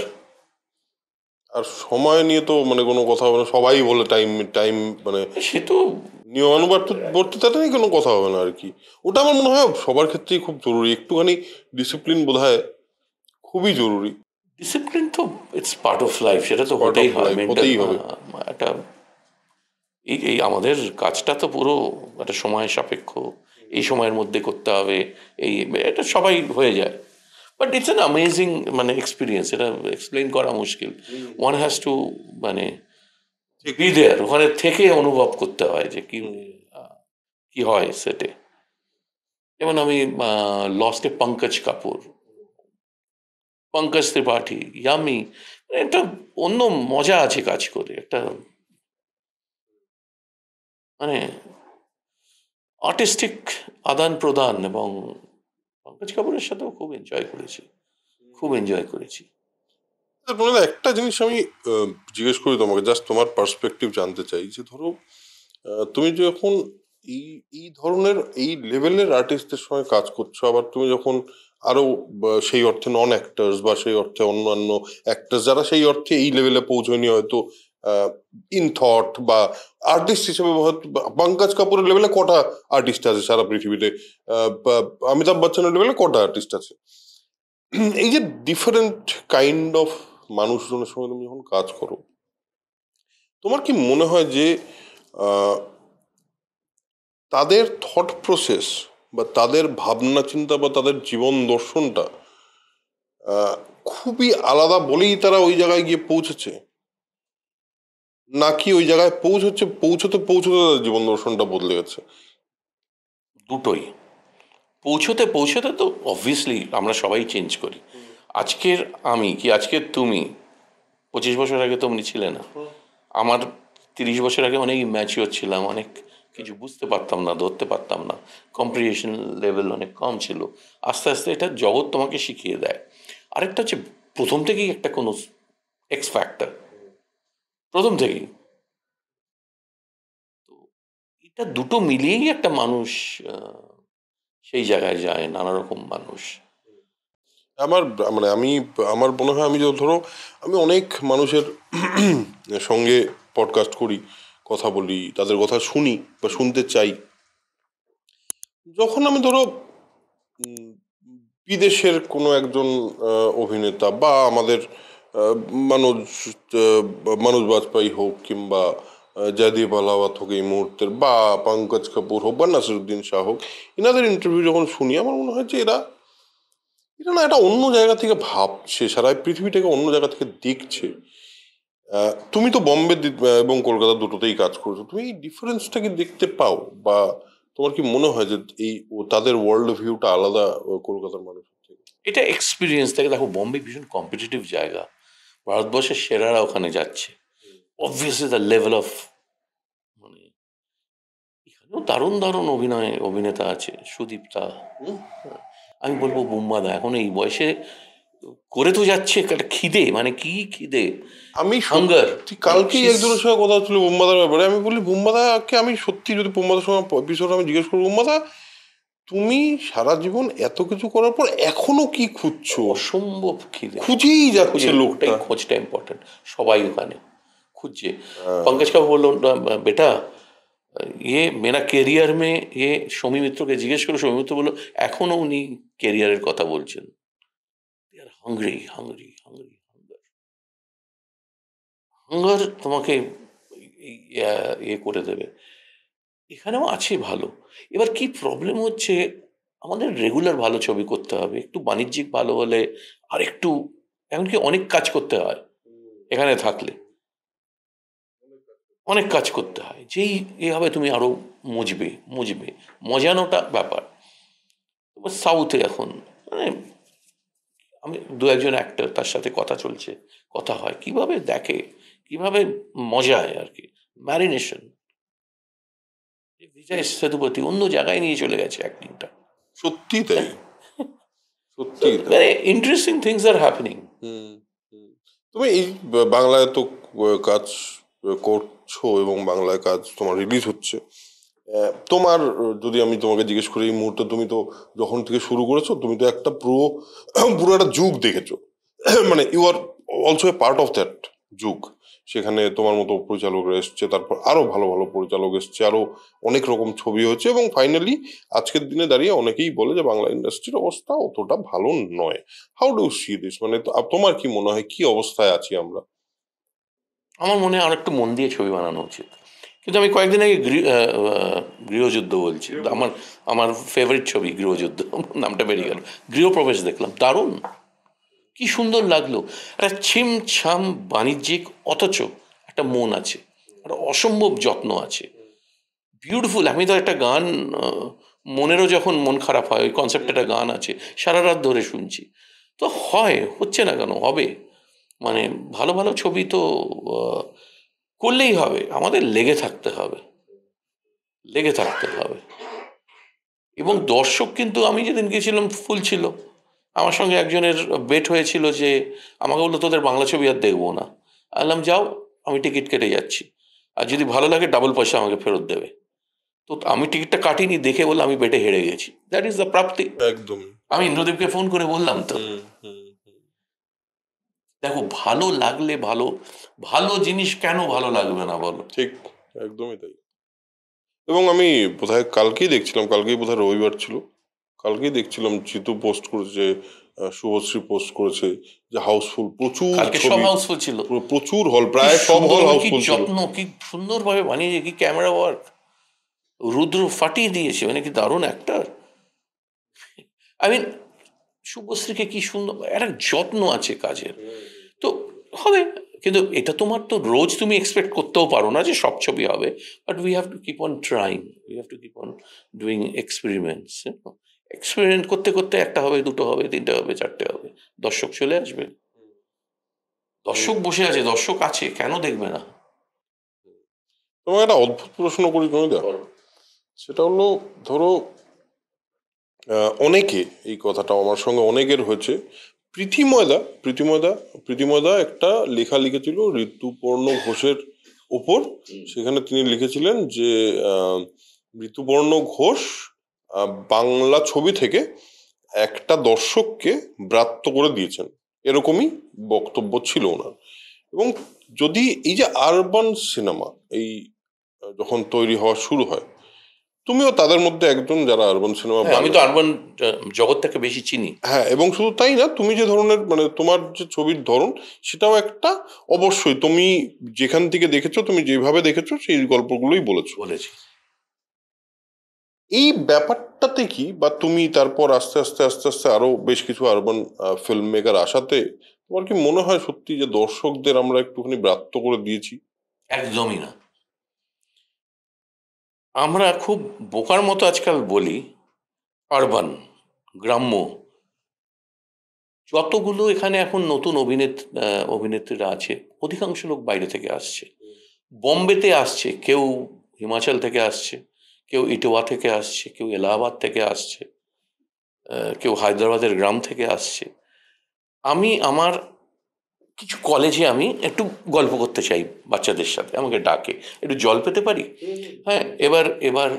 আর সময় নিয়ে তো মানে কোনো কথা হবে না, সবাই বলে টাইম মানে সে তো নিয়মানুবর্তিতাটা নিয়ে কোনো কথা হবে না আর কি। ওটা আমার মনে হয় সবার ক্ষেত্রেই খুব জরুরি, একটুখানি ডিসিপ্লিন বোধ হয় খুবই জরুরি। ডিসিপ্লিন তো ইটস পার্ট অফ লাইফ, সেটা তো হতেই হয়, একটা এই আমাদের কাজটা তো পুরো একটা সময় সাপেক্ষ, এই সময়ের মধ্যে করতে হবে, এটা সবাই হয়ে যায়। বাট ইটস অ্যান অ্যামেজিং মানে এক্সপিরিয়েন্স, এটা এক্সপ্লেন করা মুশকিল। ওয়ান হ্যাজ টু মানে বি দেয়ার, ওখানে থেকে অনুভব করতে হয় যে কি হয় সেটে। যেমন আমি লস্টে পঙ্কজ কাপুর, পঙ্কজ ত্রিপাঠী, ইয়ামি, একটা অন্য মজা আছে কাজ করে, একটা মানে আর্টিস্টিক আদান প্রদান। এবং পঙ্কজ কাপুরের সাথেও খুব এনজয় করেছি। একটা জিনিস আমি জিজ্ঞেস করি তোমাকে, জাস্ট তোমার পার্সপেক্টিভ জানতে চাই, যে ধরো তুমি যখন এই ধরনের এই লেভেলের আর্টিস্টদের সঙ্গে কাজ করছো, আবার তুমি যখন আরো সেই অর্থে নন অ্যাক্টার্স বা সেই অর্থে অন্যান্য অ্যাক্টার্স যারা সেই অর্থে এই লেভেলে পৌঁছয়নি হয়তো ইন থট বা আর্টিস্ট হিসেবে, পঙ্কজ কাপুরের লেভেলে কটা আর্টিস্ট আছে সারা পৃথিবীতে, অমিতাভ বচ্চনের লেভেলে কটা আর্টিস্ট আছে, এই যে ডিফারেন্ট কাইন্ড অফ মানুষজনের সঙ্গে তুমি যখন কাজ করো, তোমার কি মনে হয় যে তাদের থট প্রসেস বা তাদের ভাবনা চিন্তা বা তাদের জীবন দর্শনটা খুবই আলাদা বলেই তারা ওই জায়গায় গিয়ে পৌঁছেছে, নাকি ওই জায়গায় পৌঁছতে তাদের জীবন দর্শনটা বদলে গেছে? দুটোই। পৌঁছতে তো অবভিয়াসলি আমরা সবাই চেঞ্জ করি। আজকের আমি কি আজকের তুমি 25 বছর আগে তোমরা ছিলে না, আমার 30 বছর আগে অনেক ইম্যাচিওর ছিলাম, অনেক কিছু বুঝতে পারতাম না, ধরতে পারতাম না, কম্প্রিহেনশন লেভেল অনেক কম ছিল। আস্তে আস্তে এটা জগৎ তোমাকে শিখিয়ে দেয়। আরেকটা হচ্ছে প্রথম থেকেই একটা কোনো এক্স ফ্যাক্টর, প্রথম থেকেই। তো এটা দুটো মিলিয়েই একটা মানুষ সেই জায়গায় যায়, নানা রকম মানুষ। আমার মনে হয়, আমি ধরো আমি অনেক মানুষের সঙ্গে পডকাস্ট করি, কথা বলি, তাদের কথা শুনি বা শুনতে চাই। যখন আমি ধরো বিদেশের কোনো একজন অভিনেতা বা আমাদের মনোজ বাজপেয়ী হোক কিংবা জয়দীপ আলাওয়াত হোক এই মুহূর্তের, বা পঙ্কজ কাপুর হোক বা নাসিরুদ্দিন শাহ হোক, এনাদের ইন্টারভিউ যখন শুনি, আমার মনে হয় যে এরা না এটা অন্য জায়গা থেকে ভাবছে, সারা পৃথিবীটাকে অন্য জায়গা থেকে দেখছে। তুমি তো বোম্বে এবং কলকাতা দুটোতেই কাজ করছো, তুমি এই ডিফারেন্সটা কি দেখতে পাও, বা তোমার কি মনে হয় যে তাদের ওয়ার্ল্ড ভিউটা আলাদা কলকাতার মানুষের থেকে? এটা এক্সপিরিয়েন্স থেকে। দেখো, বোম্বে ভীষণ কম্পিটিটিভ জায়গা, ভারতবর্ষের সেরারা ওখানে যাচ্ছে, অবভিয়াসলি দ্য লেভেল অফ, মানে এখানেও দারুণ দারুণ অভিনেতা আছে, সুদীপ্তা, আমি বলবো বুম্বাদা এখন এই বয়সে করে তো যাচ্ছে একটা খিদে, মানে কি খিদে, আমি হাঙ্গার। কালকেই একজনের সঙ্গে কথা হচ্ছিল বুম্বাদার ব্যাপারে, আমি বলি বুম্বাদাকে আমি সত্যি যদি বুম্বাদার সঙ্গে এপিসোড আমি জিজ্ঞেস করবো, বুম্বাদা তুমি সারা জীবন এত কিছু করার পর এখনো কি খুঁজছো? অসম্ভব খিদে, খুঁজেই যাচ্ছে লোকটাই, খোঁজটা ইম্পর্টেন্ট, সবাই ওখানে খুঁজছে। पंकज का बोलो बेटा ये मेरा कैरियर में ये সৌমি মিত্রকে জিজ্ঞেস করো, সৌমি মিত্র বললো এখনো উনি ক্যারিয়ারের কথা বলছেন। Hungry hungry hungry hunger, hunger তোমাকে ইয়ে করে দেবে। এখানেও আছে ভালো। এবার কি প্রবলেম হচ্ছে, আমাদের রেগুলার ভালো ছবি করতে হবে, একটু বাণিজ্যিক ভালো হলে আর একটু, এমনকি অনেক কাজ করতে হয় এখানে থাকলে, অনেক কাজ করতে হয়, যেই এভাবে তুমি আরো মজবে মজানোটা ব্যাপার। সাউথে এখন মানে আমি দু একজন অ্যাক্টর তার সাথে কথা চলছে, কথা হয়, কিভাবে দেখে, কিভাবে মজায় আর কি, ম্যারিনেশন। বিজয় সেতুপতি অন্য জায়গায় নিয়ে চলে গেছে অ্যাক্টিংটা। সত্যি তাই, সত্যি very interesting things are happening. তুমি এই বাংলায় তো কাজ করছো এবং বাংলায় কাজ তোমার রিলিজ হচ্ছে, তোমার যদি আমি তোমাকে জিজ্ঞেস করি এই মুহূর্তে, তুমি তো যখন থেকে শুরু করেছো তুমি তো একটা পুরো একটা যুগ দেখেছো, মানে you are also a part of that যুগ। সেখানে তোমার মতো পরিচালকরা এসছে, তারপর আরো ভালো ভালো পরিচালক এসছে, আরো অনেক রকম ছবি হচ্ছে, এবং ফাইনালি আজকের দিনে দাঁড়িয়ে অনেকেই বলে যে বাংলা ইন্ডাস্ট্রির অবস্থা অতটা ভালো নয়। হাউ ডু সি দিস, মানে তোমার কি মনে হয় কি অবস্থায় আছি আমরা? আমার মনে হয় আর একটু মন দিয়ে ছবি বানানো উচিত। কিন্তু আমি কয়েকদিন আগে গৃহযুদ্ধ বলছি, আমার ফেভারিট ছবি গৃহযুদ্ধ, নামটা বেরিয়ে গেল, গৃহপ্রবেশ দেখলাম, দারুণ, কি সুন্দর লাগলো। একটা ছিমছাম বাণিজ্যিক, অথচ একটা মন আছে, একটা অসম্ভব যত্ন আছে, বিউটিফুল। আমি তো একটা গান, মনেরও যখন মন খারাপ হয়, ওই কনসেপ্টে একটা গান আছে, সারা রাত ধরে শুনছি। তো হচ্ছে না কেন, হবে। মানে ভালো ভালো ছবি তো করলেই হবে, আমাদের লেগে থাকতে হবে। এবং দর্শক কিন্তু, আমি যেদিন গেছিলাম ফুল ছিল, আমার সঙ্গে একজনের বেট হয়েছিল যে আমাকে বললো তোদের বাংলা ছবি আর দেখবো না। বললাম যাও, আমি টিকিট কেটে যাচ্ছি, আর যদি ভালো লাগে ডাবল পয়সা আমাকে ফেরত দেবে। তো আমি টিকিটটা কাটিনি, দেখে বললাম আমি বেটে হেরে গেছি। দ্যাট ইজ দ্য প্রাপ্তি। একদম, আমি ইন্দ্রদেবকে ফোন করে বললাম তো, দেখো ভালো লাগলে ভালো জিনিস কেন ভালো লাগবে না বলো? ঠিক, একদমই তাই। এবং আমি কালকেই বোধহয় রবিবার ছিল, কালকেই দেখছিলাম জিতু পোস্ট করেছে, শুভশ্রী পোস্ট করেছে যে হাউসফুল, প্রচুর সব হাউসফুল ছিল, প্রচুর হল, প্রায় সব হল হাউসফুল ছিল। যত্ন কি সুন্দরভাবে বানিয়েছে, কি ক্যামেরা ওয়ার্ক, রুদ্র ফাটিয়ে দিয়েছে, মানে কি দারুণ অ্যাক্টর। আই মিন শুভশ্রীকে কি সুন্দর, একটা যত্ন আছে কাজের। তো হবে, কিন্তু এটা তোমার তো রোজ তুমি এক্সপেক্ট করতেও পারো না যে সব ছবি হবে, but we have to keep on trying, we have to keep on doing experiments. Experiment করতে করতে একটা হবে, দুটো হবে, তিনটে হবে, চারটে হবে, দর্শক চলে আসবে। দর্শক বসে আছে, দর্শক আছে, কেন দেখবে না? তোমার একটা অদ্ভুত প্রশ্ন করি তুমি, সেটা হলো, ধরো অনেকে, এই কথাটা আমার সঙ্গে অনেকের হয়েছে, প্রীতিময়দা একটা লেখা লিখেছিল ঋতুপর্ণ ঘোষের ওপর। সেখানে তিনি লিখেছিলেন যে ঋতুপর্ণ ঘোষ বাংলা ছবি থেকে একটা দর্শককে ব্রাত্য করে দিয়েছেন, এরকমই বক্তব্য ছিল ওনার। এবং যদি এই যে আরবান সিনেমা এই যখন তৈরি হওয়া শুরু হয়, তুমিও তাদের মধ্যে একজন যারা আরবান সিনেমা, আমি তো আরবান জগৎটাকে বেশি চিনি। হ্যাঁ, এবং শুধু তাই না, তুমি যে ধরনের, মানে তোমার যে ছবির ধরন, সেটাও একটা, অবশ্যই তুমি যেখান থেকে দেখেছো, তুমি যেভাবে দেখেছো সেই গল্পগুলোই বলেছি। এই ব্যাপারটাতে কি, বা তুমি তারপর আস্তে আস্তে আরো বেশ কিছু আরবান ফিল্ম মেকার আসাতে তোমার কি মনে হয় সত্যি যে দর্শকদের আমরা একটুখানি ব্রাত্য করে দিয়েছি? একদমই না। আমরা খুব বোকার মতো আজকাল বলি আরবান, গ্রাম্য। যতগুলো এখানে এখন নতুন অভিনেত্রীরা আছে, অধিকাংশ লোক বাইরে থেকে আসছে, বোম্বেতে আসছে, কেউ হিমাচল থেকে আসছে, কেউ ইটোয়া থেকে আসছে, কেউ এলাহাবাদ থেকে আসছে, কেউ হায়দ্রাবাদের গ্রাম থেকে আসছে। আমি আমার কিছু কলেজে আমি একটু গল্প করতে চাই বাচ্চাদের সাথে, আমাকে ডাকে, একটু জল পেতে পারি? হ্যাঁ, এবার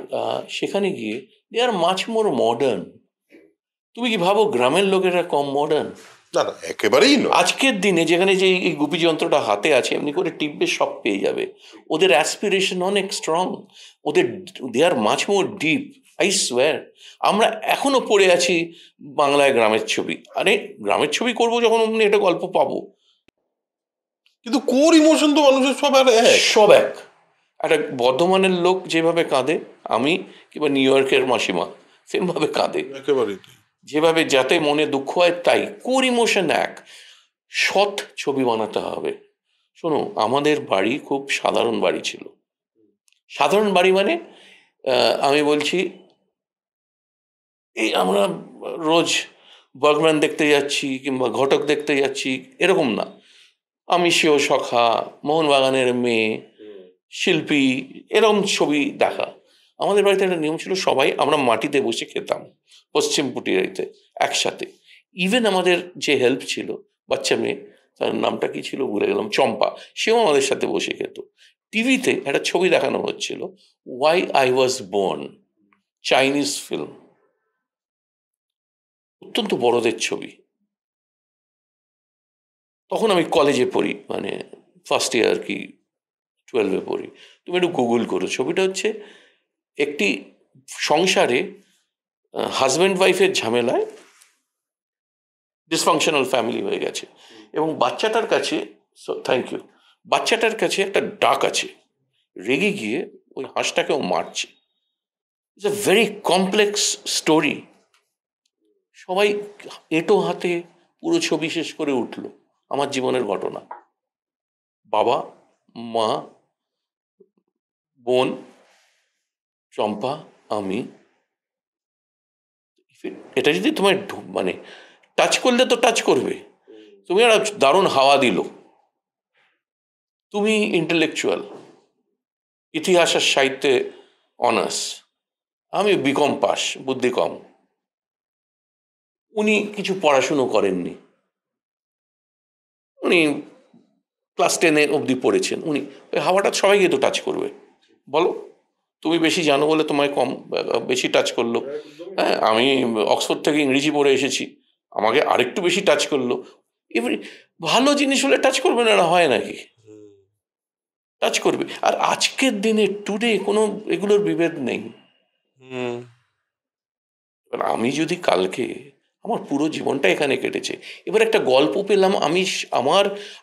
সেখানে গিয়ে দে আর মাচ মোর মডার্ন। তুমি কি ভাবো গ্রামের লোকেরা কম মডার্ন? না না, একেবারেই নয়। আজকের দিনে যেখানে যে এই গুপি যন্ত্রটা হাতে আছে, এমনি করে টিপবে সব পেয়ে যাবে। ওদের অ্যাসপিরেশন অনেক স্ট্রং, ওদের they are much more deep. I swear আমরা এখনো পড়ে আছি বাংলায় গ্রামের ছবি। আরে গ্রামের ছবি করবো যখন অমনি একটা গল্প পাবো, কিন্তু কোর ইমোশন তো মানুষের সব সব এক। একটা বর্ধমানের লোক যেভাবে কাঁদে, আমি কিংবা নিউ ইয়র্কের মাসিমা সেমভাবে কাঁদে, একেবারেই যেভাবে যাতে মনে দুঃখ হয় তাই। কোর ইমোশন এক। সৎ ছবি বানাতে হবে। শোনো, আমাদের বাড়ি খুব সাধারণ বাড়ি ছিল। সাধারণ বাড়ি মানে আমি বলছি এই আমরা রোজ বাগম্যান দেখতে যাচ্ছি কিংবা ঘটক দেখতে যাচ্ছি এরকম না। আমি সেও সখা, মোহনবাগানের মেয়ে, শিল্পী, এরকম ছবি দেখা। আমাদের বাড়িতে একটা নিয়ম ছিল, সবাই আমরা মাটিতে বসে খেতাম পশ্চিম পুটিয়ারিতে একসাথে। ইভেন আমাদের যে হেল্প ছিল, বাচ্চা মেয়ে, তার নামটা কি ছিল ভুলে গেলাম, চম্পা, সেও আমাদের সাথে বসে খেত। টিভিতে একটা ছবি দেখানো হচ্ছিল, why I was born, Chinese film, অত্যন্ত বড়দের ছবি। তখন আমি কলেজে পড়ি, মানে ফার্স্ট ইয়ার কি 12-এ পড়ি। তুমি একটু গুগল করো, ছবিটা হচ্ছে একটি সংসারে হাজব্যান্ড ওয়াইফের ঝামেলায় ডিসফাংশনাল ফ্যামিলি হয়ে গেছে, এবং বাচ্চাটার কাছে, থ্যাংক ইউ, বাচ্চাটার কাছে একটা ডাক আছে, রেগে গিয়ে ওই হাঁসটাকেও মারছে। It's a very complex story. সবাই এঁটো হাতে পুরো ছবি শেষ করে উঠল। আমার জীবনের ঘটনা, বাবা, মা, বোন, চম্পা, আমি। এটা যদি তোমার মানে টাচ করলে তো টাচ করবে। তুমি একটা দারুণ হাওয়া দিল, তুমি ইন্টেলেকচুয়াল, ইতিহাস আর সাহিত্যে অনার্স, আমি বিকম পাস, বুদ্ধি কম। উনি কিছু পড়াশুনো করেননি, উনি ক্লাস 10 অবধি পড়েছেন। উনি ওই হাওয়াটা সবাইকে তো টাচ করবে, বলো? তুমি বেশি জানো বলে তোমায় কম বেশি টাচ করলো। হ্যাঁ, আমি অক্সফোর্ড থেকে ইংরেজি পড়ে এসেছি, আমাকে আরেকটু বেশি টাচ করলো। এবার ভালো জিনিস হলে টাচ করবে না, হয় নাকি? টাচ করবে। আর আজকের দিনে টুডে কোনো এগুলোর বিভেদ নেই। এবার আমি যদি কালকে, আমার পুরো জীবনটা এখানে কেটেছে, এবার একটা গল্প পেলাম,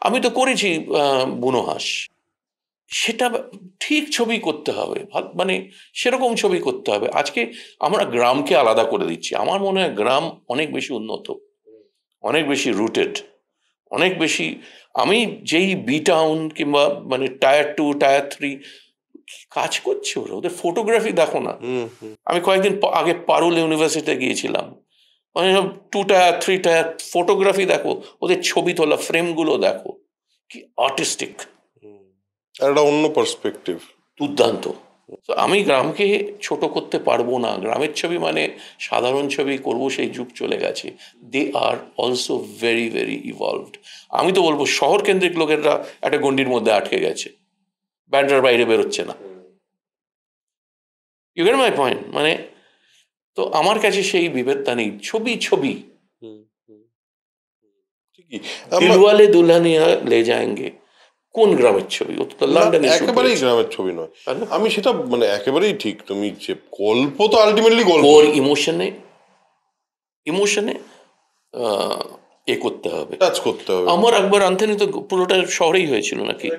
আমি তো করেছি বুনো হাঁস, সেটা ঠিক ছবি করতে হবে, মানে সেরকম ছবি করতে হবে। আজকে আমরা গ্রামকে আলাদা করে দিচ্ছি। আমার মনে হয় গ্রাম অনেক বেশি উন্নত, অনেক বেশি রুটেড, অনেক বেশি। আমি যেই বি টাউন কিংবা মানে টায়ার 2, টায়ার 3 কাজ করছে ওরা, ওদের ফটোগ্রাফি দেখো না। আমি কয়েকদিন আগে পারুল ইউনিভার্সিটিতে গিয়েছিলাম, মানে 2 টায়ার 3 টায়ার ফটোগ্রাফি দেখো, ওদের ছবি তোলা ফ্রেমগুলো দেখো, কি আর্টিস্টিক, একটা অন্য পার্সপেক্টিভ, দুর্দান্ত। তো আমি গ্রামকে ছোট করতে পারবো না। গ্রামের ছবি মানে সাধারণ ছবি করব, সেই যুগ চলে গেছে। They are also very very evolved. আমি তো বলবো শহর কেন্দ্রিক লোকেরা একটা গণ্ডির মধ্যে আটকে গেছে, ব্যান্ডার বাইরে বেরোচ্ছে না। You get my point? মানে তো আমার কাছে সেই বিভেদটা নেই। ছবি ছবি, দিলওয়ালে দুলহানিয়া লে যায়েঙ্গে কোন গ্রামের ছবি? ও তো লন্ডনে। একেবারেই গ্রামের ছবি নয়, আমি সেটা মানে একেবারেই ঠিক। তুমি যে গল্প তো আলটিমেটলি গল্প, ওর ইমোশনে এ করতে হবে, টাচ করতে হবে। আমার আকবর আন্থানি তো পুরোটা শহরেই হয়েছিল নাকি?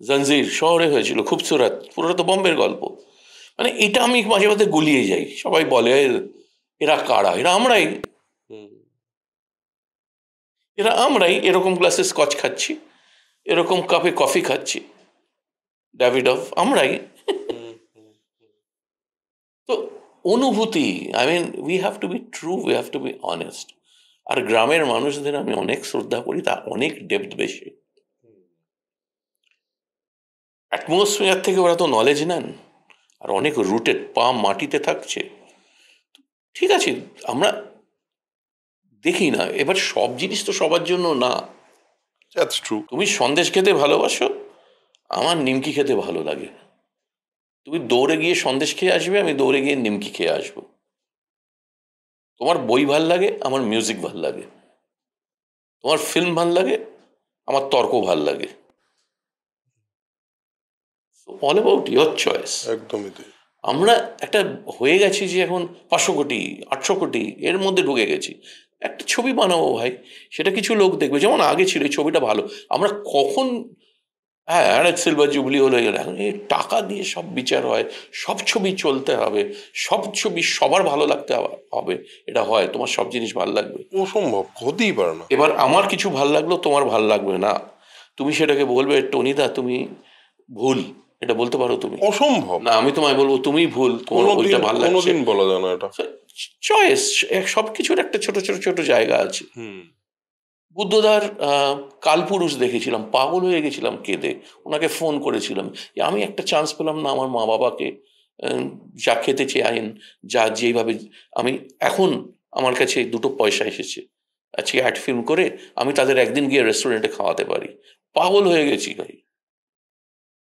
জঞ্জির শহরে হয়েছিল, খুবসুরত, পুরোটা তো বম্বের গল্প। মানে এটা আমি মাঝে মাঝে গুলিয়ে যাই। সবাই বলে এরা কারা? আমরাই এরকম গ্লাসে স্কচ খাচ্ছি, এরকম কাপে কফি খাচ্ছি, ড্যাভিডভ, আমরাই। তো অনুভূতি, I mean we have to be true, we have to be honest. আর গ্রামের মানুষদের আমি অনেক শ্রদ্ধা করি, তা অনেক ডেপথ বেশি। অ্যাটমসফিয়ার থেকে ওরা তো নলেজ নেন, আর অনেক রুটেড, পা মাটিতে থাকছে। ঠিক আছে, আমরা দেখি না। এবার সব জিনিস তো সবার জন্য না। That's true. তুমি সন্দেশ খেতে ভালোবাসো, আমার নিমকি খেতে ভালো লাগে। তুমি দৌড়ে গিয়ে সন্দেশ খেয়ে আসবে, আমি দৌড়ে গিয়ে নিমকি খেয়ে আসবো। তোমার বই ভাল লাগে, আমার মিউজিক ভাল লাগে। তোমার ফিল্ম ভাল লাগে, আমার তর্ক ভাল লাগে। All about your choice. একদমই তাই। আমরা একটা হয়ে গেছি যে এখন 500 কোটি 800 কোটি এর মধ্যে ঢুকে গেছি। একটা ছবি বানাবো ভাই, সেটা কিছু লোক দেখবে, যেমন আগে ছিল এই ছবিটা ভালো। আমরা কখন একটা সিলভার জুবলি হলো, এখন এই টাকা দিয়ে সব বিচার হয়, সব ছবি চলতে হবে, সব ছবি সবার ভালো লাগতে হবে, এটা হয়। তোমার সব জিনিস ভালো লাগবে অসম্ভব, হতেই পারে না। এবার আমার কিছু ভাল লাগলো, তোমার ভাল লাগবে না, তুমি সেটাকে বলবে টনিদা তুমি ভুল, এটা বলতে পারো তুমি? অসম্ভব। না, আমি তোমায় বলবো তুমি ভুল, তোমার ওইটা ভালো লাগছে। কোনোদিন বলা যায় না এটা। চয়েস, সবকিছুর একটা ছোট ছোট ছোট জায়গা আছে। বুদ্ধদার কালপুরুষ দেখেছিলাম, পাগল হয়ে গেছিলাম কেঁদে, ওনাকে ফোন করেছিলাম যে আমি একটা চান্স পেলাম না আমার মা বাবাকে যা খেতে চেয়েন, যা যেইভাবে আমি এখন আমার কাছে 2 পয়সা এসেছে, আজকে অ্যাড ফিল্ম করে আমি তাদের একদিন গিয়ে রেস্টুরেন্টে খাওয়াতে পারি। পাগল হয়ে গেছি ভাই,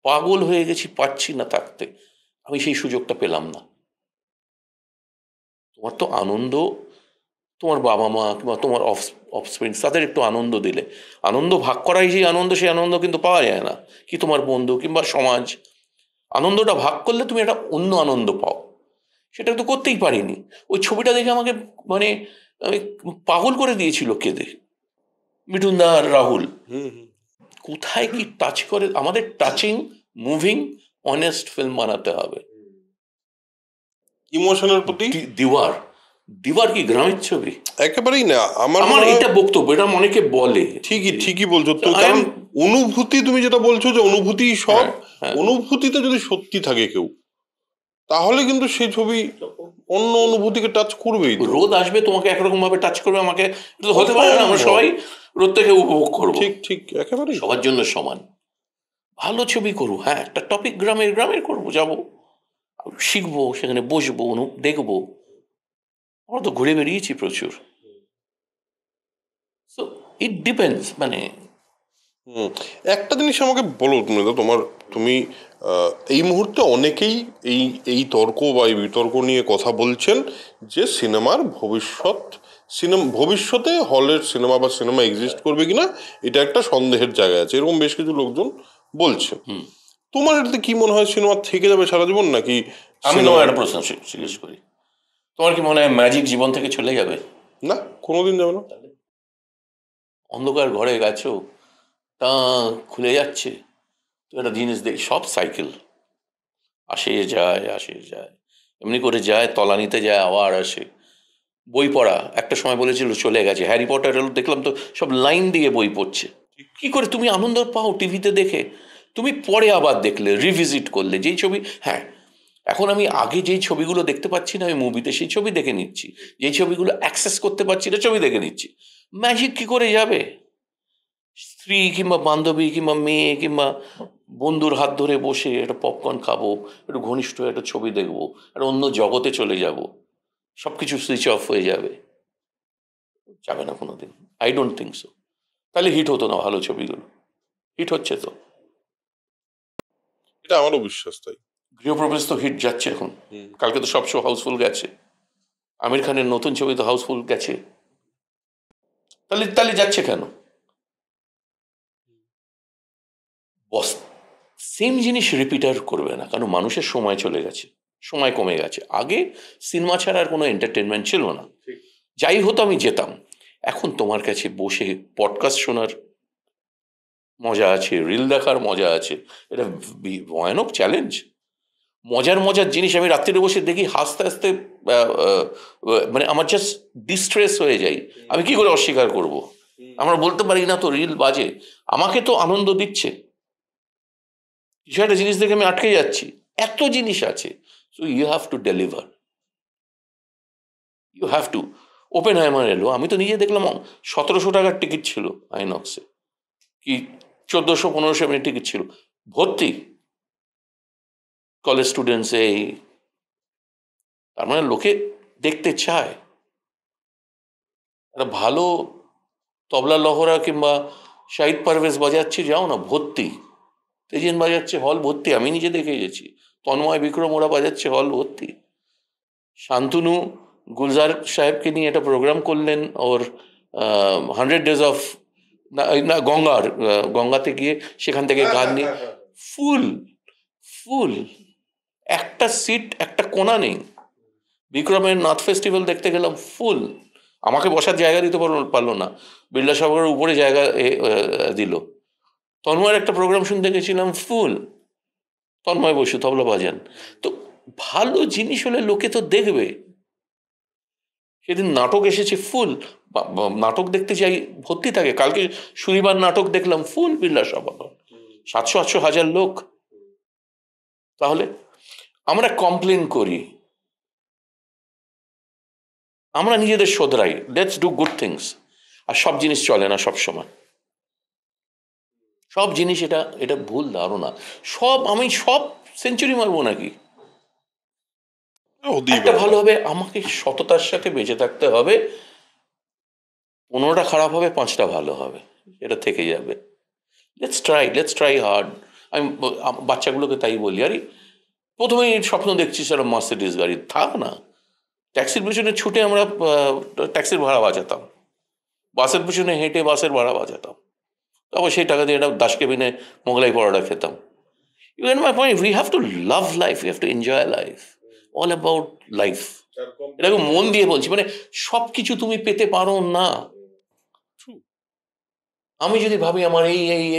পাগল হয়ে গেছি, পাচ্ছি না থাকতে। আমি সেই সুযোগটা পেলাম না। তোমার তো আনন্দ, তোমার বাবা মা কিংবা তোমার অফস্প্রিং তাদের একটু আনন্দ দিলে, আনন্দ ভাগ করাই যে আনন্দ, সেই আনন্দ কিন্তু পাওয়া যায় না। কি তোমার বন্ধু কিংবা সমাজ, আনন্দটা ভাগ করলে তুমি একটা অন্য আনন্দ পাও, সেটা তো করতেই পারিনি। ওই ছবিটা দেখে আমাকে মানে আমি পাগল করে দিয়েছিল কেঁদে, মিঠুনদা আর রাহুল। কোথায় কি টাচ করে, আমাদের টাচিং, মুভিং, অনেস্ট ফিল্ম বানাতে হবে। ইমোশনের প্রতি দিওয়ার কি গ্রামের ছবি? একেবারেই না। আমার এটা বক্তব্য, এটা অনেকে বলে। ঠিকই বলছো তো, কারণ অনুভূতি, তুমি যেটা বলছো যে অনুভূতি সব, অনুভূতিতে যদি সত্যি থাকে কেউ, তাহলে কিন্তু সেই ছবি অন্য অনুভূতিকে টাচ করবেই। রোদ আসবে, তোমাকে একরকম ভাবে টাচ করবে, আমাকে হতে পারে না। আমরা সবাই রোদ থেকে উপভোগ করবো। ঠিক একেবারে সবার জন্য সমান। ভালো ছবি করবো, হ্যাঁ, একটা টপিক গ্রামের করবো, যাবো, শিখবো, সেখানে বসবো, দেখবো। আমরা তো ঘুরে বেরিয়েছি প্রচুর। So it depends. মানে একটা জিনিস আমাকে বলো তুমি এই মুহূর্তে অনেকেই এই তর্ক বা এই বিতর্ক নিয়ে কথা বলছেন যে সিনেমার ভবিষ্যতে হলের সিনেমা বা সিনেমা এক্সিস্ট করবে কিনা, এটা একটা সন্দেহের জায়গা আছে, এরকম বেশ কিছু লোকজন বলছে। তোমার এটাতে কি মনে হয়, সিনেমা থেকে যাবে সারা জীবন নাকি? আমি তোমার একটা প্রশ্ন জিজ্ঞেস করি, তোমার কি মনে হয় ম্যাজিক জীবন থেকে চলে যাবে? না, কোনোদিন যাবে না। অন্ধকার ঘরে গেছো, তা খুলে যাচ্ছে, তো একটা জিনিস দেখি, সব সাইকেল, আসে যায়, এমনি করে যায়, তলানিতে যায়, আবার আসে। বই পড়া একটা সময় বলেছিল চলে গেছে, হ্যারি পটার দেখলাম তো সব লাইন দিয়ে বই পড়ছে। কি করে তুমি আনন্দ পাও টিভিতে দেখে? তুমি পরে আবার দেখলে, রিভিজিট করলে যেই ছবি, হ্যাঁ, এখন আমি আগে যেই ছবিগুলো দেখতে পাচ্ছি না আমি মুভিতে, সেই ছবি দেখে নিচ্ছি। যেই ছবিগুলো অ্যাক্সেস করতে পারছি না, ছবি দেখে নিচ্ছি। ম্যাজিক কি করে যাবে? স্ত্রী কিংবা বান্ধবী কিংবা মেয়ে কিংবা বন্ধুর হাত ধরে বসে একটা পপকর্ন খাবো, একটু ঘনিষ্ঠ একটা ছবি দেখবো, একটা অন্য জগতে চলে যাব, সবকিছু সুইচ অফ হয়ে যাবে না কোনোদিন। I don't think so. তাহলে হিট হতো না ভালো ছবিগুলো। হিট হচ্ছে তো, এটা আমারও বিশ্বাস। তাই গৃহপ্রবেশ তো হিট যাচ্ছে এখন। কালকে তো সব শো হাউসফুল গেছে। আমির খানের নতুন ছবি তো হাউসফুল গেছে। তাহলে যাচ্ছে কেন? বস সেম জিনিস রিপিটার করবে না, কারণ মানুষের সময় চলে গেছে, সময় কমে গেছে। আগে সিনেমা ছাড়া আর কোনো এন্টারটেনমেন্ট ছিল না। যাই হতো আমি যেতাম। এখন তোমার কাছে বসে পডকাস্ট শোনার মজা আছে, রিল দেখার মজা আছে। এটা ভয়ানক চ্যালেঞ্জ। মজার জিনিস আমি রাত্রিরে বসে দেখি, হাসতে মানে আমার জাস্ট ডিস্ট্রেস হয়ে যাই। আমি কি করে অস্বীকার করব? আমরা বলতে পারি না তো রিল বাজে, আমাকে তো আনন্দ দিচ্ছে। কিছু একটা জিনিস দেখে আমি আটকে যাচ্ছি। এত জিনিস আছে, so you have to deliver, you have to. Oppenheimer এলো, আমি তো নিজে দেখলাম 1700 টাকার টিকিট ছিল আইনক্সে, কি 1400-1500 এমনি টিকিট ছিল, ভর্তি কলেজ স্টুডেন্টস। এই তার মানে লোকে দেখতে চায়। একটা ভালো তবলা লহরা কিংবা শাহিদ পারভেজ বাজাচ্ছে, যাও না, ভর্তি। তেজিন বাজাচ্ছে, হল ভর্তি, আমি নিজে দেখে গেছি। তন্ময় বিক্রম ওরা বাজাচ্ছে, হল ভর্তি। শান্তনু গুলজার সাহেবকে নিয়ে একটা প্রোগ্রাম করলেন, ওর 100 Days of না গঙ্গাতে গিয়ে সেখান থেকে গান নিয়ে ফুল ফুল, একটা সিট একটা কোণা নেই। বিক্রমের নাথ ফেস্টিভ্যাল দেখতে গেলাম, ফুল, আমাকে বসার জায়গা দিতে পারলো না, বিড়লা সাগরের উপরে জায়গা দিল। তন্ময়ের একটা প্রোগ্রাম শুনতে গেছিলাম, ফুল, তন্ময় বসু তবলা বাজান। তো ভালো জিনিস হলে লোকে তো দেখবে। সেদিন নাটক এসেছে, ফুল, নাটক দেখতে যাই ভর্তি থাকে। কালকে সুরিবার নাটক দেখলাম, ফুল বিড়লা সভাঘর, 700-800 লোক। তাহলে আমরা কমপ্লেন করি, আমরা নিজেদের শোধরাই, লেটস ডু গুড থিংস। আর সব জিনিস চলে না সব সময়, সব জিনিস, এটা ভুল ধারণা। আমি সব সেঞ্চুরি মারবো নাকি? একটা ভালো হবে, আমাকে সততার সাথে বেঁচে থাকতে হবে। 15টা খারাপ হবে, 5টা ভালো হবে, এটা থেকে যাবে। Let's try hard. আমি বাচ্চাগুলোকে তাই বলি, আরে প্রথমেই স্বপ্ন দেখছিস একটা মার্সিডিজ গাড়ি, থাক না। ট্যাক্সির পেছনে ছুটে আমরা ট্যাক্সির ভাড়া বাঁচাতাম, বাসের পেছনে হেঁটে বাসের ভাড়া বাঁচাতাম, তারপর সেই টাকা দিয়ে একটা দাসকেবিনে মোগলাই পরোটা খেতাম। You get my point? We have to love life, we have to enjoy life, all about life. এটাকে মন দিয়ে বলছি, মানে সব কিছু তুমি পেতে পারো না। আমি যদি ভাবি আমার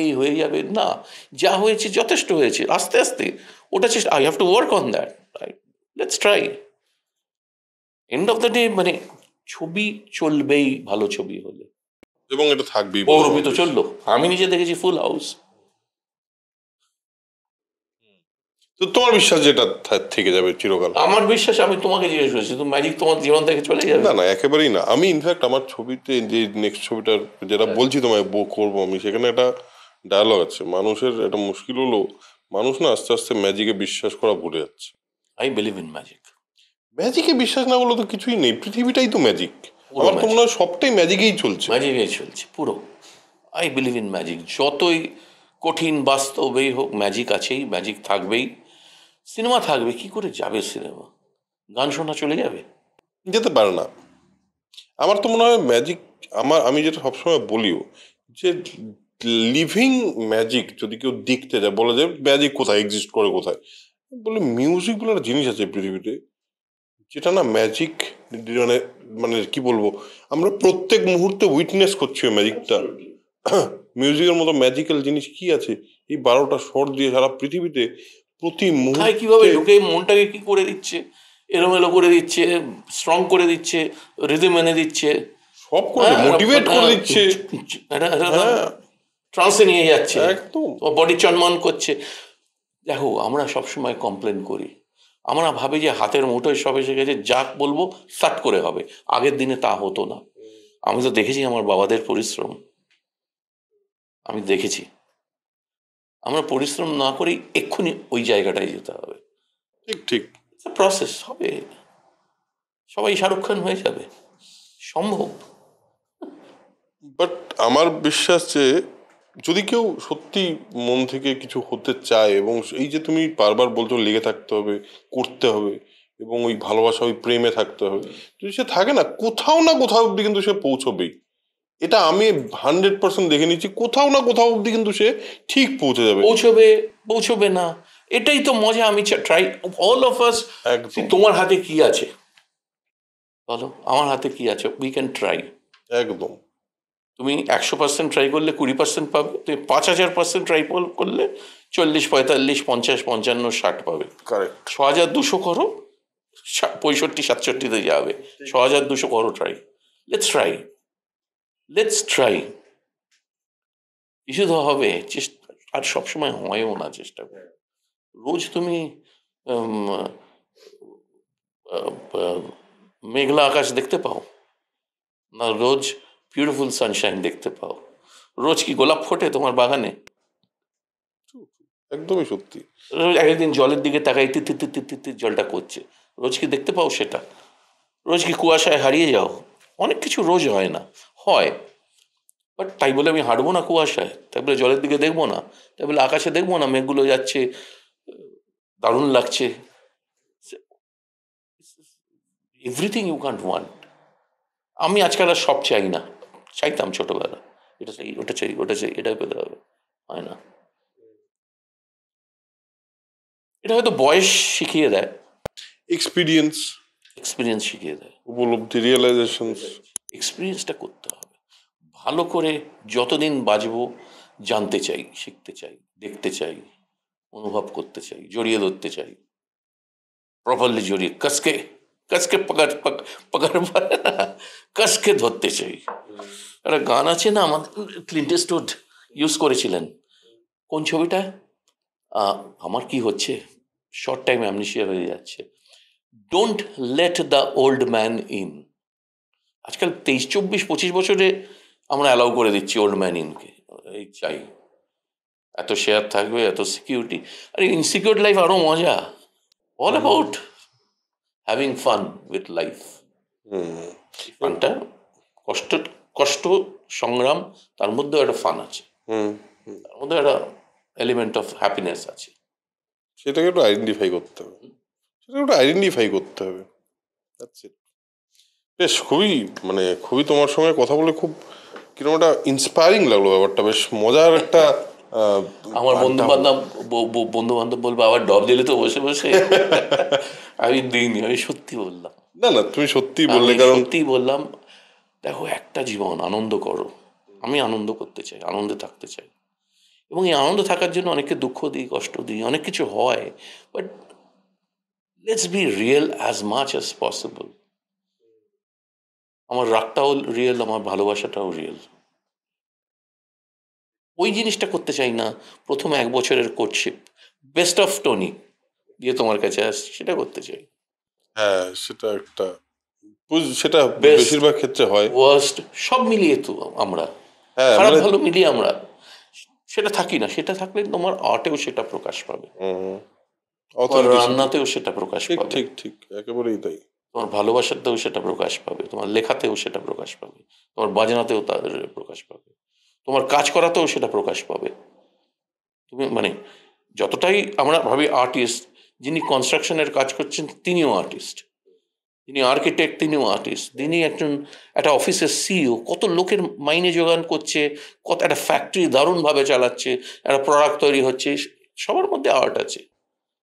এই হয়ে যাবে, না, যা হয়েছে যথেষ্ট হয়েছে, আস্তে আস্তে ওটা চেষ্টা, I have to work on that, let's try. End of the day মানে ছবি চলবেই, ভালো ছবি হলে, এবং এটা থাকবেই। পৌরবী তো চললো, আমি নিজে দেখেছি ফুল হাউস। তো তোমার বিশ্বাস যেটা থেকে যাবে চিরকাল? আমার বিশ্বাস, আমি তোমাকে জিজ্ঞেস করছি, তুমি ম্যাজিক তোমার জীবন থেকে চলে যাবে? না, একেবারেই না। আমি ইনফ্যাক্ট আমার ছবিতে যে নেক্সট ছবিটার যেটা বলছি তোমায় করবো আমি, সেখানে একটা ডায়ালগ আছে, মানুষের একটা মুশকিল হলো মানুষ না আস্তে আস্তে ম্যাজিকে বিশ্বাস করা ভুলে যাচ্ছে। I believe in magic. ম্যাজিকে বিশ্বাস না করলে তো কিছুই নেই, পৃথিবীটাই তো ম্যাজিক। আমার তো মনে হয় সবটাই ম্যাজিকেই চলছে, ম্যাজিকেই চলছে পুরো। I believe in magic. যতই কঠিন বাস্তবেই হোক, ম্যাজিক আছেই, ম্যাজিক থাকবেই। সিনেমা থাকবে, কি করে যাবে সিনেমা? গান শোনা চলে যাবে? যেতে পারে না। আমার তো মনে হয় ম্যাজিক, আমি যেটা সবসময় বলিও, যে লিভিং ম্যাজিক যদি কেউ দেখতে যায়, বলা যায় ম্যাজিক কোথায় এক্সিস্ট করে, কোথায়, বলে মিউজিক বলে একটা জিনিস আছে পৃথিবীতে, যেটা না ম্যাজিক, মানে কি বলবো, আমরা প্রত্যেক মুহূর্তে উইটনেস করছি ওই ম্যাজিকটা। মিউজিকের মতো ম্যাজিক্যাল জিনিস কি আছে? এই 12টা স্বর দিয়ে সারা পৃথিবীতে প্রতি মুহূর্তে কিভাবে ঢুকে মনটাকে কি করে দিচ্ছে, এলোমেলো করে দিচ্ছে, স্ট্রং করে দিচ্ছে, রিদম এনে দিচ্ছে, সব করে মোটিভেট করে দিচ্ছে, ট্রান্সে নিয়ে যাচ্ছে, একদম বডি চনমন করছে। দেখো, আমরা সবসময় কমপ্লেন করি, আমরা ভাবি যে হাতের মুঠোয় সব এসে গেছে, যাক বলবো সাট করে হবে। আগের দিনে তা হতো না। আমি তো দেখেছি আমার বাবাদের পরিশ্রম, আমি দেখেছি। আমরা পরিশ্রম না করেই এক্ষুনি ওই জায়গাটায় যেতে হবে। ঠিক প্রসেস হবে, সবাই শাহরুখ খান হয়ে যাবে, সম্ভব। বাট আমার বিশ্বাস যে যদি কেউ সত্যি মন থেকে কিছু হতে চায়, এবং এই যে তুমি বারবার বলছো লেগে থাকতে হবে, করতে হবে, এবং ওই ভালোবাসা, ওই প্রেমে থাকতে হবে, যদি সে থাকে না, কোথাও না কোথাও অব্দি কিন্তু সে পৌঁছবেই। এটা আমি 100% দেখে নিচ্ছি, কোথাও না কোথাও অব্দি কিন্তু সে ঠিক পৌঁছে যাবে। পৌঁছবে না, এটাই তো মজা। আমি ট্রাই, অল অফ আস। তোমার হাতে কি আছে বলো, আমার হাতে কি আছে? We can try. একদম। তুমি 100% ট্রাই করলে 20% পাবে, তুমি 5000% ট্রাই করলে 40, 45, 50, 55, 60 পাবে। কারেক্ট। 6200 করো, 65, 67 যাবে। 6200 করো ট্রাই। Let's try. কিছু তো হবে, আর সবসময় হয়ও না চেষ্টা করে। রোজ তুমি মেঘলা আকাশ দেখতে পাও না, রোজ বিউটিফুল সানশাইন দেখতে পাও? রোজ কি গোলাপ ফোটে তোমার বাগানে? একদমই সত্যি। একদিন জলের দিকে তাকাই, তির জলটা করছে, রোজ কি দেখতে পাও সেটা? রোজ কি কুয়াশায় হারিয়ে যাও? অনেক কিছু রোজ হয় না, হয়, বাট তাই বলে আমি হাঁটবো না কুয়াশায়, তাই বলে জলের দিকে দেখবো না, তাই বলে আকাশে দেখবো না মেঘগুলো যাচ্ছে দারুণ লাগছে। Everything you can't want. আমি আজকাল আর সব চাই না, চাইতাম ছোটবেলা, এটা চাই, ওটা চাই, ওটা চাই, এটা পেতে হবে, হয় না। এটা হয়তো বয়স শিখিয়ে দেয়, এক্সপিরিয়েন্স শিখিয়ে দেয়, উপলব্ধি, রিয়েলাইজেশন। এক্সপিরিয়েন্সটা করতে হবে ভালো করে। যতদিন বাঁচবো জানতে চাই, শিখতে চাই, দেখতে চাই, অনুভব করতে চাই, জড়িয়ে ধরতে চাই, প্রপারলি জড়িয়ে কসকে কসকে ধরতে চাই। একটা গান আছে না, আমাদের ক্লিন্ট ইস্টউড ইউজ করেছিলেন, কোন ছবিটা, আমার কি হচ্ছে, শর্ট টাইম অ্যামনেশিয়া হয়ে যাচ্ছে, don't let the old man in. আজকাল 23, 24, 25 বছরে আমরা অ্যালাউ করে দিচ্ছি ওল্ড ম্যান ইনকে। এই চাই, এত শেয়ার থাকবে, এত সিকিউরিটি। আরে ইনসিকিউর লাইফ আরো মজা। All about having fun with life. ফানটা কষ্ট সংগ্রাম, তার মধ্যেও একটা ফান আছে, তার মধ্যে একটা এলিমেন্ট অফ হ্যাপিনেস আছে। সেটাকে একটু আইডেন্টিফাই করতে হবে, বেশ খুবই তোমার সঙ্গে কথা বলে খুব কিরকম একটা ইন্সপায়ারিং লাগলো ব্যাপারটা, বেশ মজার একটা। আমার বন্ধু বান্ধব বলবো আবার ডব দিলে তো বসে বসে। আমি দিইনি, আমি সত্যি বললাম। না তুমি সত্যি বললে, কারণ সত্যি বললাম। দেখো, একটা জীবন, আনন্দ করো। আমি আনন্দ করতে চাই, আনন্দে থাকতে চাই, এবং এই আনন্দ থাকার জন্য অনেককে দুঃখ দিই, কষ্ট দিই, অনেক কিছু হয়, but let's be real as much as possible. আমার রাগটাও রিয়েল, আমার ভালোবাসাটাও রিয়েল। ওই জিনিসটা করতে চাই না। প্রথম 1 বছরের কোর্টশিপ, বেস্ট অফ টনি দিয়ে তোমার কাছে আসছি, সেটা করতে চাই। হ্যাঁ, সেটা বেশিরভাগ ক্ষেত্রে হয়। ওয়ার্স্ট সব মিলিয়ে তো আমরা, খারাপ ভালো মিলিয়ে আমরা সেটা থাকি না। সেটা থাকলে তোমার আর্টেও সেটা প্রকাশ পাবে, রান্নাতেও সেটা প্রকাশ পাবে, ঠিক একেবারেই তাই। তোমার ভালোবাসাতেও সেটা প্রকাশ পাবে, তোমার লেখাতেও সেটা প্রকাশ পাবে, তোমার বাজনাতেও তাদের প্রকাশ পাবে, তোমার কাজ করাতেও সেটা প্রকাশ পাবে। তুমি যতটাই আমরা ভাবি আর্টিস্ট, যিনি কনস্ট্রাকশনের কাজ করছেন তিনিও আর্টিস্ট, যিনি আর্কিটেক্ট তিনিও আর্টিস্ট, তিনি একটা অফিসের সিইও, কত লোকের মাইনে যোগান করছে, কত একটা ফ্যাক্টরি দারুণভাবে চালাচ্ছে, একটা প্রোডাক্ট তৈরি হচ্ছে, সবার মধ্যে আর্ট আছে।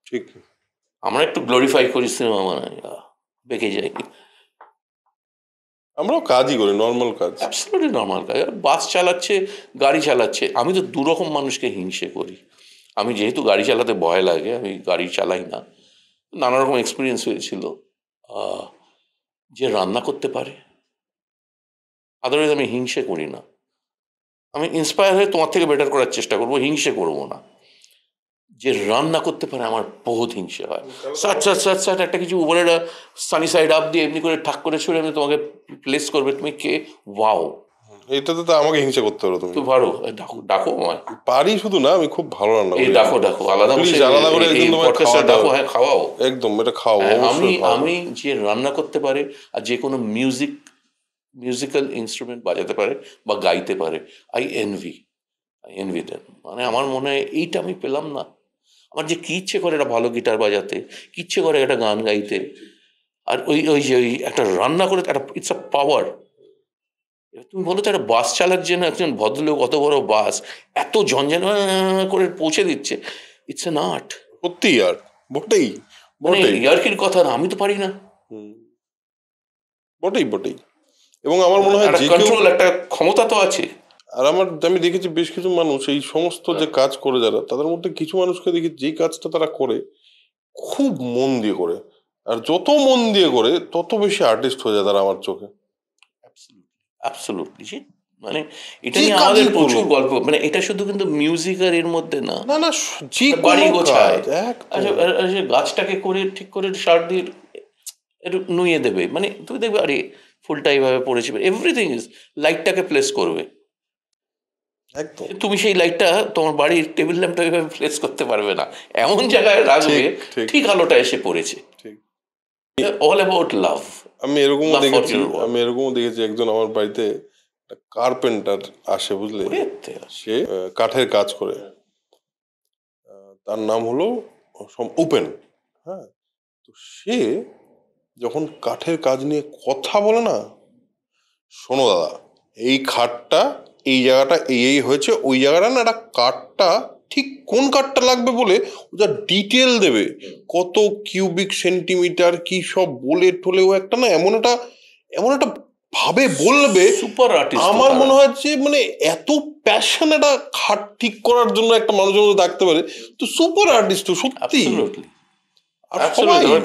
ঠিক, আমরা একটু গ্লোরিফাই করি সিনেমা বানাই, বেঁকে যাই। আমরাও কাজই করি, নর্মাল কাজ, অ্যাবসলিউটলি নর্মাল কাজ। বাস চালাচ্ছে, গাড়ি চালাচ্ছে। আমি তো 2 রকম মানুষকে হিংসে করি। আমি যেহেতু গাড়ি চালাতে ভয় লাগে, আমি গাড়ি চালাই না, নানা রকম এক্সপিরিয়েন্স হয়েছিল। যে রান্না করতে পারে, আদারওয়াইজ আমি হিংসে করি না। আমি ইন্সপায়ার হয়ে তোমার থেকে বেটার করার চেষ্টা করবো, হিংসে করবো না। যে রান্না করতে পারে আমার বহুত হিংসে হয়। সাট একটা কিছু উপরে সানি সাইড আপ দিয়ে এমনি করে ঠাক করে ছুড়ে এমনি তোমাকে প্লেস করবে, তুমি কে, ওয়াও। এটাতে তো আমাকে হিংসা করতে পারো তুমি। তুই পারো, ডাকো আমায়। পারি শুধু না, আমি খুব ভালো রান্না করি। ডাকো আলাদা করে একদিন তোমায় ডাকো, হ্যাঁ খাওয়াও, একদম এটা খাও। আমি যে রান্না করতে পারে আর যে কোনো মিউজিক্যাল ইনস্ট্রুমেন্ট বাজাতে পারে বা গাইতে পারে, আই এনভি দেন। আমার মনে হয় এইটা আমি পেলাম না। আমার যে কি ইচ্ছে করে একটা ভালো গিটার বাজাতে, কি ইচ্ছে করে একটা গান গাইতে, আর ওই যে একটা রান্না করে একটা, ইটস আ পাওয়ার। তুমি বলো তো, একটা বাস চালার জন্য একজন ভদ্রলোক অত বড় বাস এত ঝঞ্ঝান করে পৌঁছে দিচ্ছে, ইটস এন আর্ট। সত্যি আর্ট, বটেই। ইয়ার্কির কথা না, আমি তো পারি না। বটেই। এবং আমার মনে হয় যে কন্ট্রোল, একটা ক্ষমতা তো আছে। আর আমি দেখেছি বেশ কিছু মানুষ এই সমস্ত যে কাজ করে যারা, তাদের মধ্যে কিছু মানুষকে দেখি যেই কাজটা তারা করে খুব মন দিয়ে করে, আর যত মন দিয়ে করে তত বেশি আর্টিস্ট হয়ে যায় তারা আমার চোখে। অ্যাবসলিউটলি। এটা নিয়ে আমাদের প্রচুর গল্প। এটা শুধু কিন্তু মিউজিক আর এর মধ্যে না, বাড়ি গোছায়, গাছটাকে করে ঠিক করে সার দিয়ে একটু নুয়ে দেবে, তুমি দেখবে আরে ফুলটা এইভাবে পড়েছে, এভরিথিং ইজ, লাইটটাকে প্লেস করবে। তুমি সেই লাইটটা তোমার বাড়ির টেবিল ল্যাম্পটা ওইভাবে প্লেস করতে পারবে না, এমন জায়গায় রাখবে ঠিক আলোটা এসে পড়েছে। অল অ্যাবাউট লাভ। আমি এরকমও দেখেছি একজন আমার বাড়িতে কার্পেন্টার আসে, বুঝলে, সে কাঠের কাজ করে, তার নাম হলো উপেন। হ্যাঁ, তো সে যখন কাঠের কাজ নিয়ে কথা বলে না, শোনো দাদা, এই খাটটা এই জায়গাটা এই হয়েছে, ওই জায়গাটা না একটা কাঠটা ঠিক কোন কাঠটা লাগবে বলে যা ডিটেল দেবে, কত কিউবিক সেন্টিমিটার কি সব বলে ঠলে, ও একটা না এমন একটা ভাবে বলবে, সুপার আর্টিস্ট। আমার মনে হয় যে মানে এত প্যাশন একটা খাট ঠিক করার জন্য একটা মানুষের মধ্যে থাকতে পারে, তো সুপার আর্টিস্ট তো সত্যি।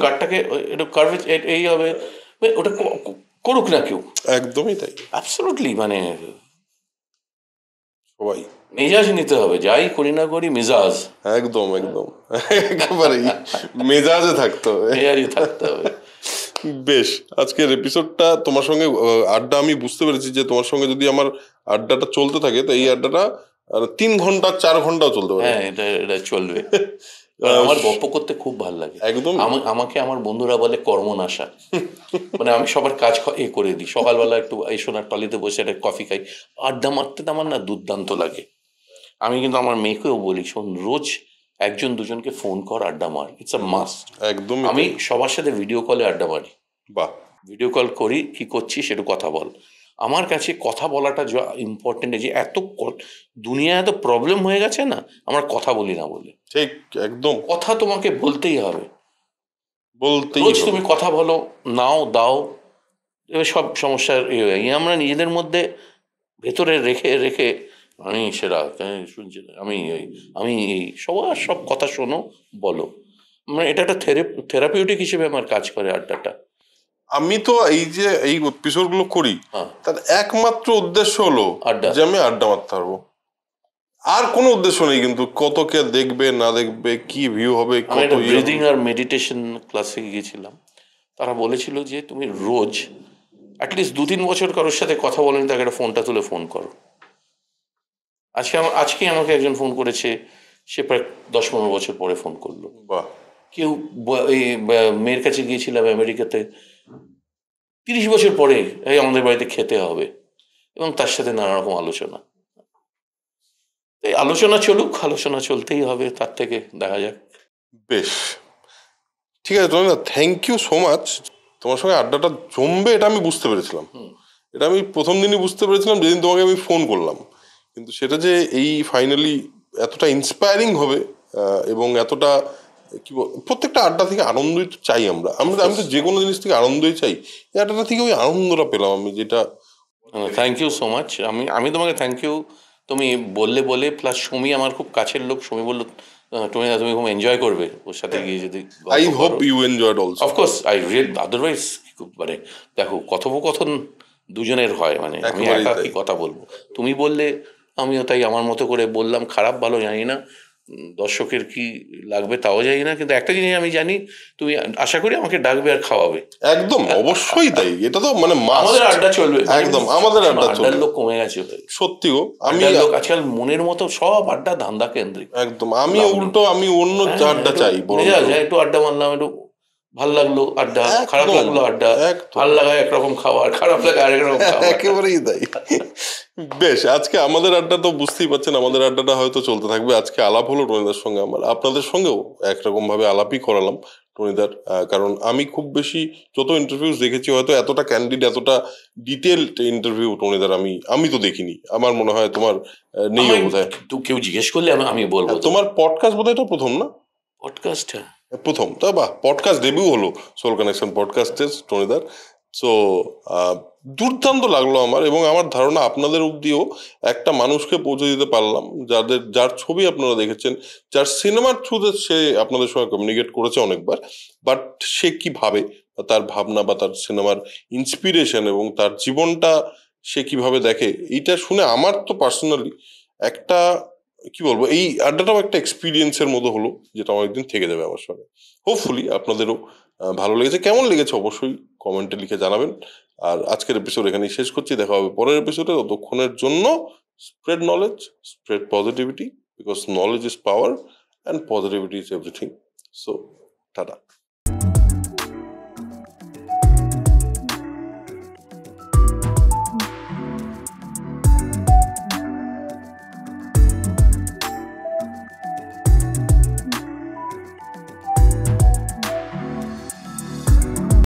কাঠটাকে এই হবে, ওটা করুক না কেউ, একদমই তাই, অ্যাবসলিউটলি, মানে সবাই মেজাজ নিতে হবে, যাই করি না করি মেজাজ, একদম একেবারেই মেজাজে থাকতে হবে। বেশ, আজকের এপিসোডটা তোমার সঙ্গে আড্ডা, আমি বুঝতে পেরেছি যে তোমার সঙ্গে যদি আমার আড্ডাটা চলতে থাকে তো এই আড্ডাটা 3 ঘন্টা 4 ঘন্টাও চলতে পারে। হ্যাঁ, এটা চলবে। আমার গল্প করতে খুব ভালো লাগে। একদম আমাকে আমার বন্ধুরা বলে কর্মনাশা, মানে আমি সবার কাজ করে দিই। সকালবেলা একটু এই সোনার টলিতে বসে একটা কফি খাই, আড্ডা মারতে আমার না দুর্দান্ত লাগে। আমি কিন্তু আমার মেয়েকেও বলি, শোন, রোজ 1-2জনকে ফোন কর, আড্ডা মার, ইটস আ মাস্ট। একদম আমি সবার সাথে ভিডিও কলে আড্ডা মারি। বাহ, ভিডিও কল করি, কি করছিস একটু কথা বল। আমার কাছে কথা বলাটা যা ইম্পর্টেন্ট, যে এত দুনিয়ায় এত প্রবলেম হয়ে গেছে না, আমরা কথা বলি না বলে। ঠিক, একদম কথা তোমাকে বলতেই হবে, রোজ তুমি কথা বলো, নাও দাও, এবার সব সমস্যার আমরা নিজেদের মধ্যে ভেতরে রেখে আমি সেরা শুনছি, আমি সবার সব কথা শোনো, বলো, মানে এটা একটা থেরাপিউটিক হিসেবে আমার কাজ করে আড্ডাটা। আমি তো এই যে এই এপিসোড গুলো করি, তার একমাত্র উদ্দেশ্য হলো যে আমি আড্ডা মারতে পারবো, আর কোনো উদ্দেশ্য নেই। কিন্তু কত কে দেখবে না দেখবে, কি ভিউ হবে। ব্রিদিং আর মেডিটেশন ক্লাসে গিয়েছিলাম, তারা বলেছিল যে তুমি রোজ অ্যাটলিস্ট 2-3 বছর কারোর সাথে কথা বলেনি, তাকে একটা ফোনটা তুলে ফোন করো। আজকে আমাকে একজন ফোন করেছে, সে প্রায় 10-15 বছর পরে ফোন করলো। বাহ। কেউ এই মেয়ের কাছে গিয়েছিলাম আমেরিকাতে, 30 বছর পরে এই আমাদের বাড়িতে খেতে হবে, এবং তার সাথে নানা রকম আলোচনা। এই আলোচনা চলুক, আলোচনা চলতেই হবে, তার থেকে দেখা যাক। বেশ, ঠিক আছে তোমার, থ্যাংক ইউ সো মাচ। তোমার সঙ্গে আড্ডাটা জমবে এটা আমি বুঝতে পেরেছিলাম, এটা আমি প্রথম দিনই বুঝতে পেরেছিলাম যেদিন তোমাকে আমি ফোন করলাম। কিন্তু সেটা যে এই ফাইনালি এতটা ইন্সপায়ারিং হবে এবং এতটা কি বল, প্রত্যেকটা আড্ডা থেকে আনন্দই তো চাই আমরা। আমি তো যে কোনো জিনিস থেকে আনন্দই চাই, এই আড্ডাটা থেকে ওই আনন্দটা পেলাম আমি, যেটা। Thank you so much. আমি তোমাকে থ্যাংক ইউ, তুমি বলে প্লাস সুমি আমার খুব কাছের লোক। সুমি বললো তুমি খুব এনজয় করবে ওর সাথে গিয়ে, যদি I hope you enjoyed also. Of course I real, otherwise মানে দেখো, কথোপকথন দুজনের হয়, মানে আমি একা কি কথা বলবো, তুমি বললে আমিও তাই আমার মতো করে বললাম। খারাপ ভালো জানি না, দর্শকের কি লাগবে তাও জানি না, কিন্তু একটা জিনিস আমি জানি, তুমি আশা করি আমাকে ডাকবে আর খাওয়াবে। একদম অবশ্যই তাই, এটা তো মানে আমাদের আড্ডা চলবে, একদম আমাদের আড্ডা চলবে। লোক কমে গেছে সত্যি গো, আমি লোক আজকাল মনের মতো সব আড্ডা ধান্দা কেন্দ্রিক। একদম, আমি উল্টো আমি অন্য আড্ডা চাই, একটু আড্ডা মারলাম, একটু ভাল লাগলো আড্ডা, খারাপ লাগলো আড্ডা, ভাল লাগায় একরকম খাবার, খারাপ লাগায় আরেক রকম খাবার, একেবারেই তাই। বেশ, আজকে আমাদের আড্ডা তো বুঝতেই পারছেন, আমাদের আড্ডাটা হয়তো চলতে থাকবে। আজকে আলাপ হলো টনিদার সঙ্গে আমার, আপনাদের সঙ্গেও একরকম ভাবে আলাপই করালাম টনিদার, কারণ আমি খুব বেশি যত ইন্টারভিউ দেখেছি, হয়তো এতটা ক্যান্ডিড, এতটা ডিটেলড ইন্টারভিউ টনিদার আমি তো দেখিনি। আমার মনে হয় তোমার নেই বোধহয়। কেউ জিজ্ঞেস করলে আমি বলবো। তোমার পডকাস্ট বোধহয় এটা প্রথম না? পডকাস্ট প্রথম তো, বাহ, পডকাস্ট ডেবিউ হলো সোল কানেকশন পডকাস্টে টনিদার। সো দুর্দান্ত লাগলো আমার, এবং আমার ধারণা আপনাদের অব্দিও একটা মানুষকে পৌঁছে দিতে পারলাম, যার ছবি আপনারা দেখেছেন, যার সিনেমার থ্রুতে সে আপনাদের সঙ্গে কমিউনিকেট করেছে অনেকবার, বাট সে কি ভাবে, তার ভাবনা বা তার সিনেমার ইন্সপিরেশন এবং তার জীবনটা সে কিভাবে দেখে, এইটা শুনে আমার তো পার্সোনালি একটা কি বলবো, এই আড্ডাটাও একটা এক্সপিরিয়েন্সের মতো হলো, যেটা অনেকদিন থেকে যাবে আমার সঙ্গে। হোপফুলি আপনাদেরও ভালো লেগেছে। কেমন লেগেছে অবশ্যই কমেন্টে লিখে জানাবেন। আর আজকের এপিসোড এখানেই শেষ করছি, দেখা হবে পরের এপিসোডে। ততক্ষণের জন্য spread knowledge, spread positivity, because knowledge is power and positivity is everything. So tata.